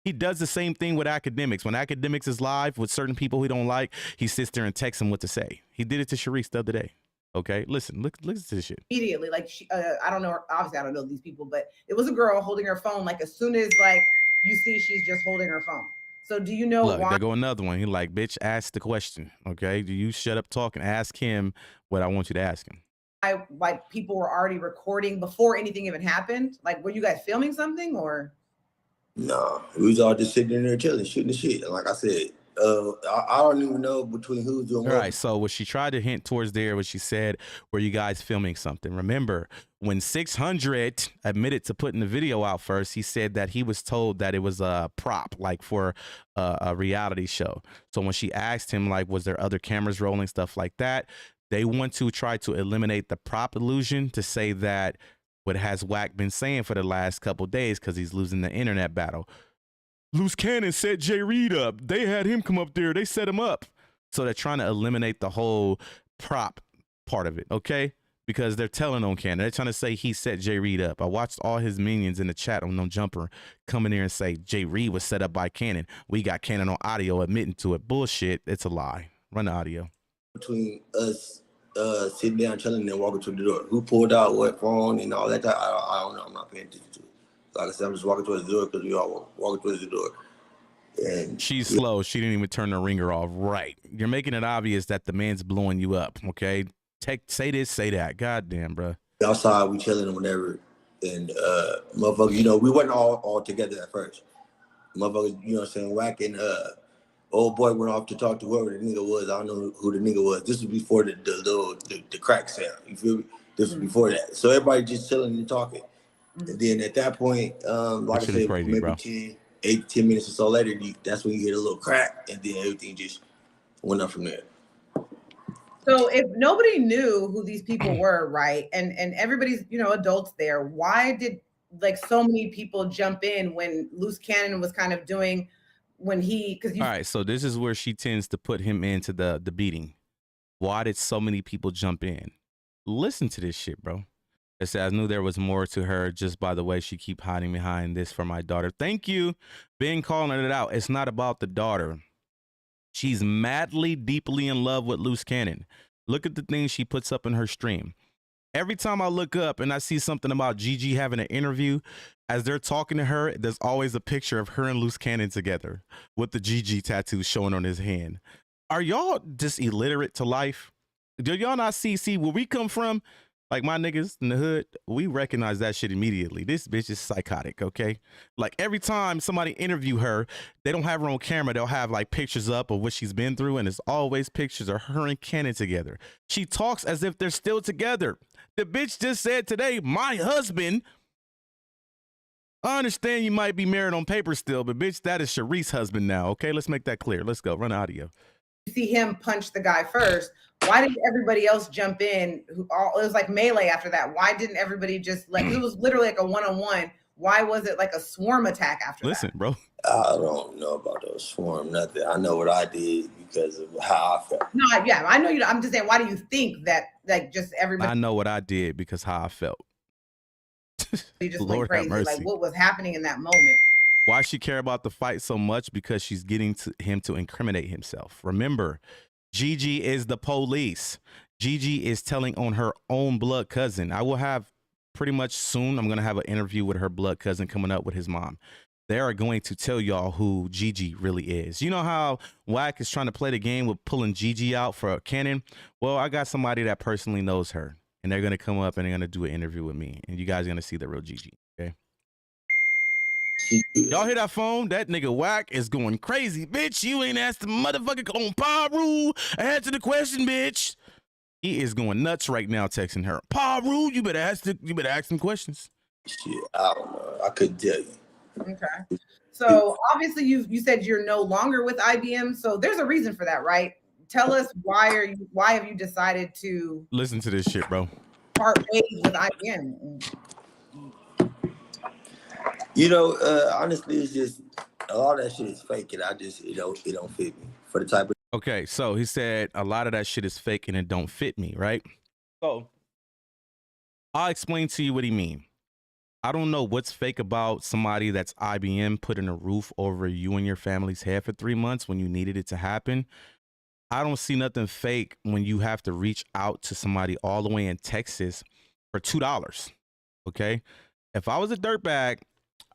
He does the same thing with academics. When academics is live with certain people he don't like, he sits there and texts him what to say. He did it to Sharice the other day. Okay, listen, look at this shit.
Immediately, like, I don't know, obviously I don't know these people, but it was a girl holding her phone. Like, as soon as, like, you see she's just holding her phone. So do you know
why? There go another one. He like, bitch, ask the question. Okay, do you shut up talking? Ask him what I want you to ask him.
Like, people were already recording before anything even happened. Like, were you guys filming something or?
No, we was all just sitting in there chilling, shooting the shit. And like I said, I don't even know between who's doing what.
All right, so what she tried to hint towards there was she said, were you guys filming something? Remember, when 600 admitted to putting the video out first, he said that he was told that it was a prop, like for a reality show. So when she asked him, like, was there other cameras rolling, stuff like that, they want to try to eliminate the prop illusion to say that what has Wack been saying for the last couple days because he's losing the internet battle. Luce Cannon set Jay Reed up. They had him come up there. They set him up. So they're trying to eliminate the whole prop part of it, okay? Because they're telling on Cannon. They're trying to say he set Jay Reed up. I watched all his minions in the chat on No Jumper come in there and say Jay Reed was set up by Cannon. We got Cannon on audio admitting to it. Bullshit. It's a lie. Run the audio.
Between us sitting down, chilling, and walking to the door. Who pulled out what phone and all that? I don't know. I'm not paying attention to it. Like I said, I'm just walking towards the door because we all walking towards the door. And
she's slow. She didn't even turn the ringer off. Right. You're making it obvious that the man's blowing you up. Okay. Say this, say that. God damn, bro.
Outside, we chilling and whatever. And motherfucker, you know, we wasn't all together at first. Motherfuckers, you know what I'm saying? Wack and old boy went off to talk to whoever the nigga was. I don't know who the nigga was. This was before the crack sound. You feel me? This was before that. So everybody just chilling and talking. And then at that point, like I
shit is
said,
crazy,
maybe
bro.
8 to 10 minutes or so later, that's when you get a little crack, and then everything just went up from there.
So if nobody knew who these people were, right, and everybody's, you know, adults there, why did like so many people jump in when Luce Cannon was kind of doing when he because you
All right, so this is where she tends to put him into the beating. Why did so many people jump in? Listen to this shit, bro. It says, I knew there was more to her just by the way she keep hiding behind this for my daughter. Thank you. Been calling it out. It's not about the daughter. She's madly, deeply in love with Luce Cannon. Look at the things she puts up in her stream. Every time I look up and I see something about Gigi having an interview, as they're talking to her, there's always a picture of her and Luce Cannon together with the Gigi tattoo showing on his hand. Are y'all just illiterate to life? Do y'all not see where we come from? Like my niggas in the hood, we recognize that shit immediately. This bitch is psychotic, okay? Like every time somebody interview her, they don't have her on camera. They'll have like pictures up of what she's been through, and it's always pictures of her and Cannon together. She talks as if they're still together. The bitch just said today, my husband. I understand you might be married on paper still, but bitch, that is Sharice's husband now, okay? Let's make that clear. Let's go. Run the audio.
see him punch the guy first, why did everybody else jump in? It was like melee after that. Why didn't everybody just like, it was literally like a one-on-one. Why was it like a swarm attack after
Listen,
that?
bro.
I don't know about those swarm, nothing. I know what I did because of how I felt.
No, yeah, I know you. I'm just saying, why do you think that like just everybody?
I know what I did because how I felt.
Just
Lord
went
have
crazy.
mercy.
Like what was happening in that moment?
Why she care about the fight so much? Because she's getting him to incriminate himself. Remember, Gigi is the police. Gigi is telling on her own blood cousin. I will have pretty much soon, I'm going to have an interview with her blood cousin coming up with his mom. They are going to tell y'all who Gigi really is. You know how Wack is trying to play the game with pulling Gigi out for Cannon? Well, I got somebody that personally knows her, and they're going to come up and they're going to do an interview with me, and you guys are going to see the real Gigi, okay? Y'all hear that phone? That nigga Wack is going crazy. Bitch, you ain't asked the motherfucker on Paru. Answer the question, bitch. He is going nuts right now texting her. Paru, you better ask some questions.
Shit, I don't know. I couldn't tell you.
Okay. So obviously you said you're no longer with IBM. So there's a reason for that, right? Tell us why have you decided to
listen to this shit, bro?
Part ways with IBM.
You know, honestly, it's just a lot of that shit is fake, and it don't fit me for the type of.
Okay, so he said a lot of that shit is fake and it don't fit me, right? So I'll explain to you what he mean. I don't know what's fake about somebody that's IBM putting a roof over you and your family's head for 3 months when you needed it to happen. I don't see nothing fake when you have to reach out to somebody all the way in Texas for $2. Okay, if I was a dirtbag,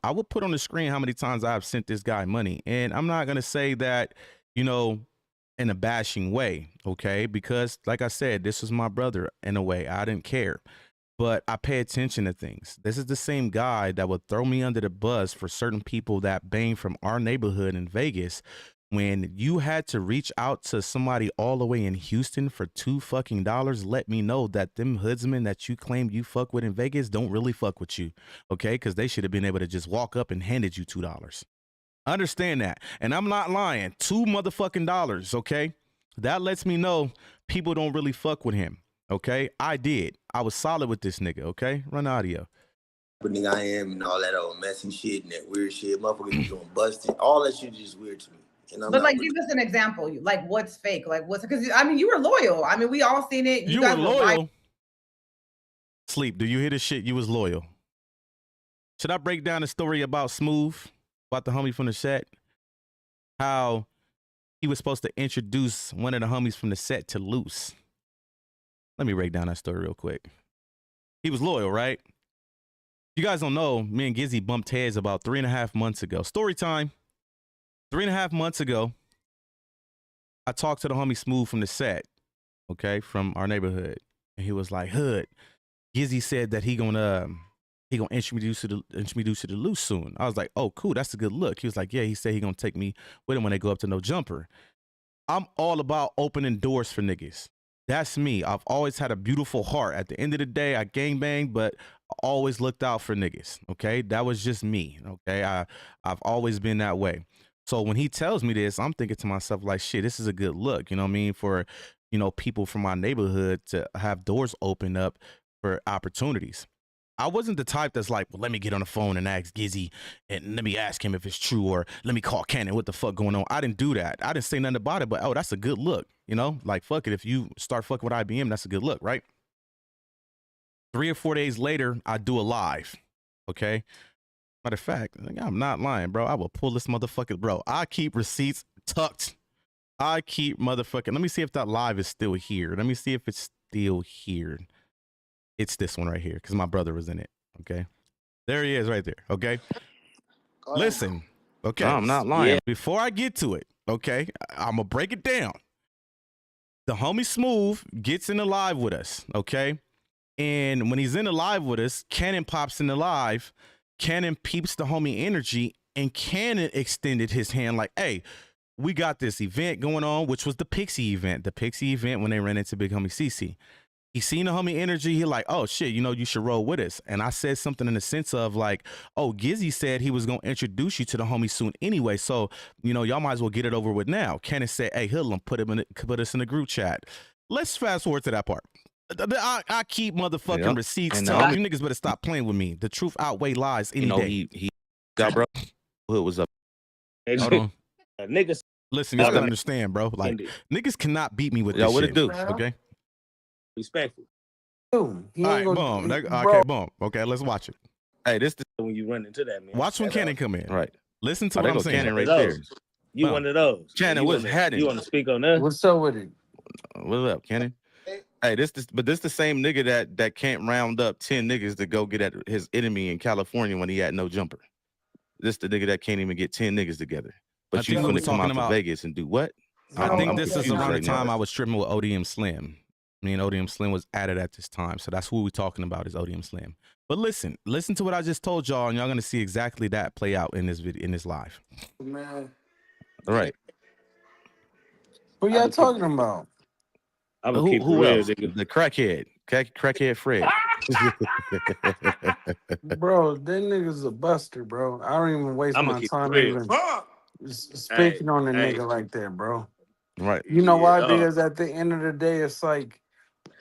I would put on the screen how many times I've sent this guy money. And I'm not going to say that, you know, in a bashing way, okay? Because like I said, this was my brother in a way. I didn't care, but I pay attention to things. This is the same guy that would throw me under the bus for certain people that bang from our neighborhood in Vegas. When you had to reach out to somebody all the way in Houston for $2 fucking, let me know that them hoodsmen that you claim you fuck with in Vegas don't really fuck with you, okay? Because they should have been able to just walk up and handed you $2. Understand that. And I'm not lying. $2 motherfucking, okay? That lets me know people don't really fuck with him, okay? I did. I was solid with this nigga, okay? Run audio.
But nigga I am and all that old messy shit and that weird shit. Motherfuckers doing busting. All that shit is just weird to me.
But like, give us an example. Like, what's fake? Like, what's because I mean, you were loyal. I mean, we all seen it.
You
guys
were loyal. Sleep. Do you hear this shit? You was loyal. Should I break down the story about Smooth, about the homie from the set? How he was supposed to introduce one of the homies from the set to Luce. Let me break down that story real quick. He was loyal, right? You guys don't know, me and Gizzy bumped heads about 3.5 months ago. Story time. 3.5 months ago, I talked to the homie Smooth from the set, okay, from our neighborhood. And he was like, Hood, Gizzy said that he gonna introduce you to Luce soon. I was like, oh, cool, that's a good look. He was like, yeah, he said he gonna take me with him when they go up to No Jumper. I'm all about opening doors for niggas. That's me. I've always had a beautiful heart. At the end of the day, I gangbang, but I always looked out for niggas. Okay, that was just me. Okay, I've always been that way. So when he tells me this, I'm thinking to myself like, shit, this is a good look. You know what I mean? For people from my neighborhood to have doors open up for opportunities. I wasn't the type that's like, well, let me get on the phone and ask Gizzy and let me ask him if it's true, or let me call Cannon. What the fuck going on? I didn't do that. I didn't say nothing about it, but oh, that's a good look. Like fuck it. If you start fucking with IBM, that's a good look, right? 3 or 4 days later, I do a live. Okay. Matter of fact, I'm not lying, bro. I will pull this motherfucker, bro. I keep receipts tucked. I keep motherfucking. Let me see if that live is still here. Let me see if it's still here. It's this one right here because my brother was in it. Okay. There he is right there. Okay. Listen. Okay.
No, I'm not lying.
Yeah. Before I get to it, okay, I'm going to break it down. The homie Smooth gets in the live with us. Okay. And when he's in the live with us, Cannon pops in the live. Cannon peeps the homie energy, and Cannon extended his hand like, hey, we got this event going on, which was the Pixie event. The Pixie event when they ran into Big Homie CC. He seen the homie energy. He like, oh shit, you should roll with us. And I said something in the sense of like, oh, Gizzy said he was gonna introduce you to the homie soon anyway. So y'all might as well get it over with now. Cannon said, hey, Hoodlum, put us in the group chat. Let's fast forward to that part. I keep motherfucking receipts. Tell you niggas better stop playing with me. The truth outweigh lies any day.
He got bro. Who was up?
Hold on.
Niggas.
Listen, you gotta understand, bro. Like niggas cannot beat me with this
what
shit.
it do?
Okay.
Respectful.
All right, boom. Okay, boom. Okay, let's watch it.
Hey, this
when you run into that, man.
Watch when Cannon come in.
Right.
Listen to what I'm saying.
Cannon right there.
You one of those.
Cannon, what's happening?
You want to speak on that?
What's up with it?
What's up, Cannon? Hey, this the same nigga that can't round up 10 niggas to go get at his enemy in California when he had no jumper. This the nigga that can't even get 10 niggas together. But you finna come out to Vegas and do what?
I think this is around the time I was tripping with ODM Slim. Me and ODM Slim was added at this time. So that's who we're talking about is ODM Slim. But listen to what I just told y'all, and y'all gonna see exactly that play out in this video, in this live.
Man.
All right.
Who y'all talking about?
I'm
who else? The crackhead. Crackhead Fred.
Bro, that nigga's a buster, bro. I don't even waste my time even speaking on a nigga like that, bro.
Right.
You know why? Because at the end of the day, it's like,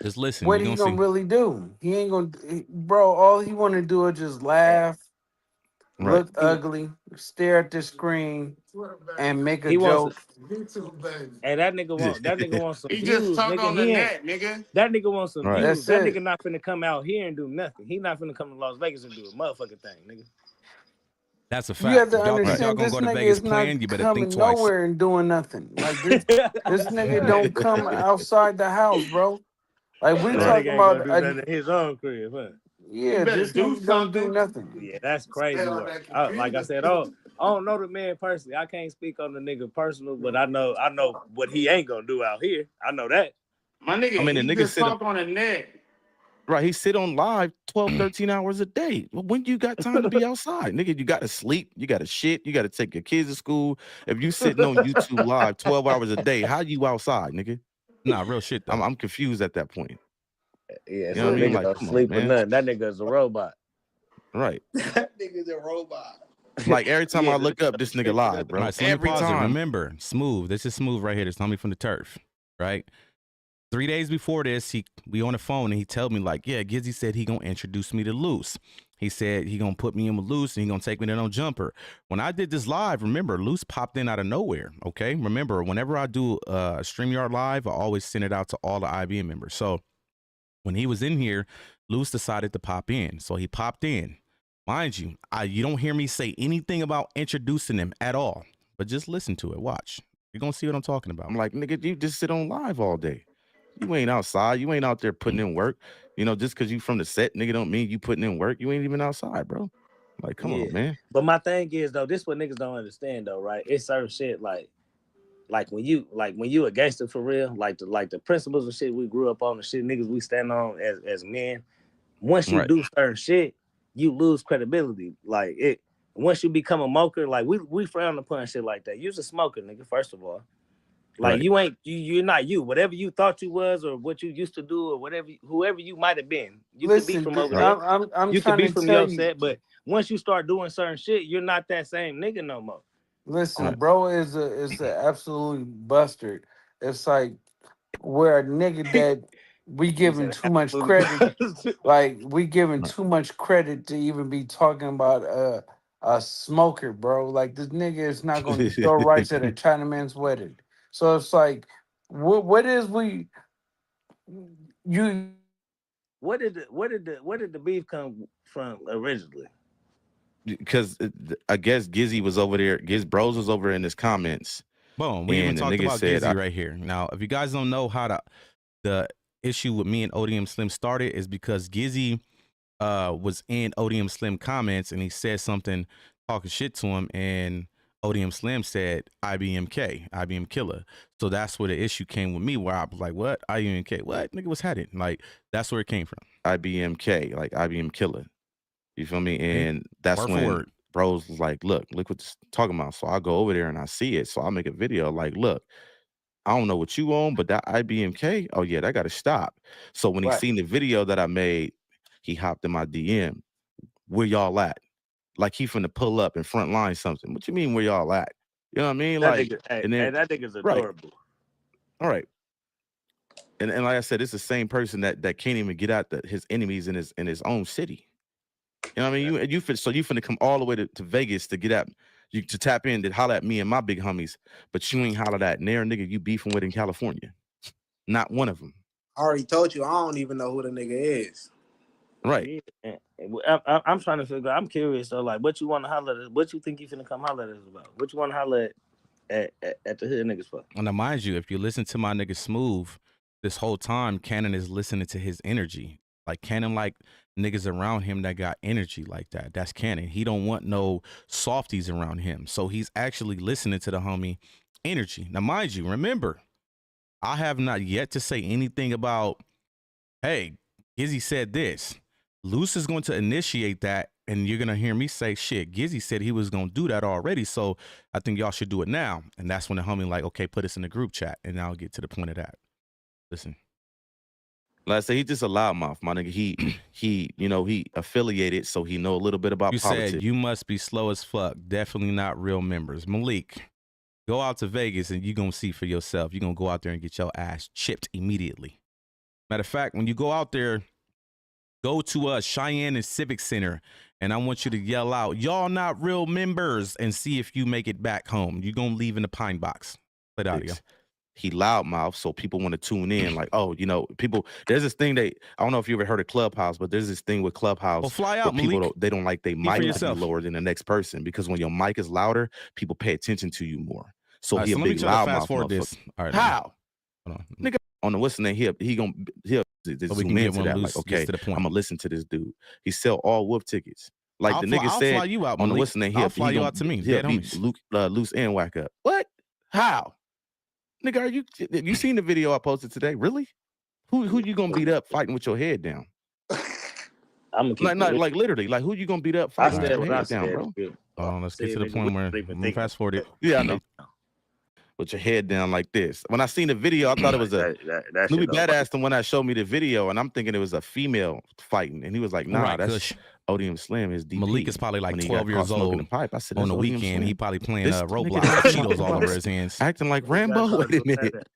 just listen.
What he gonna really do? He ain't gonna, bro. All he want to do is just laugh, look ugly, stare at the screen, and make a joke.
And that nigga wants some
he
views.
Just talk on the net, nigga.
That nigga wants some views.
That's
that
it.
nigga not finna come out here and do nothing. He not finna come to Las Vegas and do a motherfucking thing, nigga.
That's a fact.
You have to
y'all
understand
gonna
this
go to
nigga
Vegas
is not
playing, you better think
coming
twice.
nowhere and doing nothing. Like this nigga don't come outside the house, bro. Like we talking about
his own crib, huh?
Yeah, this nigga don't do nothing.
Yeah, that's crazy work. Like I said, I don't know the man personally. I can't speak on the nigga personal, but I know what he ain't gonna do out here. I know that.
My nigga,
the nigga
just talk on the net.
Right, he sit on live 12, 13 hours a day. When you got time to be outside? Nigga, you got to sleep, you got to shit, you got to take your kids to school. If you sitting on YouTube live 12 hours a day, how you outside, nigga?
Nah, real shit though.
I'm confused at that point.
Yeah,
you know what I mean?
Like, don't sleep or nothing. That nigga's a robot.
Right.
That nigga's a robot.
Like every time I look up, this nigga live, bro.
Right, so
every time.
Remember, Smooth. This is Smooth right here. This homie from the turf, right? 3 days before this, we on the phone and he told me like, yeah, Gizzy said he gonna introduce me to Luce. He said he gonna put me in with Luce and he gonna take me to no jumper. When I did this live, remember, Luce popped in out of nowhere. Okay, remember, whenever I do a StreamYard live, I always send it out to all the IBM members. So when he was in here, Luce decided to pop in. So he popped in. Mind you, you don't hear me say anything about introducing him at all. But just listen to it. Watch. You're gonna see what I'm talking about.
I'm like, nigga, you just sit on live all day. You ain't outside. You ain't out there putting in work. Just because you from the set, nigga, don't mean you putting in work. You ain't even outside, bro. Like, come on, man.
But my thing is though, this what niggas don't understand though, right? It's certain shit like when you a gangster for real, like the principles and shit we grew up on, the shit niggas we stand on as men. Once you do certain shit, you lose credibility. Like it. Once you become a moker, like we frown upon shit like that. You's a smoker, nigga. First of all. Like you're not you. Whatever you thought you was, or what you used to do, or whoever you might have been, you could be from over there.
I'm
you could
trying
be
to
from
tell
your
you.
set, but once you start doing certain shit, you're not that same nigga no more.
Listen, bro is an absolute bastard. It's like we're a nigga that we giving too much credit. Like we giving too much credit to even be talking about a smoker, bro. Like this nigga is not going to throw rice at a Chinaman's wedding. So it's like, what is we you?
Where did the beef come from originally?
Because I guess Gizzy was over there. Bros was over in his comments.
Boom. We even talked about Gizzy right here. Now, if you guys don't know how the issue with me and ODM Slim started is because Gizzy was in ODM Slim comments and he said something talking shit to him, and ODM Slim said IBM killer. So that's where the issue came with me, where I was like, what? IBMK? What? Nigga was had it. Like, that's where it came from.
IBMK, like IBM killer. You feel me? And that's when bros was like, look what this talking about. So I go over there and I see it. So I'll make a video like, look, I don't know what you own, but that IBMK, oh yeah, that got to stop. So when he seen the video that I made, he hopped in my DM. Where y'all at? Like he finna pull up and front line something. What you mean where y'all at? You know what I mean?
That
like,
nigga,
and then,
that nigga's adorable.
All right. And like I said, it's the same person that can't even get out his enemies in his own city. You know what I mean? You finna come all the way to Vegas to get at to tap in to holler at me and my big homies, but you ain't hollered at near nigga you beefing with in California. Not one of them.
I already told you I don't even know who the nigga is.
Right.
Yeah. I'm trying to figure out. I'm curious though, like what you want to holler at? What you think you finna come holler at us about? What you want to holler at the hood niggas for?
And now, mind you, if you listen to my nigga Smooth, this whole time Cannon is listening to his energy. Like Cannon, like niggas around him that got energy like that. That's Cannon. He don't want no softies around him. So he's actually listening to the homie energy. Now, mind you, remember, I have not yet to say anything about, hey, Gizzy said this. Luce is going to initiate that, and you're going to hear me say, shit, Gizzy said he was going to do that already, so I think y'all should do it now. And that's when the homie like, okay, put us in the group chat, and I'll get to the point of that. Listen.
Like I said, he's just a loudmouth, my nigga. He affiliated, so he know a little bit about politics.
Said you must be slow as fuck. Definitely not real members. Malik, go out to Vegas and you're going to see for yourself. You're going to go out there and get your ass chipped immediately. Matter of fact, when you go out there, go to Cheyenne and Civic Center, and I want you to yell out, y'all not real members, and see if you make it back home. You're going to leave in the pine box. Play the audio.
He loudmouth, so people want to tune in. Like, oh, people. There's this thing I don't know if you ever heard of Clubhouse, but there's this thing with Clubhouse.
Well, fly out,
people they don't like their mic to be lower than the next person, because when your mic is louder, people pay attention to you more. So he a big loudmouth.
All right,
how? Hold on. Nigga, on the what's the name? He'll zoom into that. Like, okay, I'm gonna listen to this dude. He sell all wolf tickets. Like the nigga said,
fly you out,
on the what's the name?
I'll fly you out to me.
He'll beat Luce and Wack up. What? How? Nigga, you seen the video I posted today? Really? Who you gonna beat up fighting with your head down?
I'm
like literally, like who you gonna beat up fighting with your head down, bro?
Let's get to the point where I'm fast forward it.
Yeah, I know. With your head down like this. When I seen the video, I thought it was Louis Badass the one that showed me the video, and I'm thinking it was a female fighting, and he was like, "Nah, that's ODM Slim." His DP.
Malik is probably like 12 years old.
I said,
on the weekend, he probably playing Roblox with Cheetos all over his hands,
acting like Rambo. Wait a minute,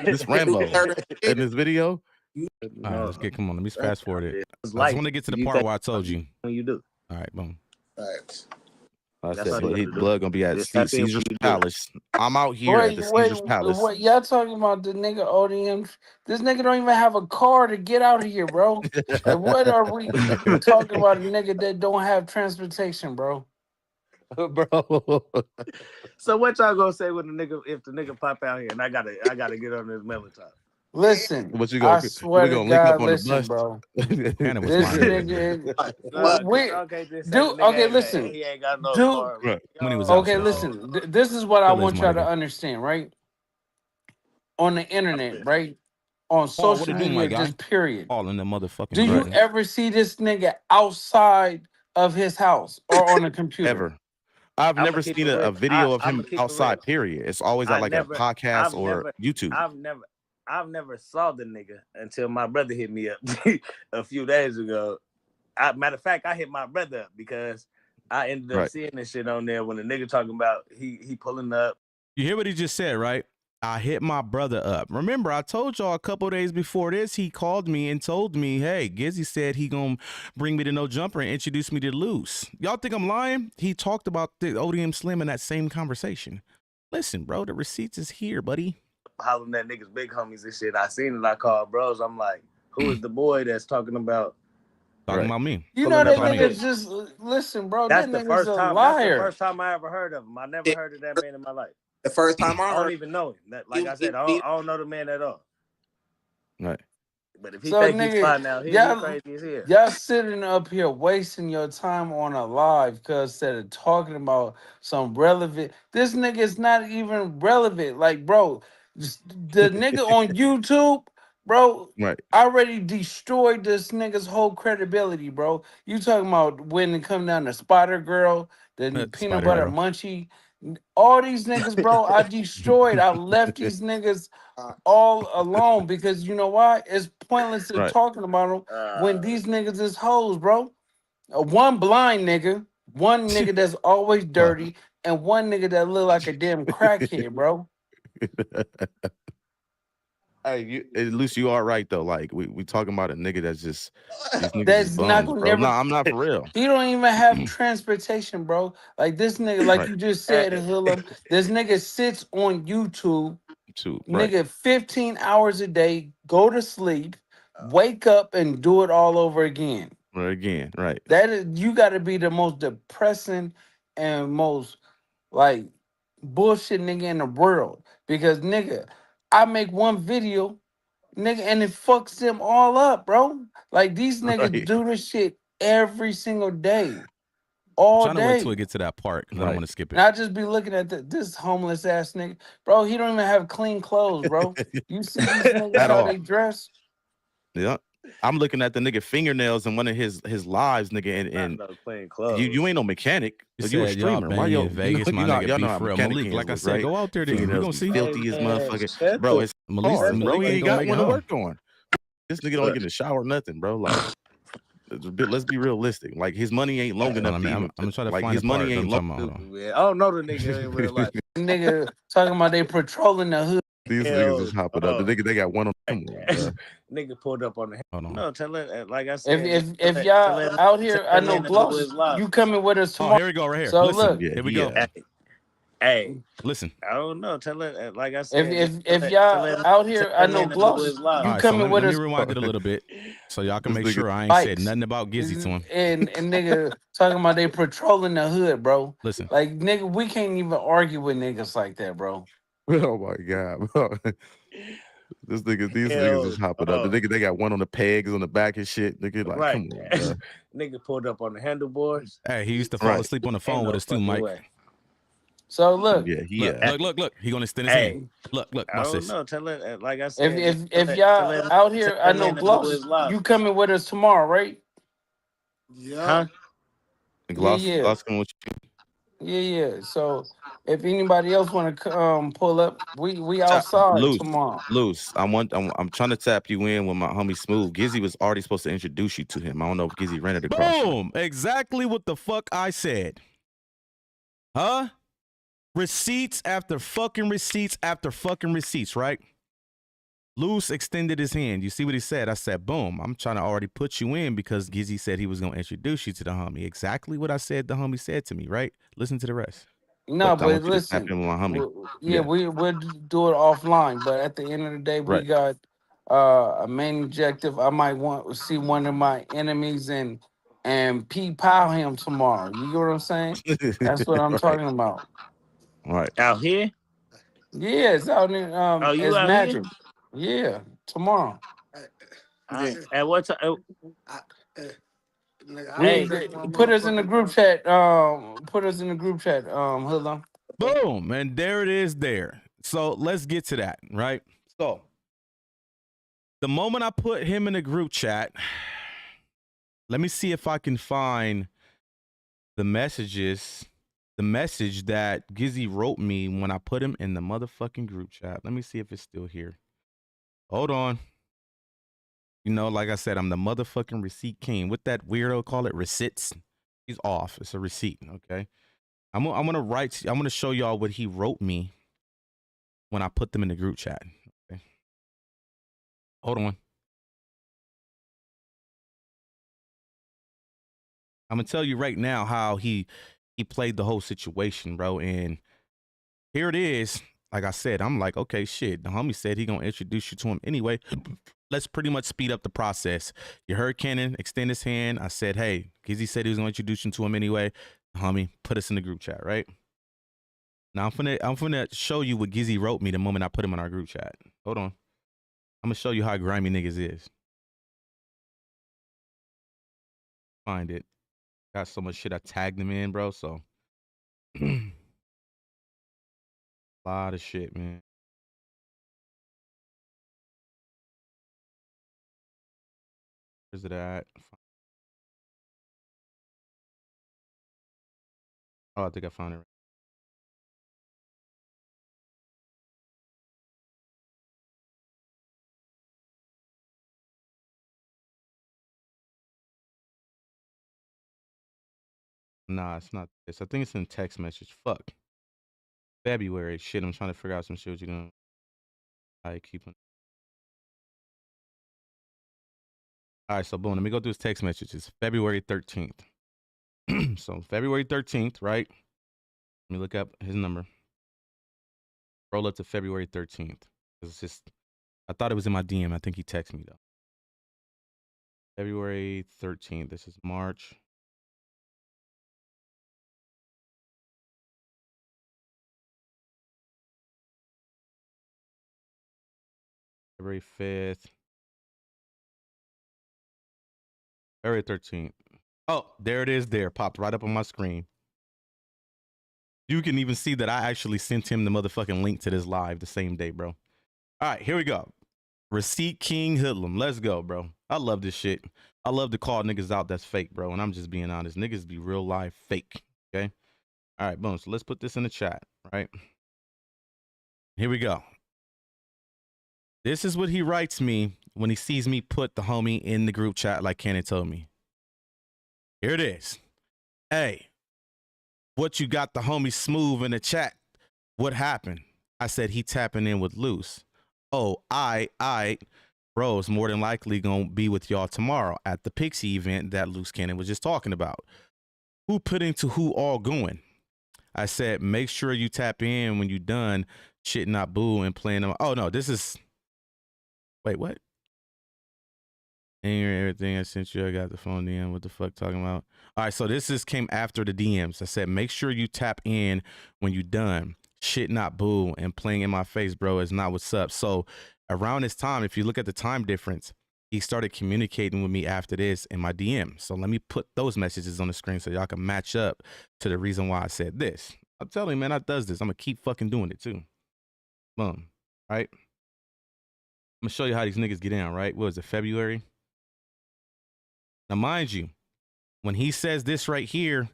this Rambo in this video.
All right, come on. Let me fast forward it. I just want to get to the part where I told you.
You do.
All right, boom.
Thanks.
I said, his blood gonna be at Caesar's Palace. I'm out here at the Caesar's Palace.
What y'all talking about? The nigga ODM? This nigga don't even have a car to get out of here, bro. Like, what are we talking about? A nigga that don't have transportation, bro.
Bro.
So what y'all gonna say when if the nigga pop out here and I gotta get on this melatonin?
Listen,
what you gonna,
I swear to God, listen, bro.
This
nigga, listen.
He ain't got no car.
When he was
okay, listen. This is what I want y'all to understand, right? On the internet, right? On social media, just period.
All in the motherfucking.
Do you ever see this nigga outside of his house or on a computer?
Ever. I've
I'ma
never
keep
seen
it
a
real.
video of
I'ma
him
keep it real.
outside. Period. It's always at like a podcast or YouTube.
I've never saw the nigga until my brother hit me up a few days ago. Matter of fact, I hit my brother up because I ended up seeing this shit on there when the nigga talking about he pulling up.
You hear what he just said, right? I hit my brother up. Remember, I told y'all a couple days before this, he called me and told me, hey, Gizzy said he gonna bring me to No Jumper and introduce me to Luce. Y'all think I'm lying? He talked about the ODM Slim in that same conversation. Listen, bro, the receipts is here, buddy.
Hollering at niggas, big homies and shit. I seen it. I called bros. I'm like, who is the boy that's talking about?
Talking about me.
You know that
Pulling up
nigga just listen, bro.
That's
That
the
nigga's
first
a
time.
liar.
That's the first time I ever heard of him. I never heard of that man in my life.
The first time
I
I
don't
heard,
even know him. Like I said, I don't know the man at all.
Right.
But if he
So,
think he's
nigga,
fine now, he crazy as hell.
y'all sitting up here wasting your time on a live because instead of talking about some relevant, this nigga is not even relevant. Like, bro, the nigga on YouTube, bro,
Right.
already destroyed this nigga's whole credibility, bro. You talking about when it come down to Spider Girl, the peanut butter munchie, all these niggas, bro, I destroyed. I left these niggas all alone because you know why? It's pointless in talking about them when these niggas is hoes, bro. One blind nigga, one nigga that's always dirty, and one nigga that look like a damn crackhead, bro.
Hey, at least you are right though. Like we talking about a nigga that's just these niggas
That's
is
not
bums,
gonna
bro.
never.
No, I'm not for real.
He don't even have transportation, bro. Like this nigga, like you just said, Hillum, this nigga sits on YouTube. Nigga, 15 hours a day, go to sleep, wake up, and do it all over again.
Again, right.
That is, you got to be the most depressing and most like bullshit nigga in the world. Because nigga, I make one video, nigga, and it fucks them all up, bro. Like these niggas do this shit every single day. All
I'm trying to
day.
wait till we get to that part because I don't want to skip it.
And I just be looking at this homeless ass nigga, bro. He don't even have clean clothes, bro. You see these niggas how they dress?
Yeah, I'm looking at the nigga fingernails in one of his lives, nigga, and
clean clothes.
You ain't no mechanic. You a streamer. Why
you in Vegas?
You
my
know,
nigga
y'all
be
know how
for real.
mechanic
Malik, like I
was,
said,
right?
go out there. Then you gonna see
filthy as motherfucker, bro. It's hard, bro.
Malik
He
ain't
ain't
gonna
got
make
one
it
to
home.
work on. This nigga don't get in the shower, nothing, bro. Like, let's be realistic. Like his money ain't long enough.
I'm gonna try to
like
find
his
the
money
part
ain't long.
I don't know the nigga in real life.
Nigga talking about they patrolling the hood.
These niggas is hopping up. The nigga they got one on. Come on, bro.
Nigga pulled up on the.
Hold on.
No, tell it like I said.
If y'all out here, I know Gloss, you coming with us tomorrow.
Oh, here we go, right here.
So
Listen,
look,
here we go.
Hey,
listen.
I don't know. Tell it like I said.
If y'all out here, I know Gloss, you
Right,
coming
so
with
let
us.
me rewind it a little bit so y'all can make sure I ain't said nothing about Gizzy to him.
And nigga talking about they patrolling the hood, bro.
Listen,
like nigga, we can't even argue with niggas like that, bro.
Oh my god, bro. These niggas is hopping up. The nigga they got one on the pegs on the back and shit. Nigga like, come on, bro.
Nigga pulled up on the handlebars.
Hey, he used to fall asleep on the phone with us too, Mike.
So look,
look. He gonna extend his hand. Look,
I don't know. Tell it like I said.
If y'all out here, I know Gloss, you coming with us tomorrow, right?
Yeah.
Huh?
Gloss coming with you.
Yeah. So if anybody else want to pull up, we outside tomorrow.
Luce, I'm trying to tap you in with my homie Smooth. Gizzy was already supposed to introduce you to him. I don't know if Gizzy rented across.
Boom! Exactly what the fuck I said. Huh? Receipts after fucking receipts after fucking receipts, right? Luce extended his hand. You see what he said? I said, boom, I'm trying to already put you in because Gizzy said he was going to introduce you to the homie. Exactly what I said the homie said to me, right? Listen to the rest.
No, but listen.
Yeah,
we'll do it offline. But at the end of the day, we got a main objective. I might want to see one of my enemies and pow him tomorrow. You get what I'm saying? That's what I'm talking about.
All right.
Out here?
Yeah, it's out in
you out
Magic. Yeah, tomorrow.
At what time?
Put us in the group chat. Hold on.
Boom, and there it is there. So let's get to that, right? So the moment I put him in the group chat, let me see if I can find the messages the message that Gizzy wrote me when I put him in the motherfucking group chat. Let me see if it's still here. Hold on. You know, like I said, I'm the motherfucking receipt king. What that weirdo call it? Receipts. He's off. It's a receipt. Okay. I'm gonna show y'all what he wrote me when I put them in the group chat. Okay. Hold on. I'm gonna tell you right now how he played the whole situation, bro. And here it is. Like I said, I'm like, okay, shit. The homie said he gonna introduce you to him anyway. Let's pretty much speed up the process. You heard Cannon extend his hand. I said, hey, Gizzy said he was gonna introduce you to him anyway. The homie put us in the group chat, right? Now I'm finna show you what Gizzy wrote me the moment I put him in our group chat. Hold on. I'm gonna show you how grimy niggas is. Find it. Got so much shit I tagged him in, bro. So a lot of shit, man. Where's it at? Oh, I think I found it. Right. Nah, it's not this. I think it's in text message. Fuck. February. Shit, I'm trying to figure out some shit. What you doing? I keep on. All right, so boom. Let me go through his text messages. February 13th. So February 13th, right? Let me look up his number. Roll up to February 13th. It's just, I thought it was in my DM. I think he texted me though. February 13th. This is March. February 5th. February 13th. Oh, there it is there. Popped right up on my screen. You can even see that I actually sent him the motherfucking link to this live the same day, bro. All right, here we go. Receipt King Hoodlum. Let's go, bro. I love this shit. I love to call niggas out that's fake, bro. And I'm just being honest. Niggas be real life fake. Okay. All right, boom. So let's put this in the chat, right? Here we go. This is what he writes me when he sees me put the homie in the group chat like Cannon told me. Here it is. Hey, what you got the homie Smooth in the chat? What happened? I said he tapping in with Luce. Oh, I, bro's more than likely gonna be with y'all tomorrow at the Pixie event that Luce Cannon was just talking about. Who put into who all going? I said, make sure you tap in when you done shit not boo and playing them. Oh no, this is, wait, what? And everything I sent you, I got the phone DM. What the fuck talking about? All right, so this came after the DMs. I said, make sure you tap in when you done. Shit not boo and playing in my face, bro, is not what's up. So around this time, if you look at the time difference, he started communicating with me after this in my DM. So let me put those messages on the screen so y'all can match up to the reason why I said this. I'm telling you, man, I does this. I'm gonna keep fucking doing it too. Boom. Right? I'm gonna show you how these niggas get down, right? What was it, February? Now, mind you, when he says this right here,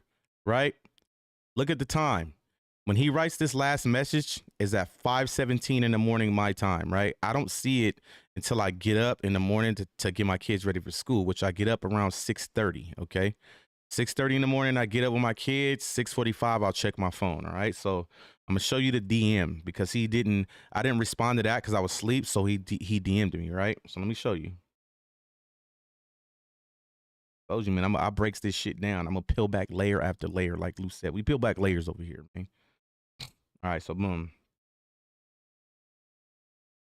right? Look at the time. When he writes this last message is at 5:17 in the morning, my time, right? I don't see it until I get up in the morning to get my kids ready for school, which I get up around 6:30, okay? 6:30 in the morning, I get up with my kids. 6:45, I'll check my phone, all right? So I'm gonna show you the DM because I didn't respond to that because I was asleep, so he DM'd me, right? So let me show you. Told you, man, I breaks this shit down. I'm gonna peel back layer after layer, like Luce said. We peel back layers over here, man. All right, so boom.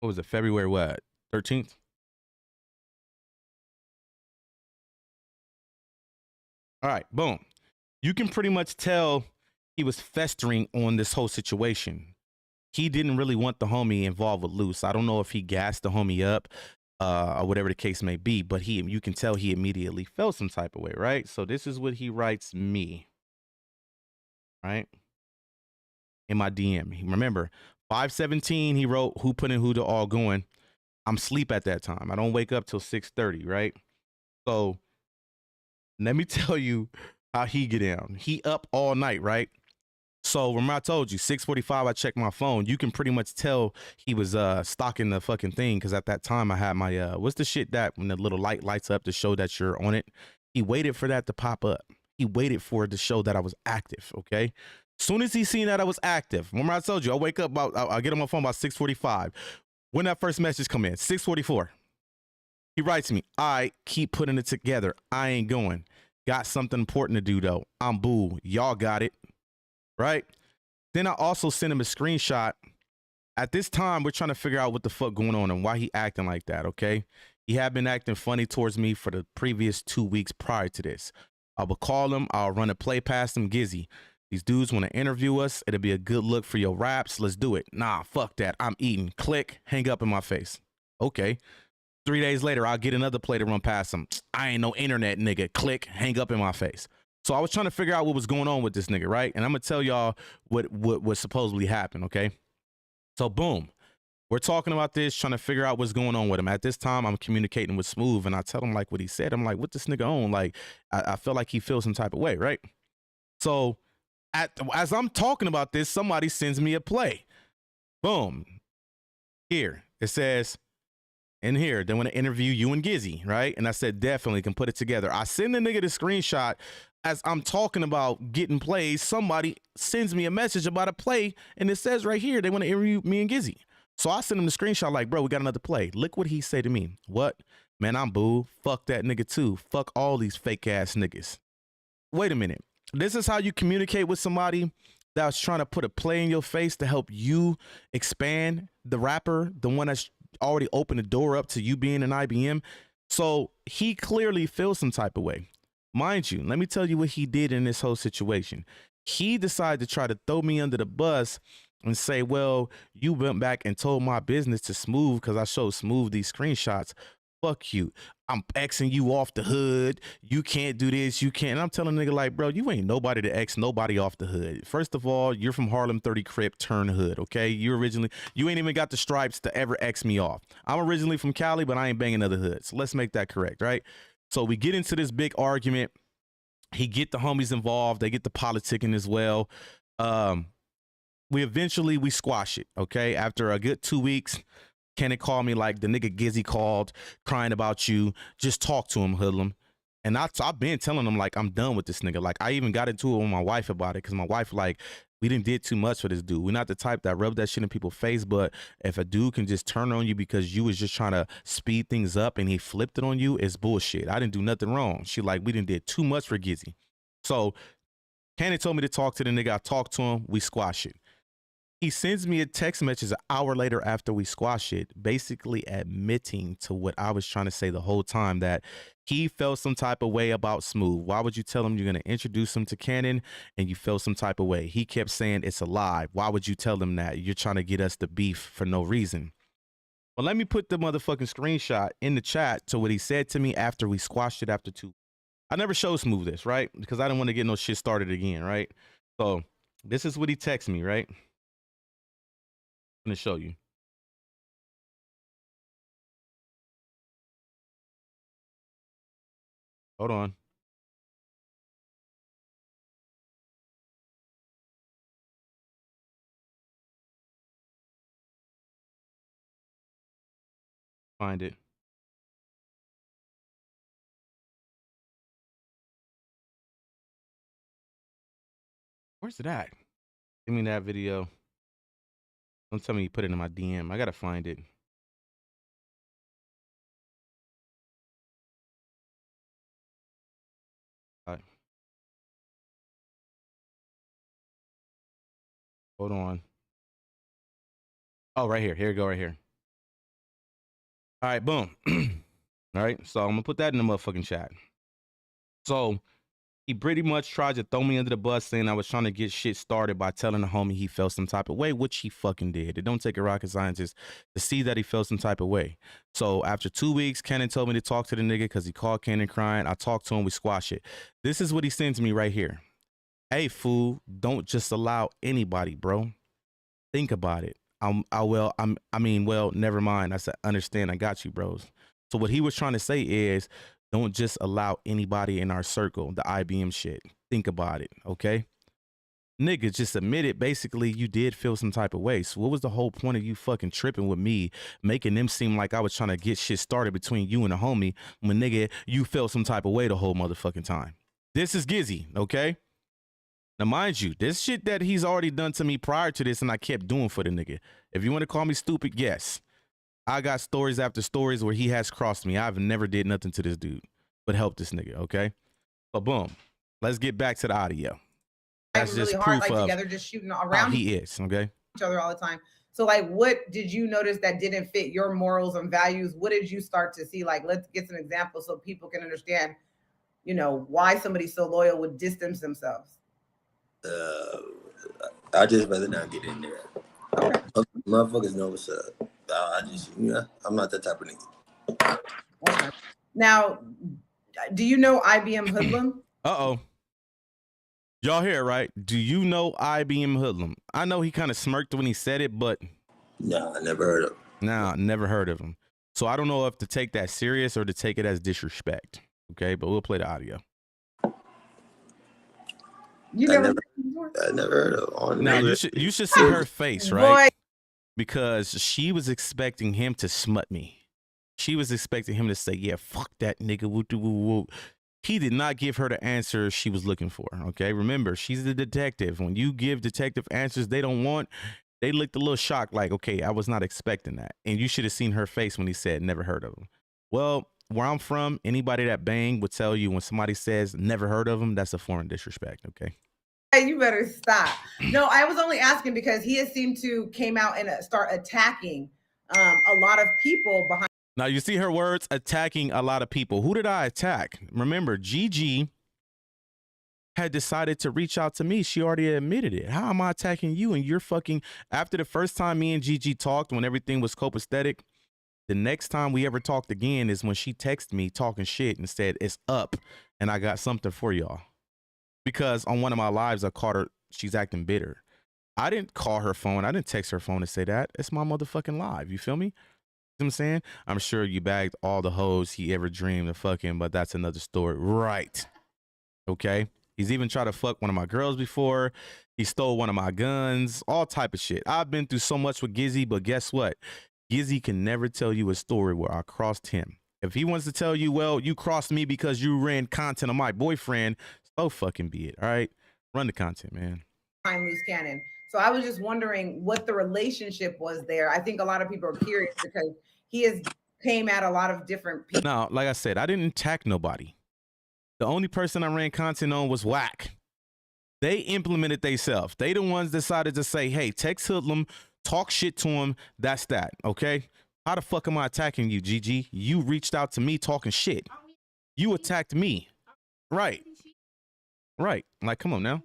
What was it? February what? 13th? All right, boom. You can pretty much tell he was festering on this whole situation. He didn't really want the homie involved with Luce. I don't know if he gassed the homie up or whatever the case may be, but you can tell he immediately felt some type of way, right? So this is what he writes me, right? In my DM. Remember, 5:17, he wrote, who put in who to all going. I'm asleep at that time. I don't wake up till 6:30, right? So let me tell you how he get down. He up all night, right? So remember I told you 6:45 I checked my phone. You can pretty much tell he was stalking the fucking thing because at that time I had my what's the shit that when the little light lights up to show that you're on it. He waited for that to pop up. He waited for it to show that I was active. Okay. Soon as he seen that I was active, remember I told you I wake up about I get on my phone about 6:45. When that first message come in, 6:44. He writes me, I keep putting it together. I ain't going. Got something important to do though. I'm boo. Y'all got it. Right? Then I also sent him a screenshot. At this time, we're trying to figure out what the fuck going on and why he acting like that, okay? He had been acting funny towards me for the previous 2 weeks prior to this. I will call him. I'll run a play past him, Gizzy. These dudes want to interview us. It'll be a good look for your raps. Let's do it. Nah, fuck that. I'm eating. Click. Hang up in my face. Okay. 3 days later, I'll get another play to run past him. I ain't no internet nigga. Click. Hang up in my face. So I was trying to figure out what was going on with this nigga, right? And I'm going to tell y'all what supposedly happened, okay? So boom. We're talking about this, trying to figure out what's going on with him. At this time, I'm communicating with Smooth, and I tell him like what he said. I'm like, what this nigga on? Like, I feel like he feels some type of way, right? So as I'm talking about this, somebody sends me a play. Boom. Here, it says, in here, they want to interview you and Gizzy, right? And I said, definitely can put it together. I send the nigga the screenshot. As I'm talking about getting plays, somebody sends me a message about a play, and it says right here, they want to interview me and Gizzy. So I sent him the screenshot like, bro, we got another play. Look what he said to me. What? Man, I'm boo. Fuck that nigga too. Fuck all these fake ass niggas. Wait a minute. This is how you communicate with somebody that's trying to put a play in your face to help you expand the rapper, the one that's already opened the door up to you being an IBM. So he clearly feels some type of way. Mind you, let me tell you what he did in this whole situation. He decided to try to throw me under the bus and say, well, you went back and told my business to Smooth because I showed Smooth these screenshots. Fuck you. I'm Xing you off the hood. You can't do this. You can't. And I'm telling a nigga like, bro, you ain't nobody to X nobody off the hood. First of all, you're from Harlem 30 Crip turn hood, okay? You ain't even got the stripes to ever X me off. I'm originally from Cali, but I ain't banging other hoods. So let's make that correct, right? So we get into this big argument. He get the homies involved. They get the politicking as well. We eventually squash it, okay? After a good 2 weeks, Cannon called me like the nigga Gizzy called, crying about you. Just talk to him, hoodlum. And I've been telling him like I'm done with this nigga. Like I even got into it with my wife about it because my wife like we didn't did too much for this dude. We're not the type that rub that shit in people's face, but if a dude can just turn on you because you was just trying to speed things up and he flipped it on you, it's bullshit. I didn't do nothing wrong. She like we didn't did too much for Gizzy. So Cannon told me to talk to the nigga. I talked to him. We squash it. He sends me a text message an hour later after we squash it, basically admitting to what I was trying to say the whole time, that he felt some type of way about Smooth. Why would you tell him you're going to introduce him to Cannon and you felt some type of way? He kept saying it's a lie. Why would you tell him that? You're trying to get us the beef for no reason. Well, let me put the motherfucking screenshot in the chat to what he said to me after we squashed it after 2. I never showed Smooth this, right? Because I didn't want to get no shit started again, right? So this is what he texted me, right? To show you. Hold on. Find it. Where's it at? Give me that video. Don't tell me you put it in my DM. I gotta find it. All right. Hold on. Oh, right here. Here we go, right here. All right, boom. All right, so I'm gonna put that in the motherfucking chat. So he pretty much tried to throw me under the bus saying I was trying to get shit started by telling the homie he felt some type of way, which he fucking did. It don't take a rocket scientist to see that he felt some type of way. So after 2 weeks, Cannon told me to talk to the nigga because he called Cannon crying. I talked to him. We squash it. This is what he sends me right here. Hey, fool, don't just allow anybody, bro. Think about it. Well, never mind. I said, understand. I got you, bros. So what he was trying to say is, don't just allow anybody in our circle, the IBM shit. Think about it, okay? nigga just admitted basically you did feel some type of way. So what was the whole point of you fucking tripping with me, making them seem like I was trying to get shit started between you and the homie when nigga you felt some type of way the whole motherfucking time? This is Gizzy, okay? Now mind you, this shit that he's already done to me prior to this and I kept doing for the nigga. If you want to call me stupid, yes. I got stories after stories where he has crossed me. I've never did nothing to this dude but help this nigga, okay? But boom, let's get back to the audio. That's
really
just
hard,
proof
like
of
together, just shooting
how
around
he is, okay?
each other all the time. So like, what did you notice that didn't fit your morals and values? What did you start to see? Like, let's get some examples so people can understand, you know, why somebody so loyal would distance themselves.
I just rather not get in there.
Okay.
Motherfuckers know what's up. I'm not that type of nigga.
Okay. Now, do you know IBM Hoodlum?
Uh-oh. Y'all hear it, right? Do you know IBM Hoodlum? I know he kind of smirked when he said it, but
No, I never heard of him.
nah, never heard of him. So I don't know if to take that serious or to take it as disrespect. Okay, but we'll play the audio.
I
never heard of him.
Now you should see her face, right? Because she was expecting him to smut me. She was expecting him to say, yeah, fuck that nigga. Woo, woo, woo. He did not give her the answer she was looking for, okay? Remember, she's the detective. When you give detective answers they don't want, they looked a little shocked like, okay, I was not expecting that. And you should have seen her face when he said, never heard of him. Well, where I'm from, anybody that bang would tell you when somebody says, never heard of him, that's a form of disrespect, okay?
Hey, you better stop. No, I was only asking because he has seemed to came out and start attacking a lot of people behind.
Now, you see her words, attacking a lot of people. Who did I attack? Remember, Gigi had decided to reach out to me. She already admitted it. How am I attacking you? And you're fucking, after the first time me and Gigi talked when everything was copacetic, the next time we ever talked again is when she texted me talking shit and said, it's up and I got something for y'all. Because on one of my lives, I caught her, she's acting bitter. I didn't call her phone. I didn't text her phone to say that. It's my motherfucking live. You feel me? You know what I'm saying? I'm sure you bagged all the hoes he ever dreamed of fucking, but that's another story. Right. Okay. He's even tried to fuck one of my girls before. He stole one of my guns, all type of shit. I've been through so much with Gizzy, but guess what? Gizzy can never tell you a story where I crossed him. If he wants to tell you, well, you crossed me because you ran content on my boyfriend, so fucking be it. All right. Run the content, man.
Luce Cannon. So I was just wondering what the relationship was there. I think a lot of people are curious because he has came at a lot of different people.
Now, like I said, I didn't attack nobody. The only person I ran content on was Wack. They implemented themselves. They the ones decided to say, hey, text Hoodlum, talk shit to him. That's that, okay? How the fuck am I attacking you, Gigi? You reached out to me talking shit. You attacked me. Right. Right. Like, come on now.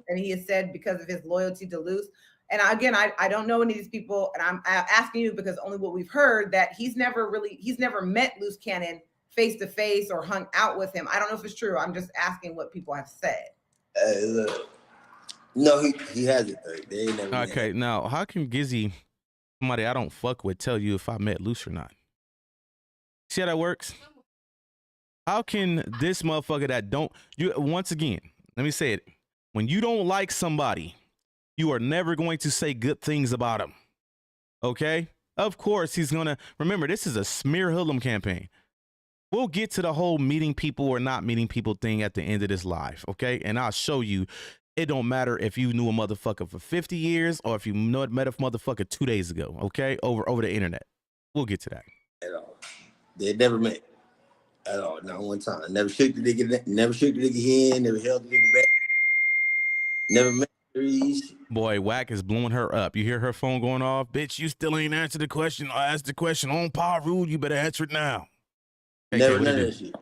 And he has said because of his loyalty to Luce. And again, I don't know any of these people, and I'm asking you because only what we've heard that he's never met Luce Cannon face to face or hung out with him. I don't know if it's true. I'm just asking what people have said.
No, he hasn't. They ain't never
okay, now how can Gizzy, somebody I don't fuck with, tell you if I met Luce or not? See how that works? How can this motherfucker that don't you once again, let me say it. When you don't like somebody, you are never going to say good things about him. Okay? Of course, he's gonna remember this is a smear Hoodlum campaign. We'll get to the whole meeting people or not meeting people thing at the end of this live, okay? And I'll show you it don't matter if you knew a motherfucker for 50 years or if you met a motherfucker 2 days ago, okay? Over the internet. We'll get to that.
At all. They never met. At all. Not one time. Never shook the nigga hand, never held the nigga back. Never met trees.
Boy, Wack is blowing her up. You hear her phone going off? Bitch, you still ain't answered the question. I asked the question on Power Rule. You better answer it now.
Never none of that shit.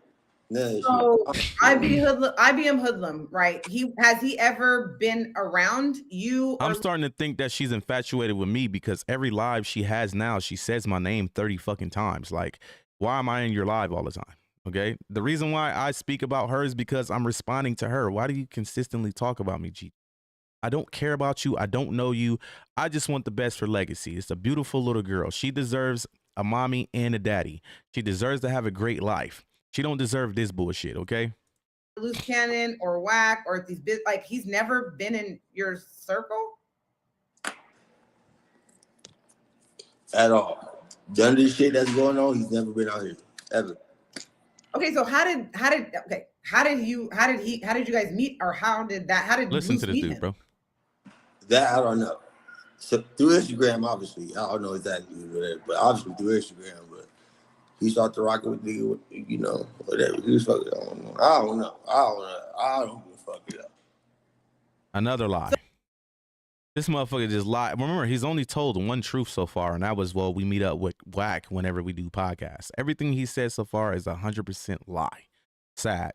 So IBM Hoodlum, right? Has he ever been around you?
I'm starting to think that she's infatuated with me because every live she has now, she says my name 30 fucking times. Like, why am I in your live all the time? Okay. The reason why I speak about her is because I'm responding to her. Why do you consistently talk about me, G? I don't care about you. I don't know you. I just want the best for Legacy. It's a beautiful little girl. She deserves a mommy and a daddy. She deserves to have a great life. She don't deserve this bullshit, okay?
Luce Cannon or Wack or these like he's never been in your circle
at all. None of this shit that's going on, he's never been out here ever.
Okay, so how did you guys meet, or how did
Listen
Luce
to this
meet
dude,
him?
bro.
That I don't know. So through Instagram, obviously, I don't know exactly whatever, but obviously through Instagram. But he started rocking with nigga, you know, whatever. He was fucking. I don't know. I don't give a fuck it up.
Another lie. This motherfucker just lied. Remember, he's only told one truth so far, and that was, well, we meet up with Wack whenever we do podcasts. Everything he said so far is 100% lie. Sad.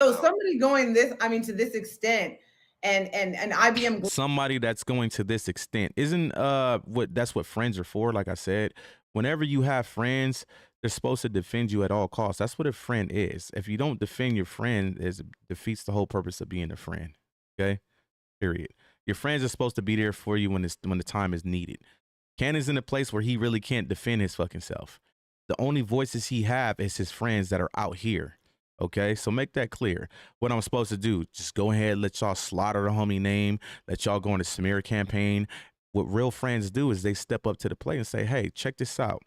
So somebody going to this extent, and IBM.
Somebody that's going to this extent isn't that's what friends are for. Like I said, whenever you have friends, they're supposed to defend you at all costs. That's what a friend is. If you don't defend your friend, it defeats the whole purpose of being a friend. Okay, period. Your friends are supposed to be there for you when the time is needed. Cannon's in a place where he really can't defend his fucking self. The only voices he have is his friends that are out here. Okay, so make that clear. What I'm supposed to do, just go ahead, let y'all slaughter the homie name, let y'all go on a smear campaign. What real friends do is they step up to the plate and say, hey, check this out.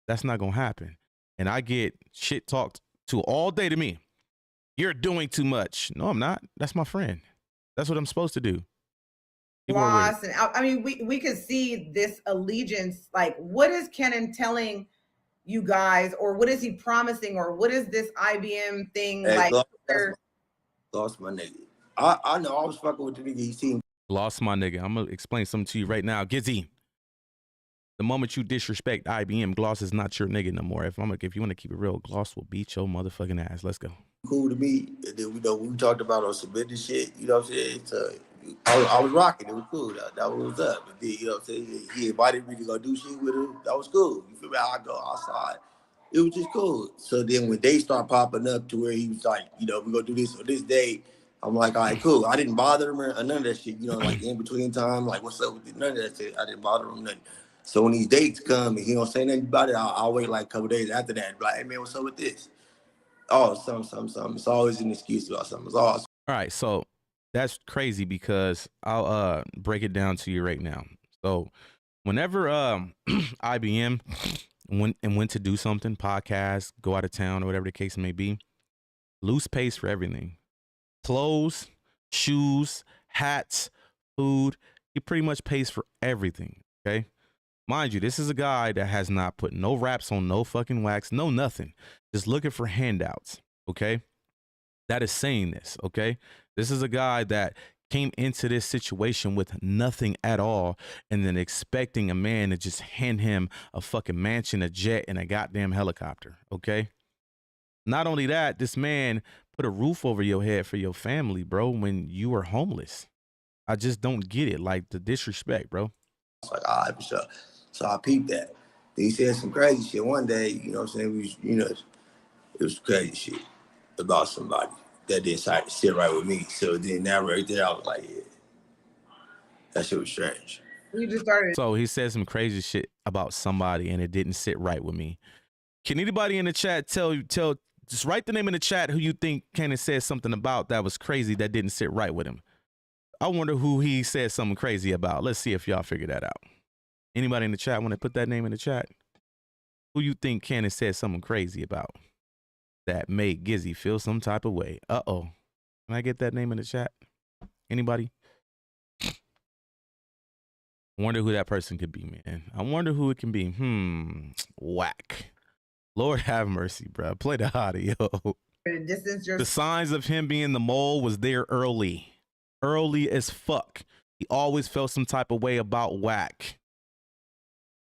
That's not going to happen. And I get shit talked to all day to me. You're doing too much. No, I'm not. That's my friend. That's what I'm supposed to do.
Lost, and I mean, we could see this allegiance. Like, what is Cannon telling you guys, or what is he promising, or what is this IBM thing like?
Lost my nigga. I know I was fucking with the nigga. He seen
lost my nigga. I'm gonna explain something to you right now, Gizzy. The moment you disrespect IBM, Gloss is not your nigga no more. If you want to keep it real, Gloss will beat your motherfucking ass. Let's go.
Cool to me. And then we talked about on some business shit. You know what I'm saying? So I was rocking. It was cool. That was up. But then, you know what I'm saying? He invited me to go do shit with him. That was cool. You feel me? I go outside. It was just cool. So then when they start popping up to where he was like, you know, we're gonna do this on this day. I'm like, all right, cool. I didn't bother him or none of that shit. You know, like in between time, like what's up with it? None of that shit. I didn't bother him nothing. So when these dates come and he don't say nothing about it, I'll wait like a couple days after that. Be like, hey man, what's up with this? Oh, something. It's always an excuse about something. It's always.
All right, so that's crazy because I'll break it down to you right now. So whenever IBM went to do something, podcast, go out of town, or whatever the case may be, Luce pays for everything. Clothes, shoes, hats, food. He pretty much pays for everything, okay? Mind you, this is a guy that has not put no raps on no fucking wax, no nothing. Just looking for handouts, okay? That is saying this, okay? This is a guy that came into this situation with nothing at all and then expecting a man to just hand him a fucking mansion, a jet, and a goddamn helicopter, okay? Not only that, this man put a roof over your head for your family, bro, when you were homeless. I just don't get it, like the disrespect, bro.
It's like, all right, for sure. So I peeped that. Then he said some crazy shit one day, you know what I'm saying? It was crazy shit about somebody that didn't sit right with me. So then that right there, I was like, yeah, that shit was strange.
You just started.
So he said some crazy shit about somebody and it didn't sit right with me. Can anybody in the chat just write the name in the chat who you think Cannon said something about that was crazy that didn't sit right with him? I wonder who he said something crazy about. Let's see if y'all figure that out. Anybody in the chat want to put that name in the chat? Who you think Cannon said something crazy about that made Gizzy feel some type of way? Uh-oh. Can I get that name in the chat? Anybody? I wonder who that person could be, man. I wonder who it can be. Wack. Lord have mercy, bro. Play the audio. The signs of him being the mole was there early. Early as fuck. He always felt some type of way about Wack.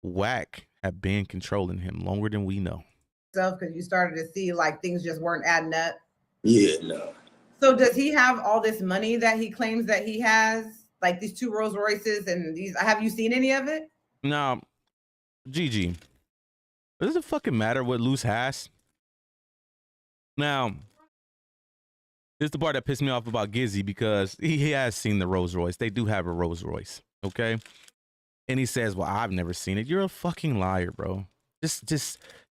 Wack had been controlling him longer than we know.
Because you started to see like things just weren't adding up.
Yeah, no.
So does he have all this money that he claims that he has? Like these 2 Rolls Royces and these, have you seen any of it?
Now, Gigi, does it fucking matter what Luce has? Now, this is the part that pissed me off about Gizzy because he has seen the Rolls Royce. They do have a Rolls Royce, okay? And he says, well, I've never seen it. You're a fucking liar, bro.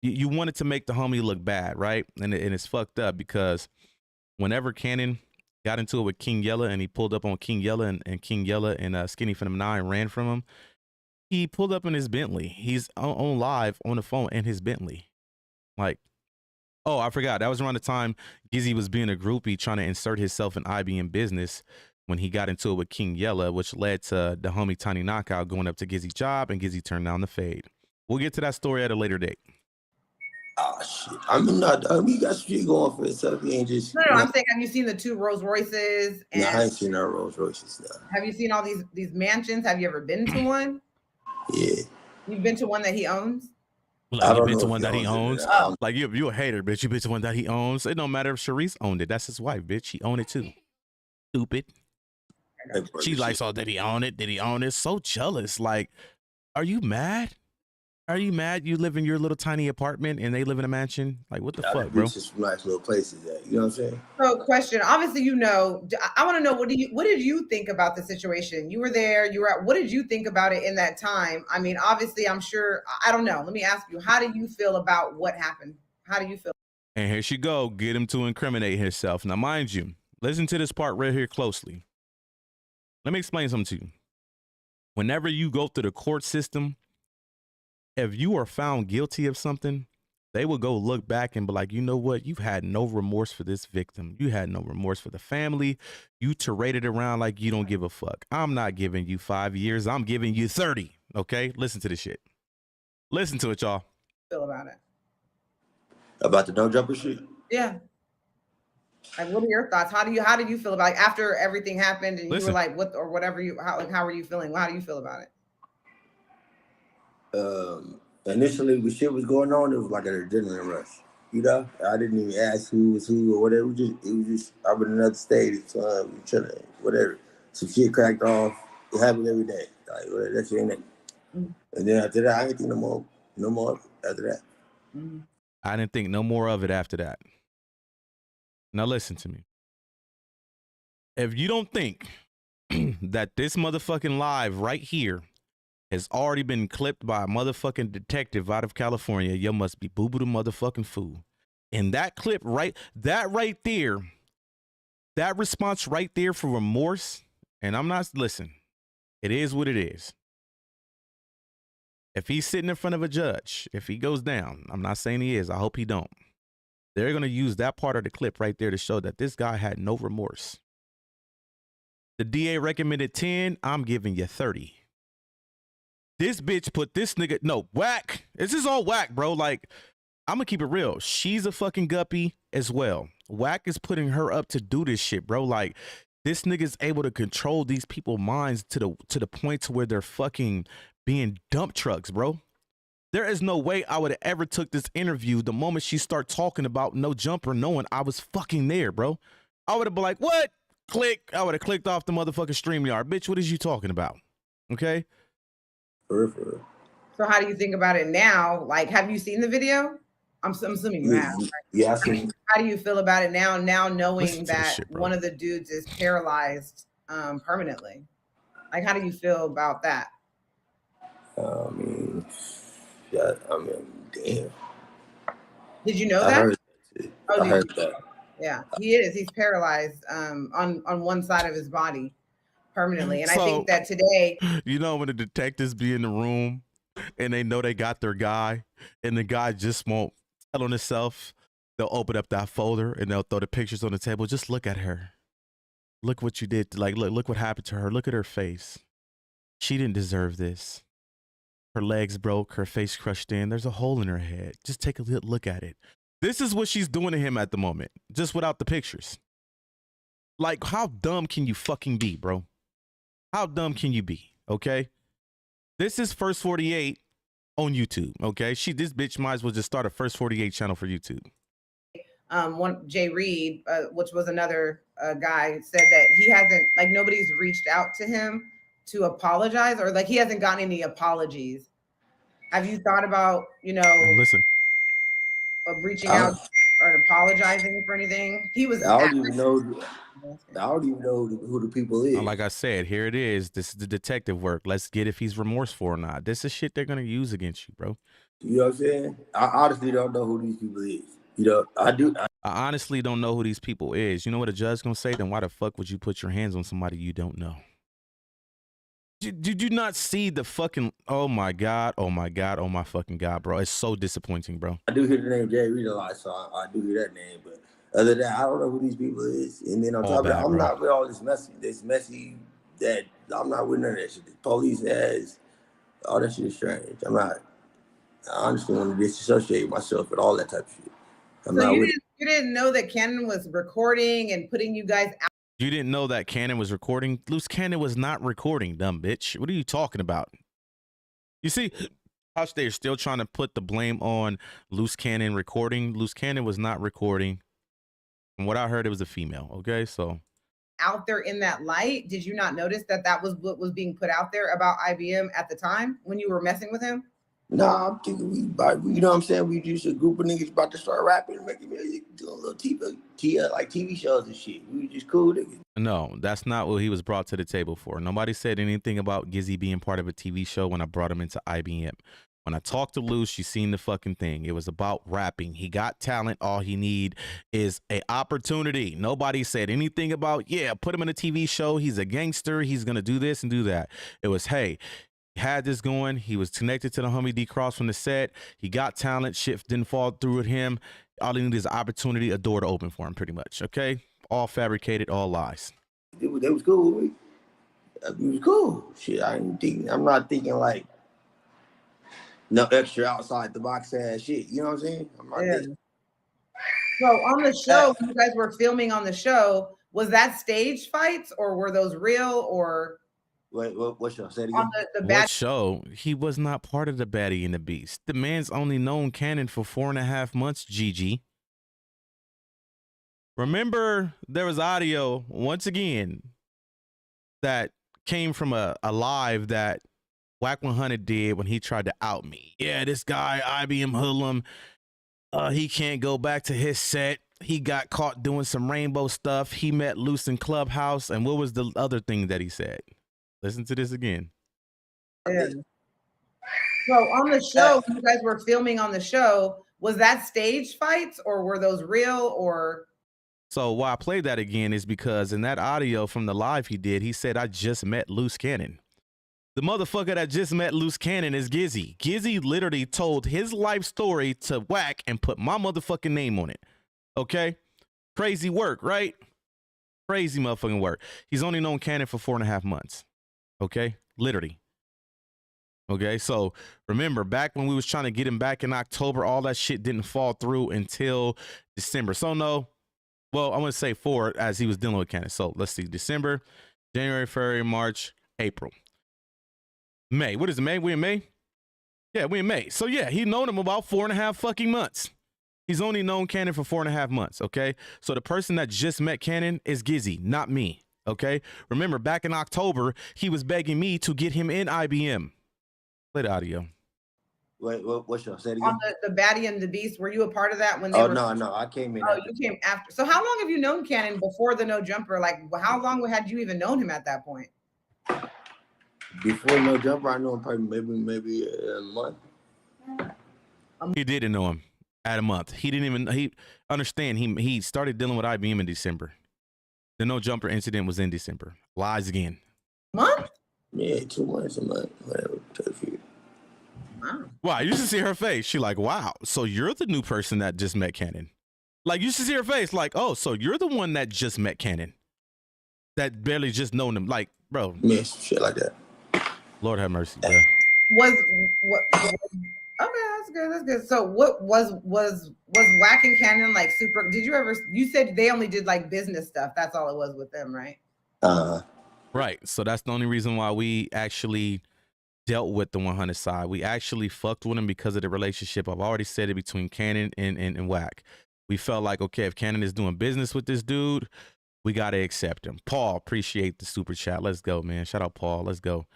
You wanted to make the homie look bad, right? And it's fucked up because whenever Cannon got into it with King Yella and he pulled up on King Yella and King Yella and Skinny from 9 ran from him, he pulled up in his Bentley. He's on live on the phone in his Bentley. Like, oh, I forgot. That was around the time Gizzy was being a groupie trying to insert himself in IBM business when he got into it with King Yella, which led to the homie Tiny Knockout going up to Gizzy's job and Gizzy turned down the fade. We'll get to that story at a later date.
Oh shit! You got shit going for yourself. You ain't just.
No, I'm saying, have you seen the 2 Rolls Royces? And
I ain't seen no Rolls Royces. No.
Have you seen all these mansions? Have you ever been to one?
Yeah.
You've been to one that he owns?
Like, you been to one that he owns?
Oh.
Like, you a hater, bitch. You been to one that he owns. It don't matter if Sharice owned it. That's his wife, bitch. He owned it too. Stupid. She likes all, did he own it? Did he own it? So jealous. Like, are you mad? Are you mad you live in your little tiny apartment and they live in a mansion? Like, what the fuck, bro?
Just nice little places that, you know what I'm saying?
So, question. Obviously, you know, I want to know, what did you think about the situation? You were there. You were at. What did you think about it in that time? I mean, obviously, I'm sure. I don't know. Let me ask you. How do you feel about what happened? How do you feel?
And here she go. Get him to incriminate himself. Now, mind you, listen to this part right here closely. Let me explain something to you. Whenever you go through the court system, if you are found guilty of something, they will go look back and be like, you know what? You've had no remorse for this victim. You had no remorse for the family. You paraded around like you don't give a fuck. I'm not giving you 5 years. I'm giving you 30. Okay? Listen to this shit. Listen to it, y'all.
Feel about it?
About the no jumper shit?
Yeah. Like, what are your thoughts? How did you feel about it after everything happened and you were like, what or whatever how were you feeling? How do you feel about it?
Initially, when shit was going on, it was like an adrenaline rush. You know, I didn't even ask who was who or whatever. It was just I was in another state, so we chilling, whatever. Some shit cracked off. It happened every day. Like whatever, that shit ain't it. And then after that, I ain't think no more after that.
I didn't think no more of it after that. Now listen to me. If you don't think that this motherfucking live right here has already been clipped by a motherfucking detective out of California, you must be boo-boo the motherfucking fool. And that clip right there, that response right there for remorse, and I'm not, listen, it is what it is. If he's sitting in front of a judge, if he goes down, I'm not saying he is, I hope he don't. They're going to use that part of the clip right there to show that this guy had no remorse. The DA recommended 10, I'm giving you 30. This bitch put this nigga, no, Wack. This is all Wack, bro. Like, I'm gonna keep it real. She's a fucking guppy as well. Wack is putting her up to do this shit, bro. Like, this nigga's able to control these people's minds to the point to where they're fucking being dump trucks, bro. There is no way I would have ever took this interview the moment she start talking about no jumper, knowing I was fucking there, bro. I would have been like, what? Click. I would have clicked off the motherfucking StreamYard. Bitch, what is you talking about? Okay?
So how do you think about it now? Like, have you seen the video? I'm assuming you have. Right?
Yeah, I seen.
How do you feel about it now knowing that
shit,
one of the dudes is paralyzed permanently? Like, how do you feel about that?
I mean, damn.
Did you know that? I heard that. Yeah, he is. He's paralyzed on one side of his body permanently. And I think that today,
you know, when the detectives be in the room and they know they got their guy and the guy just won't tell on himself, they'll open up that folder and they'll throw the pictures on the table. Just look at her. Look what you did. Like, look what happened to her. Look at her face. She didn't deserve this. Her legs broke, her face crushed in. There's a hole in her head. Just take a look at it. This is what she's doing to him at the moment, just without the pictures. Like, how dumb can you fucking be, bro? How dumb can you be? Okay. This is First 48 on YouTube. Okay. This bitch might as well just start a First 48 channel for YouTube.
One Jay Reed, which was another guy, said that he hasn't, like, nobody's reached out to him to apologize, or like he hasn't gotten any apologies. Have you thought about,
listen,
reaching out or apologizing for anything? He was.
I don't even know who the people is.
Like I said, here it is. This is the detective work. Let's get if he's remorseful or not. This is shit they're gonna use against you, bro.
You know what I'm saying? I honestly don't know who these people is. You know, I
honestly don't know who these people is. You know what a judge gonna say? Then why the fuck would you put your hands on somebody you don't know? Did you not see the fucking? Oh my god! Oh my god! Oh my fucking god, bro! It's so disappointing, bro.
I do hear the name Jay Reed a lot, so I do hear that name. But other than that, I don't know who these people is. And then on top of that, I'm not with all this messy. That I'm not with none of that shit. The police ass, all that shit is strange. I'm not. I honestly want to disassociate myself with all that type of shit.
So you didn't know that Cannon was recording and putting you guys out?
You didn't know that Cannon was recording? Luce Cannon was not recording, dumb bitch. What are you talking about? You see, how they're still trying to put the blame on Luce Cannon recording. Luce Cannon was not recording. From what I heard, it was a female. Okay, so
out there in that light, did you not notice that that was what was being put out there about IBM at the time when you were messing with him?
Nah, I'm thinking we you know what I'm saying? We just a group of niggas about to start rapping and making music, doing little TV shows and shit. We just cool niggas.
No, that's not what he was brought to the table for. Nobody said anything about Gizzy being part of a TV show when I brought him into IBM. When I talked to Luce, she seen the fucking thing. It was about rapping. He got talent. All he need is a opportunity. Nobody said anything about, yeah, put him in a TV show. He's a gangster. He's going to do this and do that. It was, hey, had this going. He was connected to the homie D Cross from the set. He got talent. Shit didn't fall through with him. All he needed is an opportunity, a door to open for him, pretty much. Okay? All fabricated, all lies.
They was cool with me. It was cool. Shit, I'm not thinking like no extra outside the box ass shit. You know what I'm saying? I'm not thinking.
So on the show, you guys were filming on the show. Was that stage fights or were those real or?
Wait, what show? Say it again.
On the
What show? He was not part of the Baddie and the Beast. The man's only known Cannon for 4.5 months, Gigi. Remember, there was audio, once again, that came from a live that Wack 100 did when he tried to out me. Yeah, this guy, IBM Hoodlum, he can't go back to his set. He got caught doing some rainbow stuff. He met Luce in Clubhouse. And what was the other thing that he said? Listen to this again.
Yeah. So on the show, you guys were filming on the show. Was that stage fights or were those real or?
So why I played that again is because in that audio from the live he did, he said, I just met Luce Cannon. The motherfucker that just met Luce Cannon is Gizzy. Gizzy literally told his life story to Wack and put my motherfucking name on it. Okay? Crazy work, right? Crazy motherfucking work. He's only known Cannon for 4.5 months. Okay? Literally. Okay? So remember, back when we was trying to get him back in October, all that shit didn't fall through until December. So no. Well, I want to say 4 as he was dealing with Cannon. So let's see. December, January, February, March, April. May. What is it, May? We in May? Yeah, we in May. So yeah, he known him about 4.5 fucking months. He's only known Cannon for 4.5 months, okay? So the person that just met Cannon is Gizzy, not me, okay? Remember, back in October, he was begging me to get him in IBM. Play the audio.
Wait, what show? Say it again.
On the Baddie and the Beast, were you a part of that when they
were? No, I came in.
Oh, you came after. So how long have you known Cannon before the No Jumper? Like, how long had you even known him at that point?
Before No Jumper, I know him probably maybe a month.
He didn't know him at a month. He didn't even understand. He started dealing with IBM in December. The No Jumper incident was in December. Lies again.
Month?
Yeah, 2 months, a month, whatever.
Wow.
Wow, you should see her face. She like, wow, so you're the new person that just met Cannon. Like, you should see her face. Like, oh, so you're the one that just met Cannon. That barely just known him. Like, bro.
Yeah, shit like that.
Lord have mercy, bro.
Okay, that's good. That's good. So what was Wack and Cannon like super? Did you ever? You said they only did like business stuff. That's all it was with them, right?
Right. So that's the only reason why we actually dealt with the 100 side. We actually fucked with him because of the relationship. I've already said it between Cannon and Wack. We felt like, okay, if Cannon is doing business with this dude, we got to accept him. Paul, appreciate the super chat. Let's go, man. Shout out Paul. Let's go.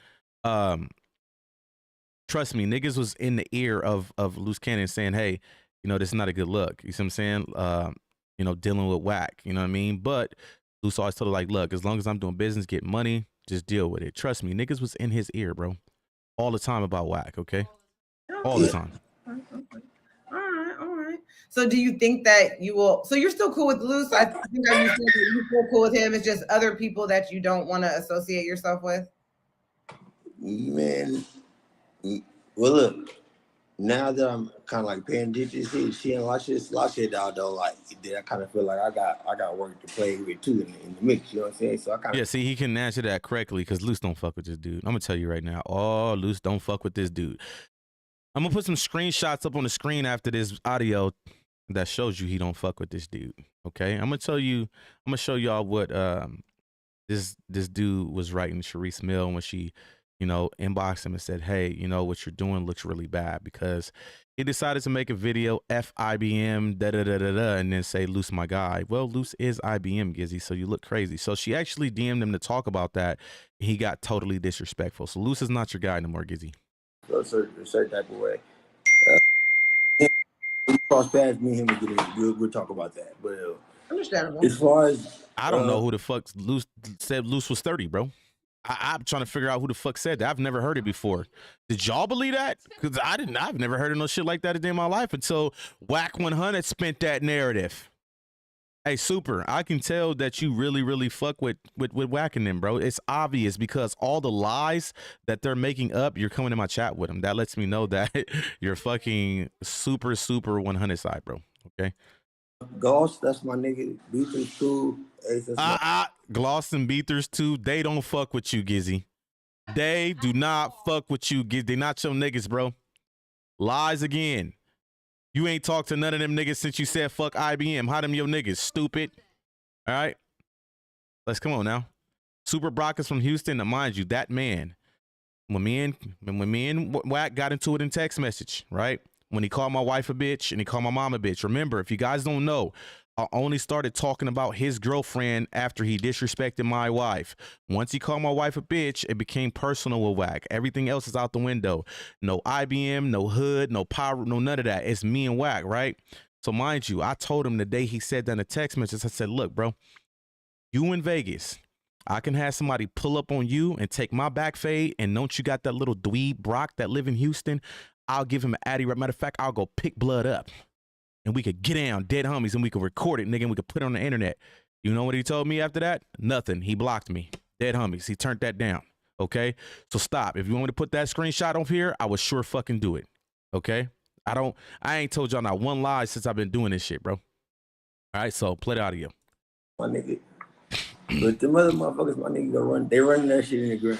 Trust me, niggas was in the ear of Luce Cannon saying, hey, you know, this is not a good look. You see what I'm saying? You know, dealing with Wack, you know what I mean? But Luce always told her, like, look, as long as I'm doing business, get money, just deal with it. Trust me, niggas was in his ear, bro. All the time about Wack, okay? All the time.
All right. So do you think that you will? So you're still cool with Luce? I think you said that you're still cool with him. It's just other people that you don't want to associate yourself with.
Man, well, look. Now that I'm kind of like paying attention to shit and a lot of shit out though, like I kind of feel like I got work to play with too in the mix. You know what I'm saying? So I kind of
See, he can answer that correctly because Luce don't fuck with this dude. I'm gonna tell you right now. Oh, Luce don't fuck with this dude. I'm gonna put some screenshots up on the screen after this audio that shows you he don't fuck with this dude. Okay, I'm gonna tell you. I'm gonna show y'all what this dude was writing Sharice Mill when she, inboxed him and said, hey, what you're doing looks really bad, because he decided to make a video F IBM and then say Luce my guy. Well, Luce is IBM Gizzy, so you look crazy. So she actually DM'd him to talk about that. He got totally disrespectful. So Luce is not your guy no more, Gizzy.
a certain type of way. Cross paths, me and him we'll talk about that. But
Understandable.
as far as
I don't know who the fuck Luce said Luce was 30, bro. I'm trying to figure out who the fuck said that. I've never heard it before. Did y'all believe that? Because I've never heard of no shit like that a day in my life until Wack 100 spent that narrative. Hey, Super, I can tell that you really, really fuck with Wack and them, bro. It's obvious because all the lies that they're making up, you're coming in my chat with them. That lets me know that you're fucking super 100 side, bro. Okay.
Goss, that's my nigga. Beatles too.
Gloss and Beathers too. They don't fuck with you, Gizzy. They do not fuck with you, Gizzy. They not your niggas, bro. Lies again. You ain't talked to none of them niggas since you said fuck IBM. How them your niggas? Stupid. All right. Let's come on now. Super Brock is from Houston. Now, mind you, that man, when me and Wack got into it in text message, right? When he called my wife a bitch and he called my mom a bitch. Remember, if you guys don't know, I only started talking about his girlfriend after he disrespected my wife. Once he called my wife a bitch, it became personal with Wack. Everything else is out the window. No IBM, no hood, no power, no none of that. It's me and Wack, right? So mind you, I told him the day he said that in a text message, I said, look, bro, you in Vegas. I can have somebody pull up on you and take my back fade, and don't you got that little dweeb Brock that live in Houston? I'll give him an addy. Matter of fact, I'll go pick blood up. And we could get down, dead homies, and we could record it, nigga, and we could put it on the internet. You know what he told me after that? Nothing. He blocked me. Dead homies. He turned that down. Okay? So stop. If you want me to put that screenshot off here, I would sure fucking do it. Okay? I ain't told y'all not one lie since I've been doing this shit, bro. All right, so play the audio.
My nigga. But the motherfuckers, my nigga, they running that shit in the ground.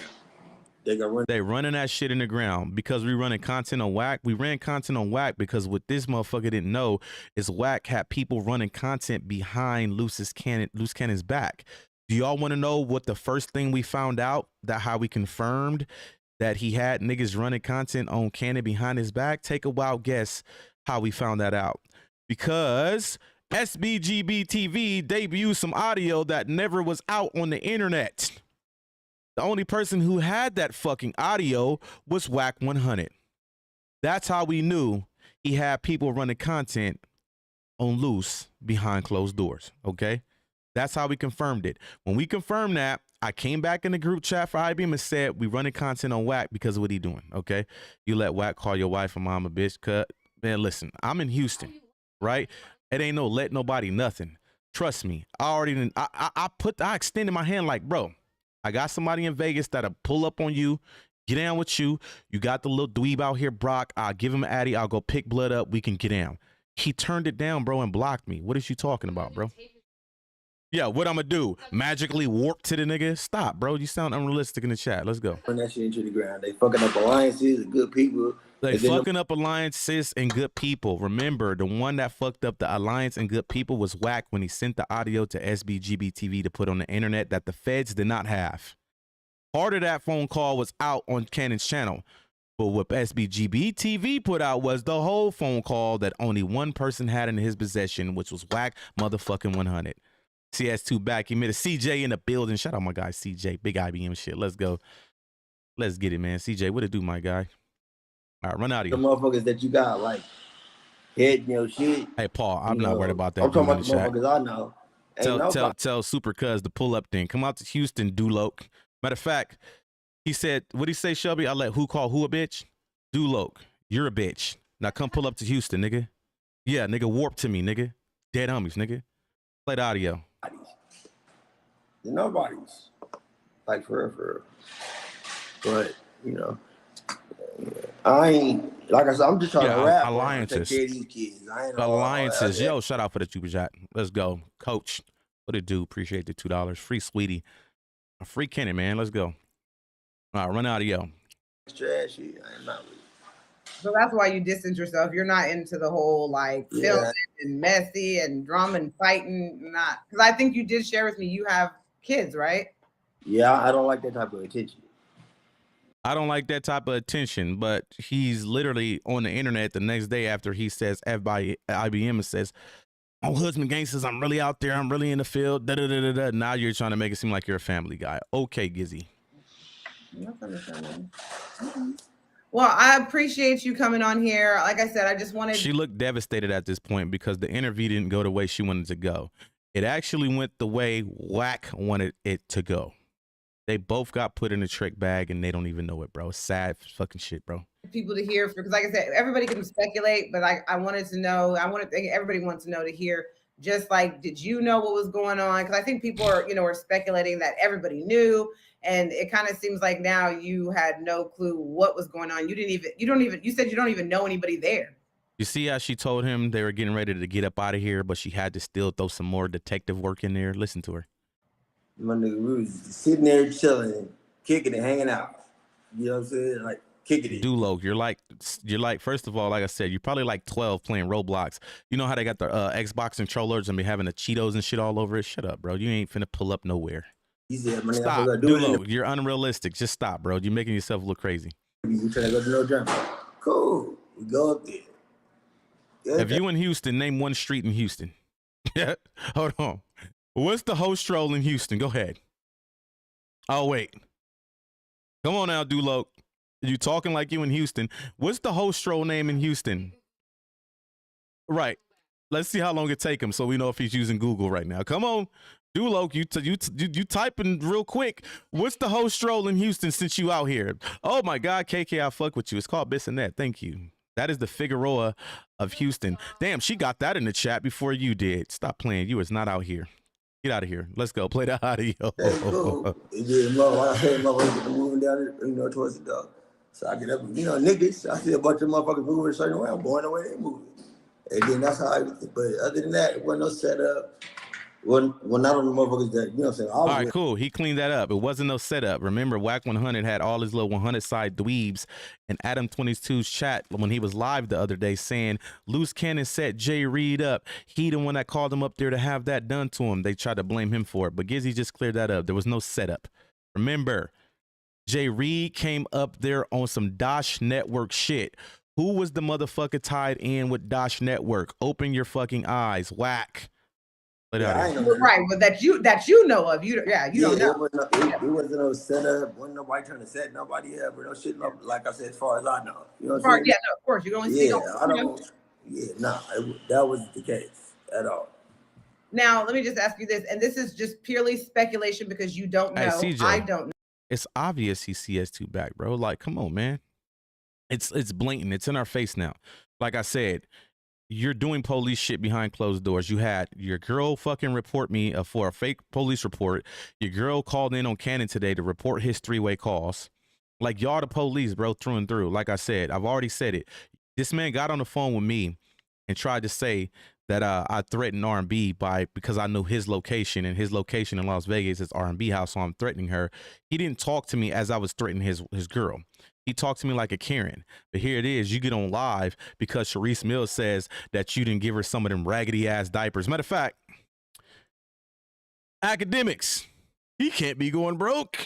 They
running that shit in the ground because we running content on Wack. We ran content on Wack because what this motherfucker didn't know is Wack had people running content behind Luce Cannon's back. Do y'all want to know what the first thing we found out, that how we confirmed that he had niggas running content on Cannon behind his back? Take a wild guess how we found that out. Because SBGB TV debuted some audio that never was out on the internet. The only person who had that fucking audio was Wack 100. That's how we knew he had people running content on Luce behind closed doors, okay? That's how we confirmed it. When we confirmed that, I came back in the group chat for IBM and said, we running content on Wack because of what he doing, okay? You let Wack call your wife and mom a bitch cut. Man, listen, I'm in Houston, right? It ain't no let nobody nothing. Trust me, I extended my hand like, bro, I got somebody in Vegas that'll pull up on you, get down with you. You got the little dweeb out here, Brock. I'll give him an addy. I'll go pick blood up. We can get down. He turned it down, bro, and blocked me. What is you talking about, bro? Yeah, what I'm going to do? Magically warp to the nigga? Stop, bro. You sound unrealistic in the chat. Let's go.
Run that shit into the ground. They fucking up alliances, good people.
They fucking up alliances and good people. Remember, the one that fucked up the alliance and good people was Wack when he sent the audio to SBGB TV to put on the internet that the feds did not have. Part of that phone call was out on Cannon's channel. But what SBGB TV put out was the whole phone call that only one person had in his possession, which was Wack motherfucking 100. CS2 back. He made a CJ in the building. Shout out my guy CJ. Big IBM shit. Let's go. Let's get it, man. CJ, what it do, my guy? All right, run out of here.
The motherfuckers that you got, like, head, shit.
Hey, Paul, I'm not worried about that.
I'm talking about the motherfuckers I know.
Tell Super Cuz to pull up then. Come out to Houston, Duloc. Matter of fact, he said, what'd he say, Shelby? I let who call who a bitch? Duloc, you're a bitch. Now come pull up to Houston, nigga. Yeah, nigga, warp to me, nigga. Dead homies, nigga. Play the audio.
Nobody's. Like, for real. But, you know, I ain't, like I said, I'm just trying to rap.
Alliances.
Take care of these kids. I ain't
Alliances. Yo, shout out for the super chat. Let's go. Coach. What it do? Appreciate the $2. Free Sweetie. Free Kenny, man. Let's go. All right, run audio.
Trashy. I ain't not really.
So that's why you distance yourself. You're not into the whole like filming and messy and drama and fighting. Not because I think you did share with me you have kids, right?
Yeah, I don't like that type of attention.
I don't like that type of attention, but he's literally on the internet the next day after he says F by IBM and says, "Oh, husband gangsters, I'm really out there. I'm really in the field." Now you're trying to make it seem like you're a family guy. Okay, Gizzy.
That's understandable. Well, I appreciate you coming on here. Like I said, I just wanted.
She looked devastated at this point because the interview didn't go the way she wanted to go. It actually went the way Wack wanted it to go. They both got put in a trick bag and they don't even know it, bro. It's sad fucking shit, bro.
People to hear because, like I said, everybody can speculate, but I wanted to know. Everybody wants to know to hear. Just like, did you know what was going on? Because I think people are speculating that everybody knew, and it kind of seems like now you had no clue what was going on. You said you don't even know anybody there.
You see how she told him they were getting ready to get up out of here, but she had to still throw some more detective work in there. Listen to her.
My nigga, we was sitting there chilling, kicking it, hanging out. You know what I'm saying? Like, kicking it.
Dulo, you're like, first of all, like I said, you're probably like 12 playing Roblox. You know how they got the Xbox controllers and be having the Cheetos and shit all over it? Shut up, bro. You ain't finna pull up nowhere.
He said,
stop, Dulo. You're unrealistic. Just stop, bro. You're making yourself look crazy.
You trying to go to no jump? Cool. We go up there. Yeah,
if you in Houston, name one street in Houston. Hold on. What's the host stroll in Houston? Go ahead. Oh, wait. Come on now, Dulo. You talking like you in Houston. What's the host stroll name in Houston? Right. Let's see how long it take him so we know if he's using Google right now. Come on. Dulo, you typing real quick. What's the host stroll in Houston since you out here? Oh, my God, KK, I fuck with you. It's called Bissonette. Thank you. That is the Figueroa of Houston. Damn, she got that in the chat before you did. Stop playing. You is not out here. Get out of here. Let's go. Play the audio.
That's cool. Like I said, motherfuckers moving down, towards the dog. So I get up, niggas. I see a bunch of motherfuckers moving a certain way. I'm going the way they moving. And then that's how but other than that, it wasn't no setup. Well, not on the motherfuckers that, you know what I'm saying?
All right, cool. He cleaned that up. It wasn't no setup. Remember, Wack 100 had all his little 100 side dweebs and Adam 22's chat when he was live the other day saying Luce Cannon set Jay Reed up. He the one that called him up there to have that done to him. They tried to blame him for it, but Gizzy just cleared that up. There was no setup. Remember, Jay Reed came up there on some Dosh Network shit. Who was the motherfucker tied in with Dosh Network? Open your fucking eyes. Wack.
Right, but that you know of. You don't know.
It wasn't no setup. Wasn't nobody trying to set nobody up or no shit. Like I said, as far as I know. You know what I'm saying?
Yeah, no, of course. You can only speak on.
That wasn't the case at all.
Now, let me just ask you this, and this is just purely speculation because you don't know.
Hey, CJ,
I don't know.
It's obvious he CS2 back, bro. Like, come on, man. It's blatant. It's in our face now. Like I said, you're doing police shit behind closed doors. You had your girl fucking report me for a fake police report. Your girl called in on Cannon today to report his 3-way calls. Like, y'all the police, bro, through and through. Like I said, I've already said it. This man got on the phone with me and tried to say that I threatened R&B because I knew his location, and his location in Las Vegas is R&B house, so I'm threatening her. He didn't talk to me as I was threatening his girl. He talked to me like a Karen. But here it is. You get on live because Sharice Mills says that you didn't give her some of them raggedy ass diapers. Matter of fact, academics, he can't be going broke.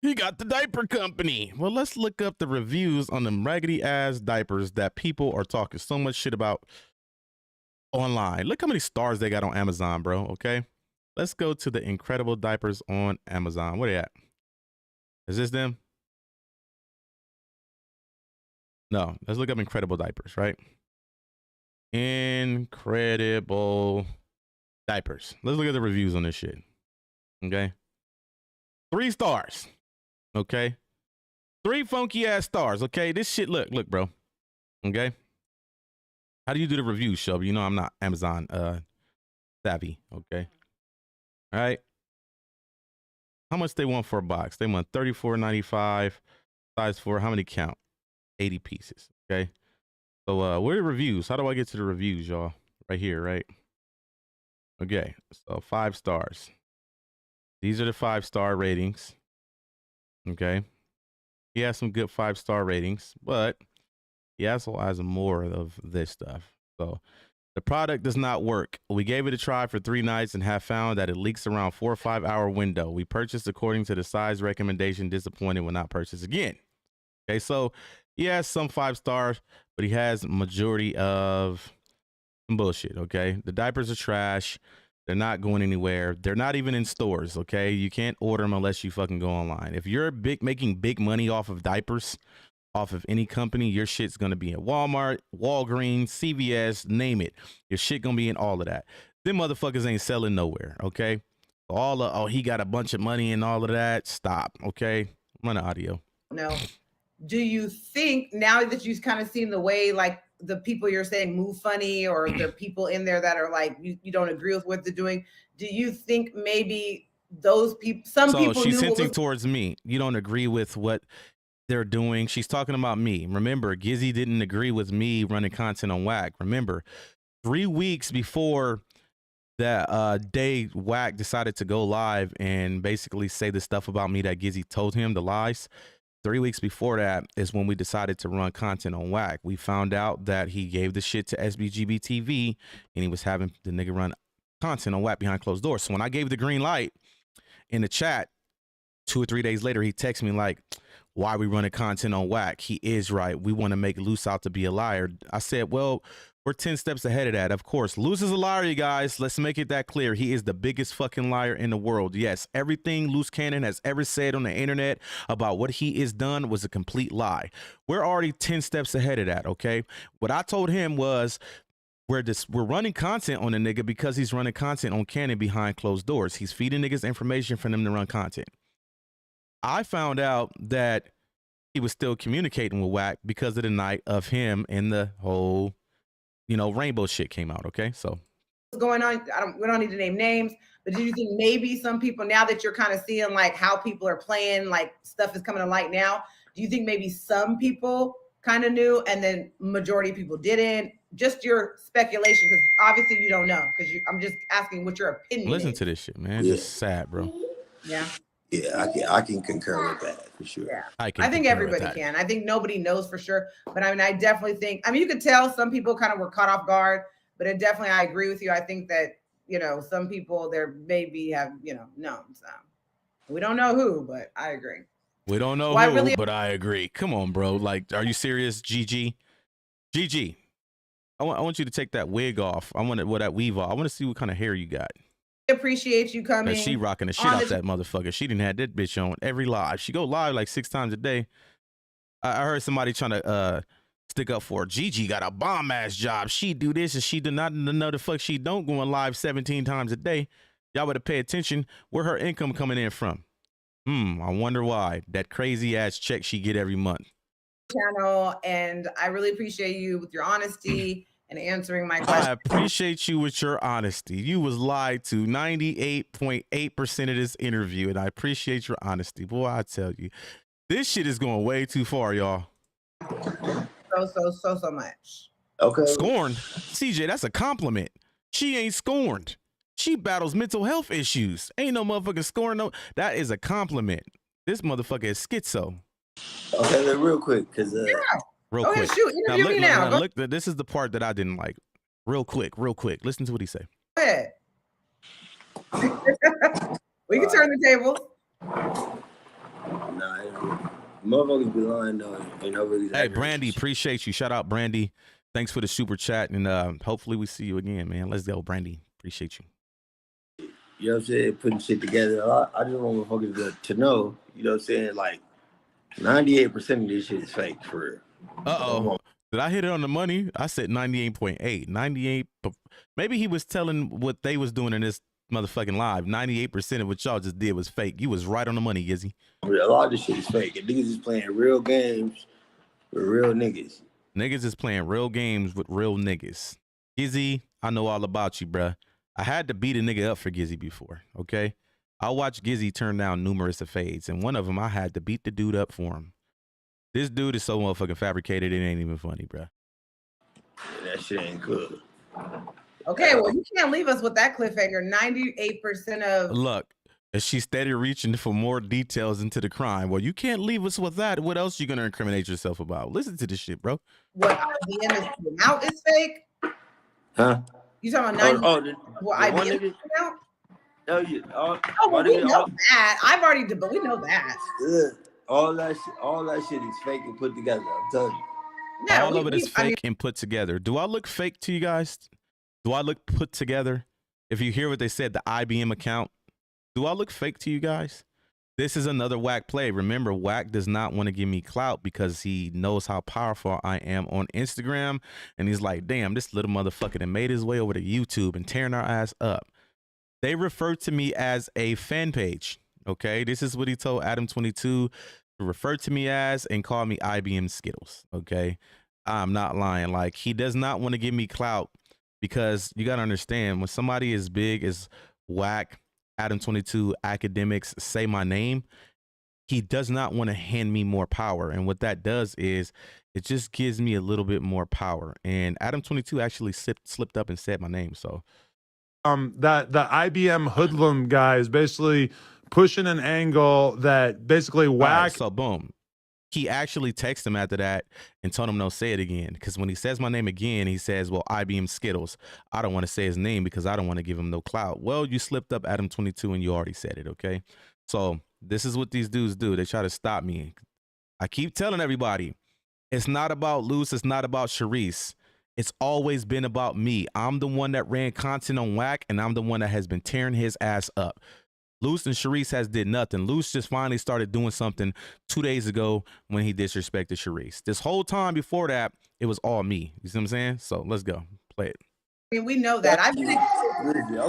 He got the diaper company. Well, let's look up the reviews on them raggedy ass diapers that people are talking so much shit about online. Look how many stars they got on Amazon, bro. Okay. Let's go to the incredible diapers on Amazon. Where they at? Is this them? No, let's look up incredible diapers, right? Incredible diapers. Let's look at the reviews on this shit. Okay. 3 stars. Okay. 3 funky ass stars. Okay. This shit, look, bro. Okay. How do you do the reviews, Shelby? You know I'm not Amazon savvy. Okay. All right. How much they want for a box? They want $34.95. Size 4. How many count? 80 pieces. Okay. So where are the reviews? How do I get to the reviews, y'all? Right here, right? Okay. So 5 stars. These are the 5-star ratings. Okay. He has some good 5-star ratings, but he also has more of this stuff. So the product does not work. We gave it a try for 3 nights and have found that it leaks around 4 or 5 hour window. We purchased according to the size recommendation. Disappointed, will not purchase again. Okay, so he has some 5 stars, but he has majority of some bullshit. Okay, the diapers are trash. They're not going anywhere. They're not even in stores. Okay, you can't order them unless you fucking go online. If you're making big money off of diapers, off of any company, your shit's gonna be in Walmart, Walgreens, CVS, name it. Your shit gonna be in all of that. Them motherfuckers ain't selling nowhere. Okay, all of, oh, he got a bunch of money and all of that. Stop. Okay, run the audio.
No. Do you think now that you've kind of seen the way like the people you're saying move funny, or the people in there that are like you don't agree with what they're doing, do you think maybe those people, some people
she's
knew
hinting towards me. You don't agree with what they're doing. She's talking about me. Remember, Gizzy didn't agree with me running content on Wack. Remember, 3 weeks before that day, Wack decided to go live and basically say the stuff about me that Gizzy told him, the lies. 3 weeks before that is when we decided to run content on Wack. We found out that he gave the shit to SBGB TV and he was having the nigga run content on Wack behind closed doors. So when I gave the green light in the chat, 2 or 3 days later, he texted me like, why are we running content on Wack? He is right. We want to make Luce out to be a liar. I said, well, we're 10 steps ahead of that. Of course, Luce is a liar, you guys. Let's make it that clear. He is the biggest fucking liar in the world. Yes, everything Luce Cannon has ever said on the internet about what he is done was a complete lie. We're already 10 steps ahead of that, okay? What I told him was, we're running content on the nigga because he's running content on Cannon behind closed doors. He's feeding niggas information for them to run content. I found out that he was still communicating with Wack because of the night of him and the whole, you know, rainbow shit came out. Okay, so
what's going on? We don't need to name names, but do you think maybe some people, now that you're kind of seeing like how people are playing, like stuff is coming to light now, do you think maybe some people kind of knew and then majority of people didn't? Just your speculation, because obviously you don't know, because I'm just asking what your opinion
listen
is.
to this shit, man. It's just sad, bro.
Yeah.
Yeah, I can concur with that for sure.
Yeah,
I
think everybody can. I think nobody knows for sure, but I mean, I definitely think. I mean, you could tell some people kind of were caught off guard, but it definitely, I agree with you. I think that, you know, some people there maybe have, you know, known some. We don't know who, but I agree.
We don't know who, but I agree. Come on, bro. Like, are you serious, Gigi? Gigi, I want you to take that wig off. I want that weave off. I want to see what kind of hair you got.
Appreciate you coming.
She rocking the shit out that motherfucker. She didn't have that bitch on every live. She go live like 6 times a day. I heard somebody trying to stick up for her. Gigi got a bomb ass job. She do this and she do not know the fuck she don't, going live 17 times a day. Y'all better pay attention where her income coming in from. I wonder why. That crazy ass check she get every month.
Channel, and I really appreciate you with your honesty and answering my question.
I appreciate you with your honesty. You was lied to 98.8% of this interview, and I appreciate your honesty. Boy, I tell you, this shit is going way too far, y'all.
So much.
Okay.
Scorned? CJ, that's a compliment. She ain't scorned. She battles mental health issues. Ain't no motherfucking scorn. No, that is a compliment. This motherfucker is schizo.
Okay, then real quick, because
real quick.
Shoot, interview me now.
Look, this is the part that I didn't like. Real quick. Listen to what he say.
Go ahead. We can turn the tables.
Nah, motherfuckers be lying though.
Hey, Brandy, appreciate you. Shout out, Brandy. Thanks for the super chat, and hopefully we see you again, man. Let's go, Brandy. Appreciate you.
You know what I'm saying? Putting shit together. I just want motherfuckers to know, you know what I'm saying? Like, 98% of this shit is fake, for real.
Did I hit it on the money? I said 98.8. 98. Maybe he was telling what they was doing in this motherfucking live. 98% of what y'all just did was fake. You was right on the money, Gizzy.
A lot of this shit is fake. And niggas is playing real games with real niggas.
Niggas is playing real games with real niggas. Gizzy, I know all about you, bruh. I had to beat a nigga up for Gizzy before, okay? I watched Gizzy turn down numerous of fades, and one of them I had to beat the dude up for him. This dude is so motherfucking fabricated, it ain't even funny, bruh.
Yeah, that shit ain't good.
Okay, well, you can't leave us with that cliffhanger. 98% of
Look, as she's steady reaching for more details into the crime. Well, you can't leave us with that. What else you gonna incriminate yourself about? Listen to this shit, bro.
what IBM is putting out is fake.
Huh?
You talking about 90? What
the one
IBM
nigga,
putting out?
no, yeah,
Oh, well, we know that. I've already did, but we know that.
all that shit is fake and put together. I'm telling you.
Yeah,
All of it is fake and put together. Do I look fake to you guys? Do I look put together? If you hear what they said, the IBM account, do I look fake to you guys? This is another Wack play. Remember, Wack does not want to give me clout because he knows how powerful I am on Instagram. And he's like, damn, this little motherfucker that made his way over to YouTube and tearing our ass up. They refer to me as a fan page. Okay, this is what he told Adam22 to refer to me as and call me IBM Skittles. Okay, I'm not lying. Like, he does not want to give me clout because you got to understand, when somebody as big as Wack, Adam22, academics say my name, he does not want to hand me more power. And what that does is it just gives me a little bit more power. And Adam22 actually slipped up and said my name. So
that the IBM hoodlum guy is basically pushing an angle that basically Wack.
Right, so boom, he actually texted him after that and told him no, say it again. Because when he says my name again, he says, well, IBM Skittles. I don't want to say his name because I don't want to give him no clout. Well, you slipped up Adam22 and you already said it, okay? So this is what these dudes do. They try to stop me. I keep telling everybody, it's not about Luce, it's not about Sharice. It's always been about me. I'm the one that ran content on Wack, and I'm the one that has been tearing his ass up. Luce and Sharice has did nothing. Luce just finally started doing something 2 days ago when he disrespected Sharice. This whole time before that, it was all me. You see what I'm saying? So let's go. Play it.
I mean, we know that.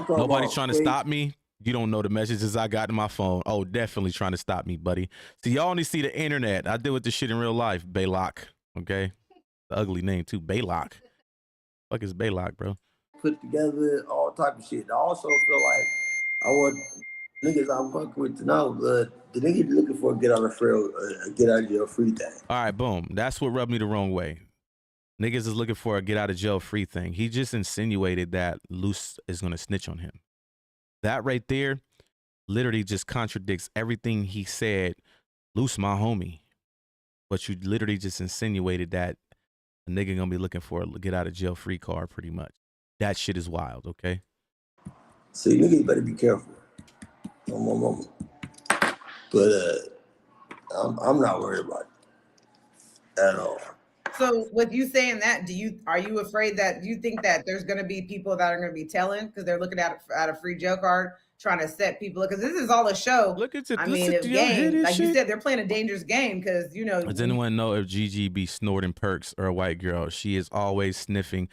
Nobody's trying to stop me. You don't know the messages I got in my phone. Oh, definitely trying to stop me, buddy. See, y'all only see the internet. I deal with this shit in real life. Baylock. Okay? The ugly name, too. Baylock. Fuck is Baylock, bro?
Put together all type of shit. I also feel like I want niggas I'm fucking with to know the nigga looking for a get out of jail free thing.
All right, boom. That's what rubbed me the wrong way. Niggas is looking for a get out of jail free thing. He just insinuated that Luce is gonna snitch on him. That right there literally just contradicts everything he said. Luce, my homie. But you literally just insinuated that a nigga gonna be looking for a get out of jail free card pretty much. That shit is wild, okay?
See, niggas better be careful. But I'm not worried about it at all.
So with you saying that, are you afraid that you think that there's going to be people that are going to be telling because they're looking at a free jail card, trying to set people up? Because this is all a show.
Look at it.
I mean, if game, like you said, they're playing a dangerous game because, you know.
Does anyone know if Gigi be snorting perks or a white girl? She is always sniffing.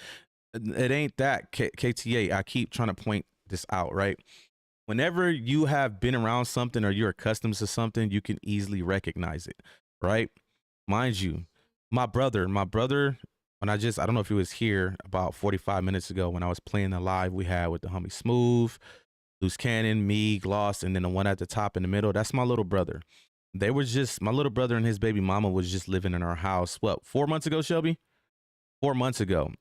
It ain't that. KTA, I keep trying to point this out, right? Whenever you have been around something or you're accustomed to something, you can easily recognize it, right? Mind you, my brother, when I don't know if he was here about 45 minutes ago when I was playing the live we had with the homie Smooth, Luce Cannon, me, Gloss, and then the one at the top in the middle. That's my little brother. My little brother and his baby mama was just living in our house. What, 4 months ago, Shelby? 4 months ago.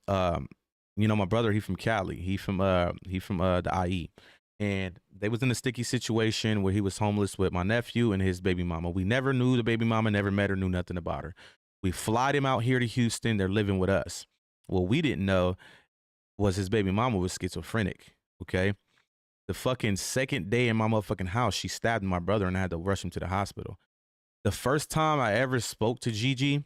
You know, my brother, he from Cali. He from the IE. And they was in a sticky situation where he was homeless with my nephew and his baby mama. We never knew the baby mama, never met her, knew nothing about her. We flied him out here to Houston. They're living with us. What we didn't know was his baby mama was schizophrenic, okay? The fucking second day in my motherfucking house, she stabbed my brother and I had to rush him to the hospital. The first time I ever spoke to Gigi,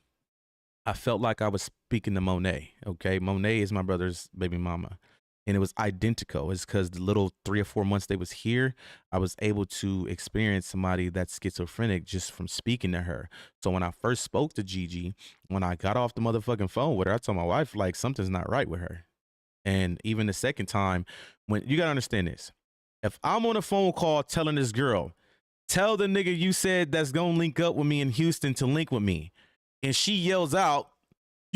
I felt like I was speaking to Monet, okay? Monet is my brother's baby mama. And it was identical. It's because the little 3 or 4 months they was here, I was able to experience somebody that's schizophrenic just from speaking to her. So when I first spoke to Gigi, when I got off the motherfucking phone with her, I told my wife, like, something's not right with her. And even the second time, when you gotta understand this, if I'm on a phone call telling this girl, tell the nigga you said that's gonna link up with me in Houston to link with me, and she yells out,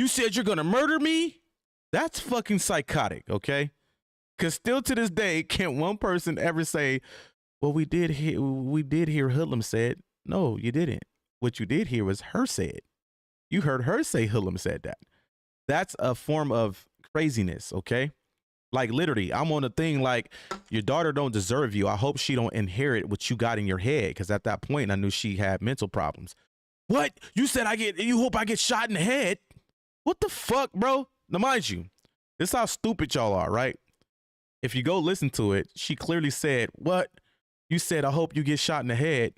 You said you're gonna murder me? That's fucking psychotic, okay? Because still to this day, can't one person ever say, well, we did hear Hoodlum said. No, you didn't. What you did hear was her said. You heard her say Hoodlum said that. That's a form of craziness, okay? Like literally, I'm on a thing like your daughter don't deserve you. I hope she don't inherit what you got in your head. Because at that point, I knew she had mental problems. What? You said you hope I get shot in the head? What the fuck, bro? Now, mind you, this is how stupid y'all are, right? If you go listen to it, she clearly said, what? You said, I hope you get shot in the head.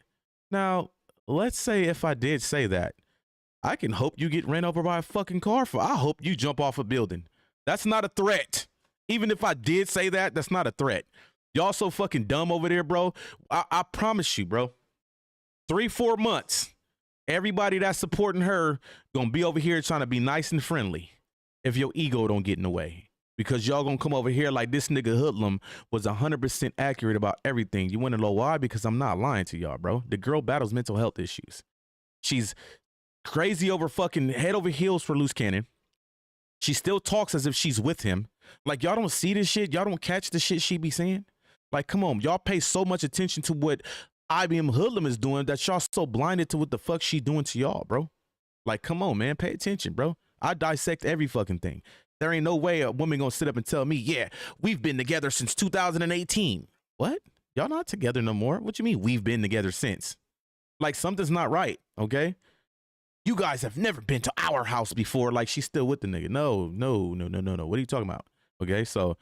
Now, let's say if I did say that, I can hope you get ran over by a fucking car. I hope you jump off a building. That's not a threat. Even if I did say that, that's not a threat. Y'all so fucking dumb over there, bro. I promise you, bro. 3-4 months, everybody that's supporting her gonna be over here trying to be nice and friendly if your ego don't get in the way. Because y'all gonna come over here like this nigga Hoodlum was 100% accurate about everything. You wanna know why? Because I'm not lying to y'all, bro. The girl battles mental health issues. She's crazy over fucking head over heels for Luce Cannon. She still talks as if she's with him. Like, y'all don't see this shit? Y'all don't catch the shit she be saying? Like, come on. Y'all pay so much attention to what IBM Hoodlum is doing that y'all so blinded to what the fuck she doing to y'all, bro. Like, come on, man. Pay attention, bro. I dissect every fucking thing. There ain't no way a woman gonna sit up and tell me, yeah, we've been together since 2018. What? Y'all not together no more? What you mean we've been together since? Like, something's not right, okay? You guys have never been to our house before. Like, she's still with the nigga. No. What are you talking about? Okay, so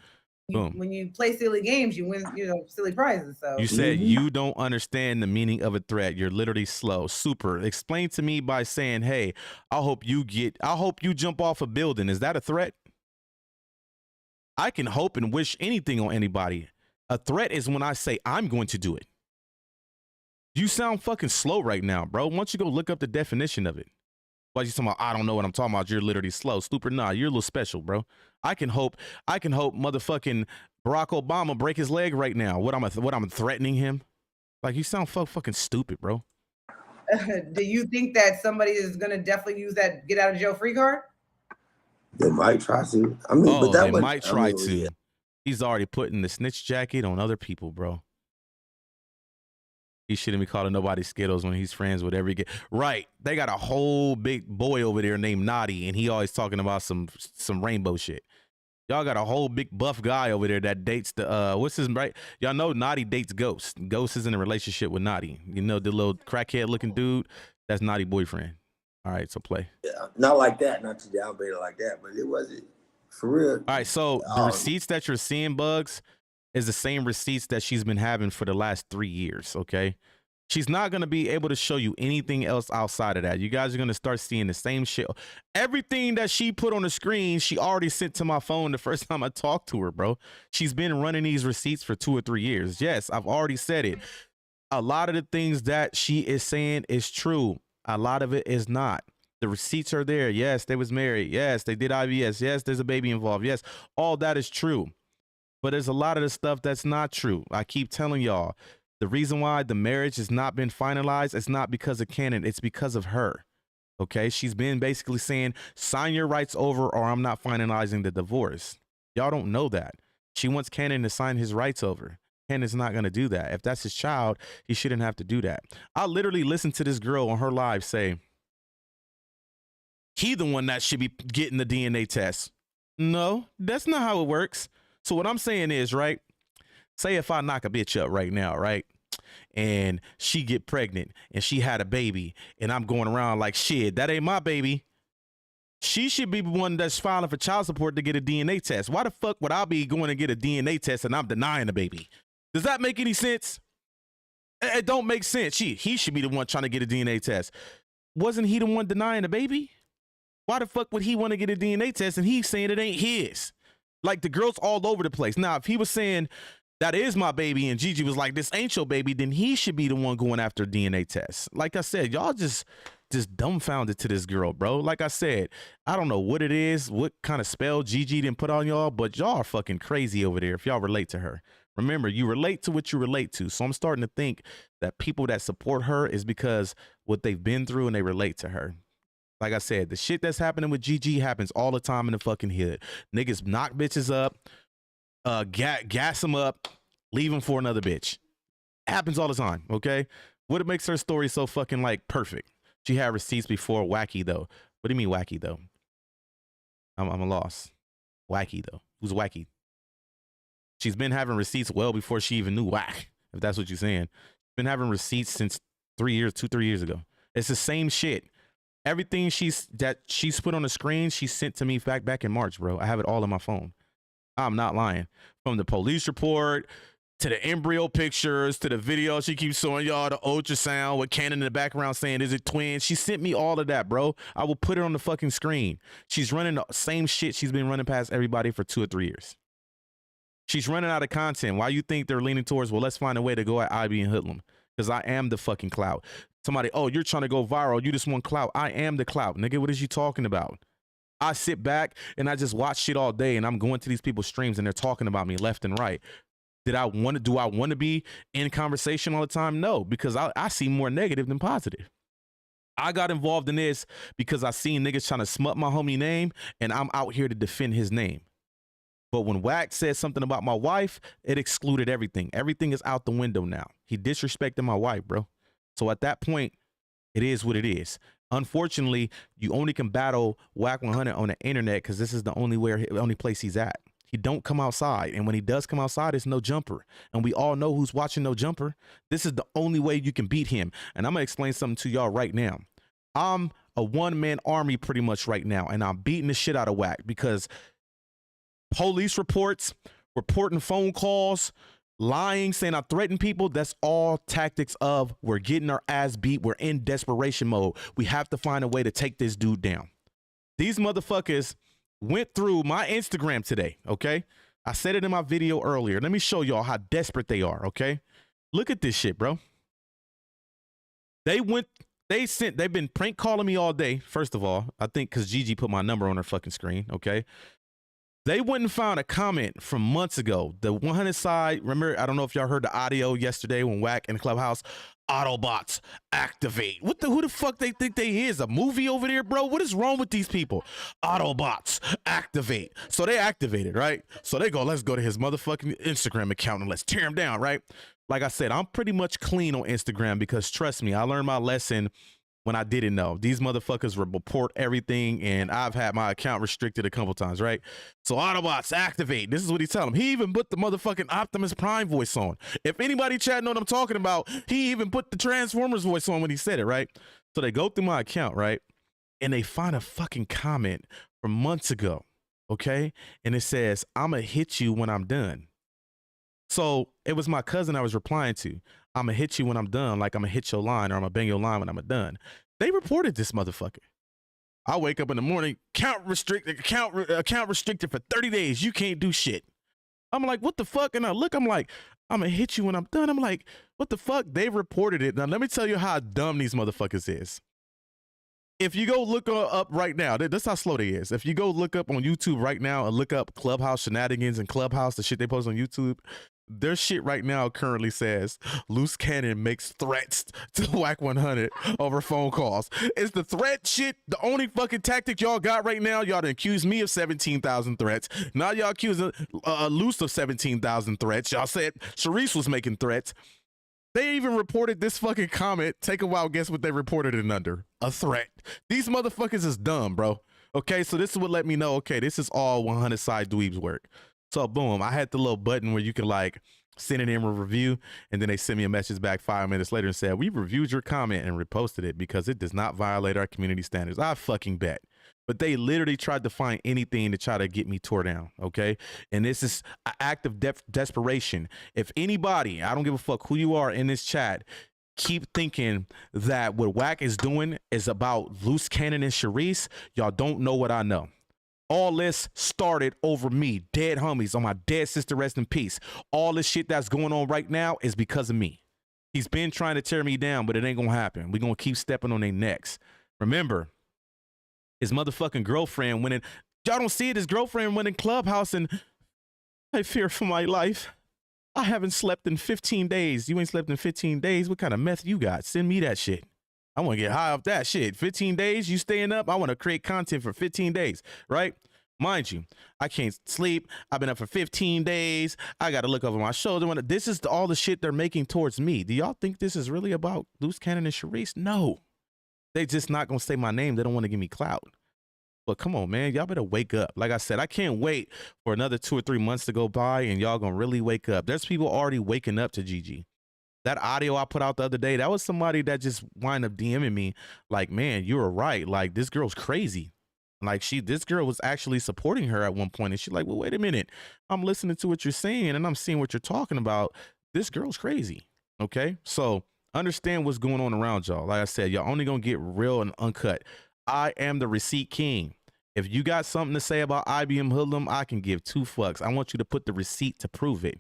boom.
When you play silly games, you win, silly prizes. So
you said you don't understand the meaning of a threat. You're literally slow. Super. Explain to me by saying, hey, I hope you jump off a building. Is that a threat? I can hope and wish anything on anybody. A threat is when I say I'm going to do it. You sound fucking slow right now, bro. Why don't you go look up the definition of it? Why you talking about, I don't know what I'm talking about. You're literally slow. Stupid. Nah, you're a little special, bro. I can hope motherfucking Barack Obama break his leg right now. What I'm threatening him? Like, you sound fucking stupid, bro.
Do you think that somebody is gonna definitely use that get out of jail free card?
They might try to. I mean, but that
they might try to.
Yeah.
He's already putting the snitch jacket on other people, bro. He shouldn't be calling nobody Skittles when he's friends with every kid. Right. They got a whole big boy over there named Naughty, and he always talking about some rainbow shit. Y'all got a whole big buff guy over there that dates the what's his right? Y'all know Naughty dates Ghost. Ghost is in a relationship with Naughty. You know the little crackhead looking dude? That's Naughty boyfriend. All right, so play.
Yeah, not like that, not to downplay it like that, but it wasn't for real.
All right, so the receipts that you're seeing, Bugs, is the same receipts that she's been having for the last 3 years, okay? She's not going to be able to show you anything else outside of that. You guys are going to start seeing the same shit. Everything that she put on the screen, she already sent to my phone the first time I talked to her, bro. She's been running these receipts for 2 or 3 years. Yes, I've already said it. A lot of the things that she is saying is true. A lot of it is not. The receipts are there. Yes, they was married. Yes, they did IVS. Yes, there's a baby involved. Yes, all that is true. But there's a lot of the stuff that's not true. I keep telling y'all, the reason why the marriage has not been finalized, it's not because of Cannon. It's because of her. Okay? She's been basically saying, sign your rights over or I'm not finalizing the divorce. Y'all don't know that. She wants Cannon to sign his rights over. Cannon's not going to do that. If that's his child, he shouldn't have to do that. I literally listened to this girl on her live say, he the one that should be getting the DNA test. No, that's not how it works. So what I'm saying is, right, say if I knock a bitch up right now, right, and she get pregnant and she had a baby and I'm going around like, shit, that ain't my baby. She should be the one that's filing for child support to get a DNA test. Why the fuck would I be going to get a DNA test and I'm denying the baby? Does that make any sense? It don't make sense. He should be the one trying to get a DNA test. Wasn't he the one denying the baby? Why the fuck would he want to get a DNA test and he's saying it ain't his? Like, the girl's all over the place. Now, if he was saying that is my baby and Gigi was like, this ain't your baby, then he should be the one going after a DNA test. Like I said, y'all just dumbfounded to this girl, bro. Like I said, I don't know what it is, what kind of spell Gigi didn't put on y'all, but y'all are fucking crazy over there if y'all relate to her. Remember, you relate to what you relate to. So I'm starting to think that people that support her is because what they've been through and they relate to her. Like I said, the shit that's happening with Gigi happens all the time in the fucking hood. Niggas knock bitches up, gas them up, leave them for another bitch. Happens all the time, okay? What makes her story so fucking like perfect? She had receipts before. Wacky though. What do you mean wacky though? I'm a loss. Wacky though. Who's wacky? She's been having receipts well before she even knew Wack, if that's what you're saying. Been having receipts since 3 years ago. It's the same shit. Everything she's put on the screen, she sent to me back in March, bro. I have it all on my phone. I'm not lying. From the police report to the embryo pictures to the video she keeps showing y'all, the ultrasound with Cannon in the background saying, is it twins? She sent me all of that, bro. I will put it on the fucking screen. She's running the same shit she's been running past everybody for 2 or 3 years. She's running out of content. Why you think they're leaning towards, well, let's find a way to go at IB and Hoodlum? Because I am the fucking clout. Somebody, oh, you're trying to go viral. You just want clout. I am the clout. Nigga, what is you talking about? I sit back and I just watch shit all day and I'm going to these people's streams and they're talking about me left and right. Do I want to be in conversation all the time? No, because I see more negative than positive. I got involved in this because I seen niggas trying to smut my homie name and I'm out here to defend his name. But when Wack said something about my wife, it excluded everything. Everything is out the window now. He disrespected my wife, bro. So at that point, it is what it is. Unfortunately, you only can battle Wack 100 on the internet because this is the only place he's at. He don't come outside. And when he does come outside, it's No Jumper. And we all know who's watching No Jumper. This is the only way you can beat him. And I'm going to explain something to y'all right now. I'm a one-man army pretty much right now. And I'm beating the shit out of Wack because police reports, reporting phone calls, lying, saying I threaten people, that's all tactics of we're getting our ass beat. We're in desperation mode. We have to find a way to take this dude down. These motherfuckers went through my Instagram today, okay? I said it in my video earlier. Let me show y'all how desperate they are, okay? Look at this shit, bro. They've been prank calling me all day, first of all. I think because Gigi put my number on her fucking screen, okay? They went and found a comment from months ago. The 100 side, remember, I don't know if y'all heard the audio yesterday when Wack in the Clubhouse, Autobots activate. Who the fuck they think they is? A movie over there, bro? What is wrong with these people? Autobots activate. So they activated, right? So they go, let's go to his motherfucking Instagram account and let's tear him down, right? Like I said, I'm pretty much clean on Instagram because trust me, I learned my lesson when I didn't know. These motherfuckers report everything and I've had my account restricted a couple times, right? So Autobots activate. This is what he's telling them. He even put the motherfucking Optimus Prime voice on. If anybody chatting know what I'm talking about, he even put the Transformers voice on when he said it, right? So they go through my account, right? And they find a fucking comment from months ago, okay? And it says, I'ma hit you when I'm done. So it was my cousin I was replying to. I'm gonna hit you when I'm done, like I'm gonna hit your line or I'm gonna bang your line when I'm done. They reported this motherfucker. I wake up in the morning, account restricted for 30 days. You can't do shit. I'm like, what the fuck? And I look, I'm like, I'm gonna hit you when I'm done. I'm like, what the fuck? They reported it. Now let me tell you how dumb these motherfuckers is. If you go look up right now, that's how slow they is. If you go look up on YouTube right now and look up Clubhouse shenanigans and Clubhouse, the shit they post on YouTube, their shit right now currently says Luce Cannon makes threats to Wack 100 over phone calls. Is the threat shit the only fucking tactic y'all got right now? Y'all done accused me of 17,000 threats. Now y'all accusing Luce of 17,000 threats. Y'all said Sharice was making threats. They even reported this fucking comment. Take a while, guess what they reported it under? A threat. These motherfuckers is dumb, bro. Okay, so this is what let me know, okay, this is all 100 side dweebs work. So boom, I had the little button where you could like send it in a review, and then they sent me a message back 5 minutes later and said, we reviewed your comment and reposted it because it does not violate our community standards. I fucking bet. But they literally tried to find anything to try to get me tore down, okay? And this is an act of desperation. If anybody, I don't give a fuck who you are in this chat, keep thinking that what Wack is doing is about Luce Cannon and Sharice, y'all don't know what I know. All this started over me, dead homies, on my dead sister, rest in peace. All this shit that's going on right now is because of me. He's been trying to tear me down, but it ain't gonna happen. We're gonna keep stepping on their necks. Remember, his motherfucking girlfriend went in. Y'all don't see it, his girlfriend went in Clubhouse and I fear for my life. I haven't slept in 15 days. You ain't slept in 15 days? What kind of meth you got? Send me that shit. I want to get high off that shit. 15 days, you staying up? I want to create content for 15 days, right? Mind you, I can't sleep. I've been up for 15 days. I got to look over my shoulder. This is all the shit they're making towards me. Do y'all think this is really about Luce Cannon and Sharice? No. They just not going to say my name. They don't want to give me clout. But come on, man. Y'all better wake up. Like I said, I can't wait for another 2 or 3 months to go by and y'all going to really wake up. There's people already waking up to Gigi. That audio I put out the other day, that was somebody that just wind up DMing me like, man, you were right. Like, this girl's crazy. Like, this girl was actually supporting her at one point. And she's like, well, wait a minute. I'm listening to what you're saying and I'm seeing what you're talking about. This girl's crazy. Okay. So understand what's going on around y'all. Like I said, y'all only going to get real and uncut. I am the receipt king. If you got something to say about IBM Hoodlum, I can give 2 fucks. I want you to put the receipt to prove it.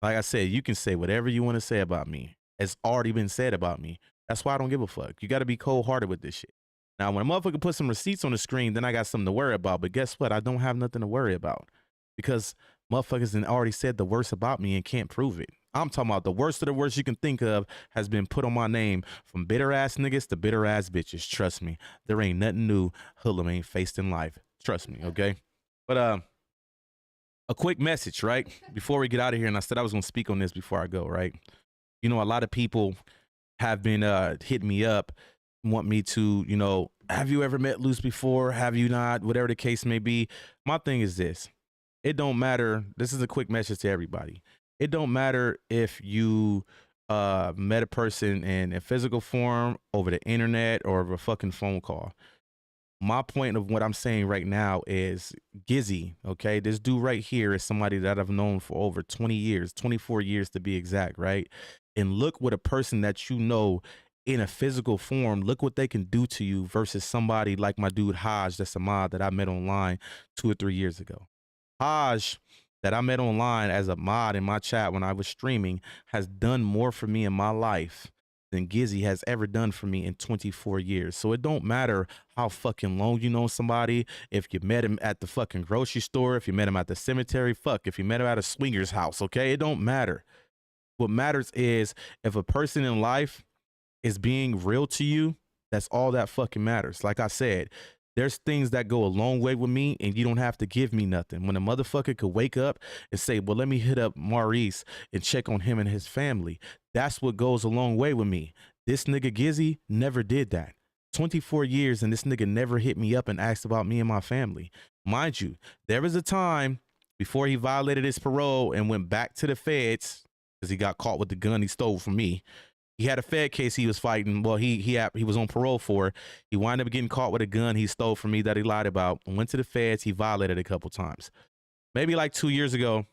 Like I said, you can say whatever you want to say about me. It's already been said about me. That's why I don't give a fuck. You got to be cold-hearted with this shit. Now, when a motherfucker put some receipts on the screen, then I got something to worry about. But guess what? I don't have nothing to worry about because motherfuckers have already said the worst about me and can't prove it. I'm talking about the worst of the worst you can think of has been put on my name from bitter-ass niggas to bitter-ass bitches. Trust me. There ain't nothing new Hoodlum ain't faced in life. Trust me, okay? But, a quick message, right? Before we get out of here, and I said I was going to speak on this before I go, right? You know, a lot of people have been hitting me up, want me to, you know, have you ever met Luce before? Have you not? Whatever the case may be. My thing is this. It don't matter. This is a quick message to everybody. It don't matter if you met a person in a physical form, over the internet, or over a fucking phone call. My point of what I'm saying right now is Gizzy, okay? This dude right here is somebody that I've known for over 20 years, 24 years to be exact, right? And look what a person that you know in a physical form, look what they can do to you versus somebody like my dude Haj, that's a mod that I met online 2 or 3 years ago. Haj, that I met online as a mod in my chat when I was streaming, has done more for me in my life than Gizzy has ever done for me in 24 years. So it don't matter how fucking long you know somebody. If you met him at the fucking grocery store, if you met him at the cemetery, fuck, if you met him at a swinger's house, okay? It don't matter. What matters is if a person in life is being real to you, that's all that fucking matters. Like I said, there's things that go a long way with me and you don't have to give me nothing. When a motherfucker could wake up and say, well, let me hit up Maurice and check on him and his family. That's what goes a long way with me. This nigga Gizzy never did that. 24 years and this nigga never hit me up and asked about me and my family. Mind you, there was a time before he violated his parole and went back to the feds because he got caught with the gun he stole from me. He had a Fed case he was fighting. Well, he was on parole for. He wound up getting caught with a gun he stole from me that he lied about. Went to the feds. He violated a couple times. Maybe like 2 years ago,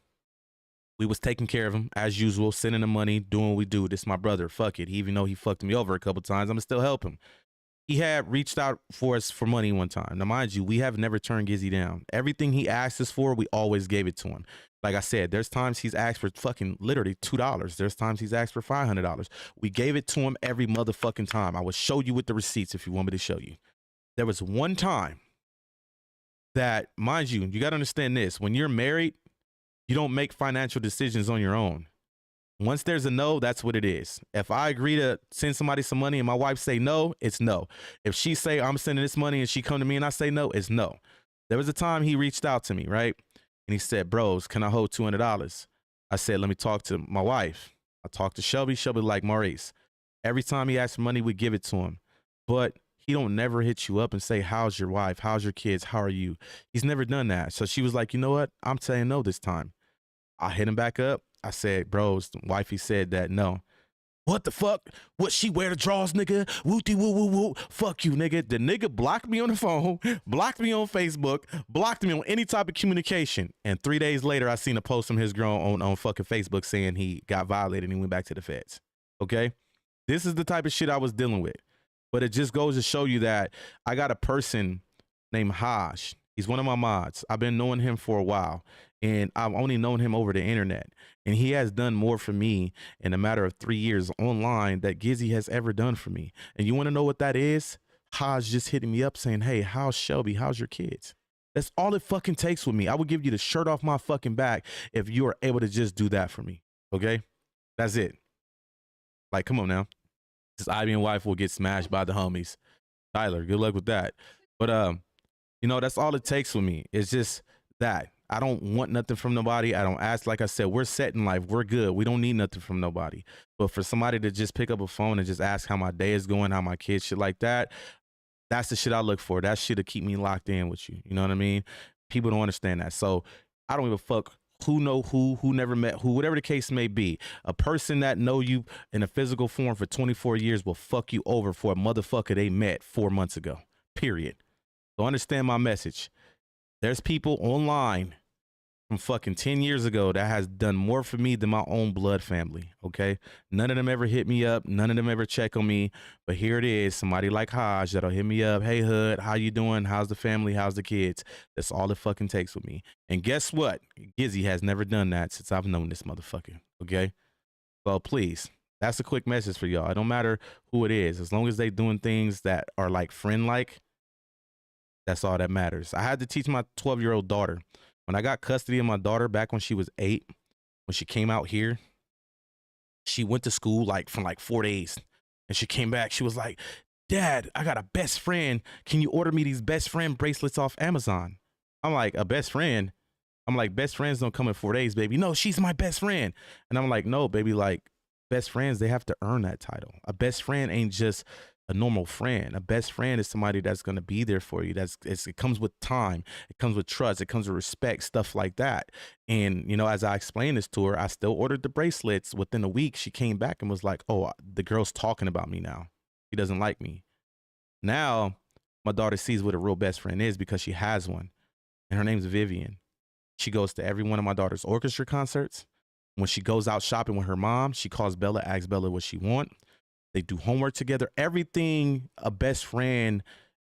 we was taking care of him as usual, sending him money, doing what we do. This is my brother. Fuck it. Even though he fucked me over a couple times, I'm gonna still help him. He had reached out for us for money one time. Now, mind you, we have never turned Gizzy down. Everything he asked us for, we always gave it to him. Like I said, there's times he's asked for fucking literally $2. There's times he's asked for $500. We gave it to him every motherfucking time. I will show you with the receipts if you want me to show you. There was one time that, mind you, you got to understand this. When you're married, you don't make financial decisions on your own. Once there's a no, that's what it is. If I agree to send somebody some money and my wife say no, it's no. If she say I'm sending this money and she come to me and I say no, it's no. There was a time he reached out to me, right? And he said, bros, can I hold $200? I said, let me talk to my wife. I talked to Shelby. Shelby like Maurice. Every time he asked for money, we give it to him. But he don't never hit you up and say, how's your wife? How's your kids? How are you? He's never done that. So she was like, you know what? I'm saying no this time. I hit him back up. I said, bros, the wifey said that no. What the fuck? What, she wear the drawers, nigga? Wooty woo woo woo. Fuck you, nigga. The nigga blocked me on the phone, blocked me on Facebook, blocked me on any type of communication. And 3 days later, I seen a post from his girl on fucking Facebook saying he got violated and he went back to the feds. Okay? This is the type of shit I was dealing with. But it just goes to show you that I got a person named Haj. He's one of my mods. I've been knowing him for a while. And I've only known him over the internet. And he has done more for me in a matter of 3 years online that Gizzy has ever done for me. And you want to know what that is? Haj just hitting me up saying, hey, how's Shelby? How's your kids? That's all it fucking takes with me. I would give you the shirt off my fucking back if you are able to just do that for me. Okay? That's it. Like, come on now. His IBM wife will get smashed by the homies. Tyler, good luck with that. But you know, that's all it takes for me. It's just that. I don't want nothing from nobody. I don't ask. Like I said, we're set in life. We're good. We don't need nothing from nobody. But for somebody to just pick up a phone and just ask how my day is going, how my kids, shit like that, that's the shit I look for. That shit to keep me locked in with you. You know what I mean? People don't understand that. So I don't give a fuck who know who never met who, whatever the case may be. A person that know you in a physical form for 24 years will fuck you over for a motherfucker they met 4 months ago. Period. So understand my message. There's people online from fucking 10 years ago that has done more for me than my own blood family, okay? None of them ever hit me up. None of them ever check on me. But here it is, somebody like Haj that'll hit me up. Hey, Hood, how you doing? How's the family? How's the kids? That's all it fucking takes with me. And guess what? Gizzy has never done that since I've known this motherfucker, okay? So please, that's a quick message for y'all. It don't matter who it is. As long as they doing things that are like friend-like, that's all that matters. I had to teach my 12-year-old daughter. When I got custody of my daughter back when she was 8, when she came out here, she went to school for 4 days. And she came back. She was like, Dad, I got a best friend. Can you order me these best friend bracelets off Amazon? I'm like, a best friend? I'm like, best friends don't come in 4 days, baby. No, she's my best friend. And I'm like, no, baby, like, best friends, they have to earn that title. A best friend ain't just a normal friend. A best friend is somebody that's going to be there for you. It comes with time. It comes with trust. It comes with respect, stuff like that. And, you know, as I explained this to her, I still ordered the bracelets. Within a week, she came back and was like, oh, the girl's talking about me now. She doesn't like me. Now, my daughter sees what a real best friend is because she has one. And her name's Vivian. She goes to every one of my daughter's orchestra concerts. When she goes out shopping with her mom, she calls Bella, asks Bella what she wants. They do homework together. Everything a best friend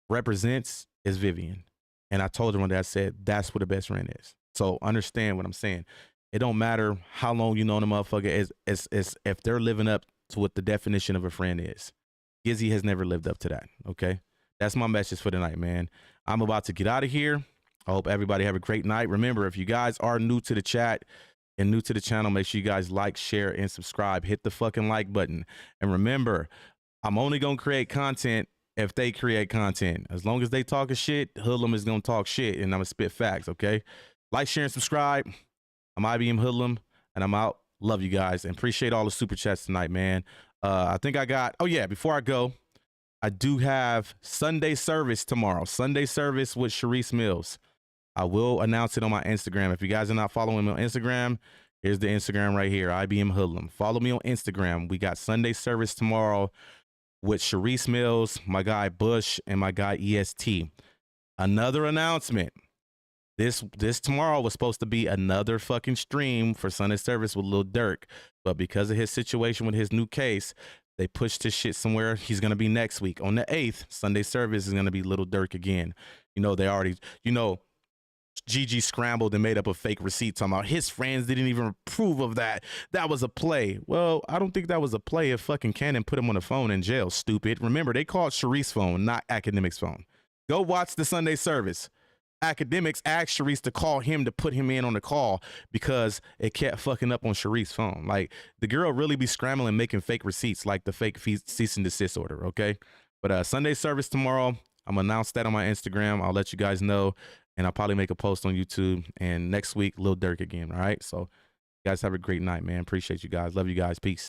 represents is Vivian. And I told her one day, I said, that's what a best friend is. So understand what I'm saying. It don't matter how long you know the motherfucker is if they're living up to what the definition of a friend is. Gizzy has never lived up to that, okay? That's my message for tonight, man. I'm about to get out of here. I hope everybody have a great night. Remember, if you guys are new to the chat, and new to the channel, make sure you guys like, share, and subscribe. Hit the fucking like button. And remember, I'm only going to create content if they create content. As long as they talking shit, Hoodlum is going to talk shit, and I'm going to spit facts, okay? Like, share, and subscribe. I'm IBM Hoodlum, and I'm out. Love you guys, and appreciate all the super chats tonight, man. I think I got, oh yeah, before I go, I do have Sunday service tomorrow. Sunday service with Sharice Mills. I will announce it on my Instagram. If you guys are not following me on Instagram, here's the Instagram right here, IBM Hoodlum. Follow me on Instagram. We got Sunday service tomorrow with Sharice Mills, my guy Bush, and my guy EST. Another announcement. This tomorrow was supposed to be another fucking stream for Sunday service with Lil Durk. But because of his situation with his new case, they pushed his shit somewhere. He's going to be next week. On the 8th, Sunday service is going to be Lil Durk again. You know, they already, you know, Gigi scrambled and made up a fake receipt talking about his friends didn't even approve of that. That was a play. Well, I don't think that was a play if fucking Cannon put him on the phone in jail, stupid. Remember, they called Sharice's phone, not Academic's phone. Go watch the Sunday service. Academics asked Sharice to call him to put him in on the call because it kept fucking up on Sharice's phone. Like, the girl really be scrambling, making fake receipts like the fake cease and desist order, okay? But Sunday service tomorrow, I'm going to announce that on my Instagram. I'll let you guys know. And I'll probably make a post on YouTube. And next week, Lil Durk again. All right. So you guys have a great night, man. Appreciate you guys. Love you guys. Peace.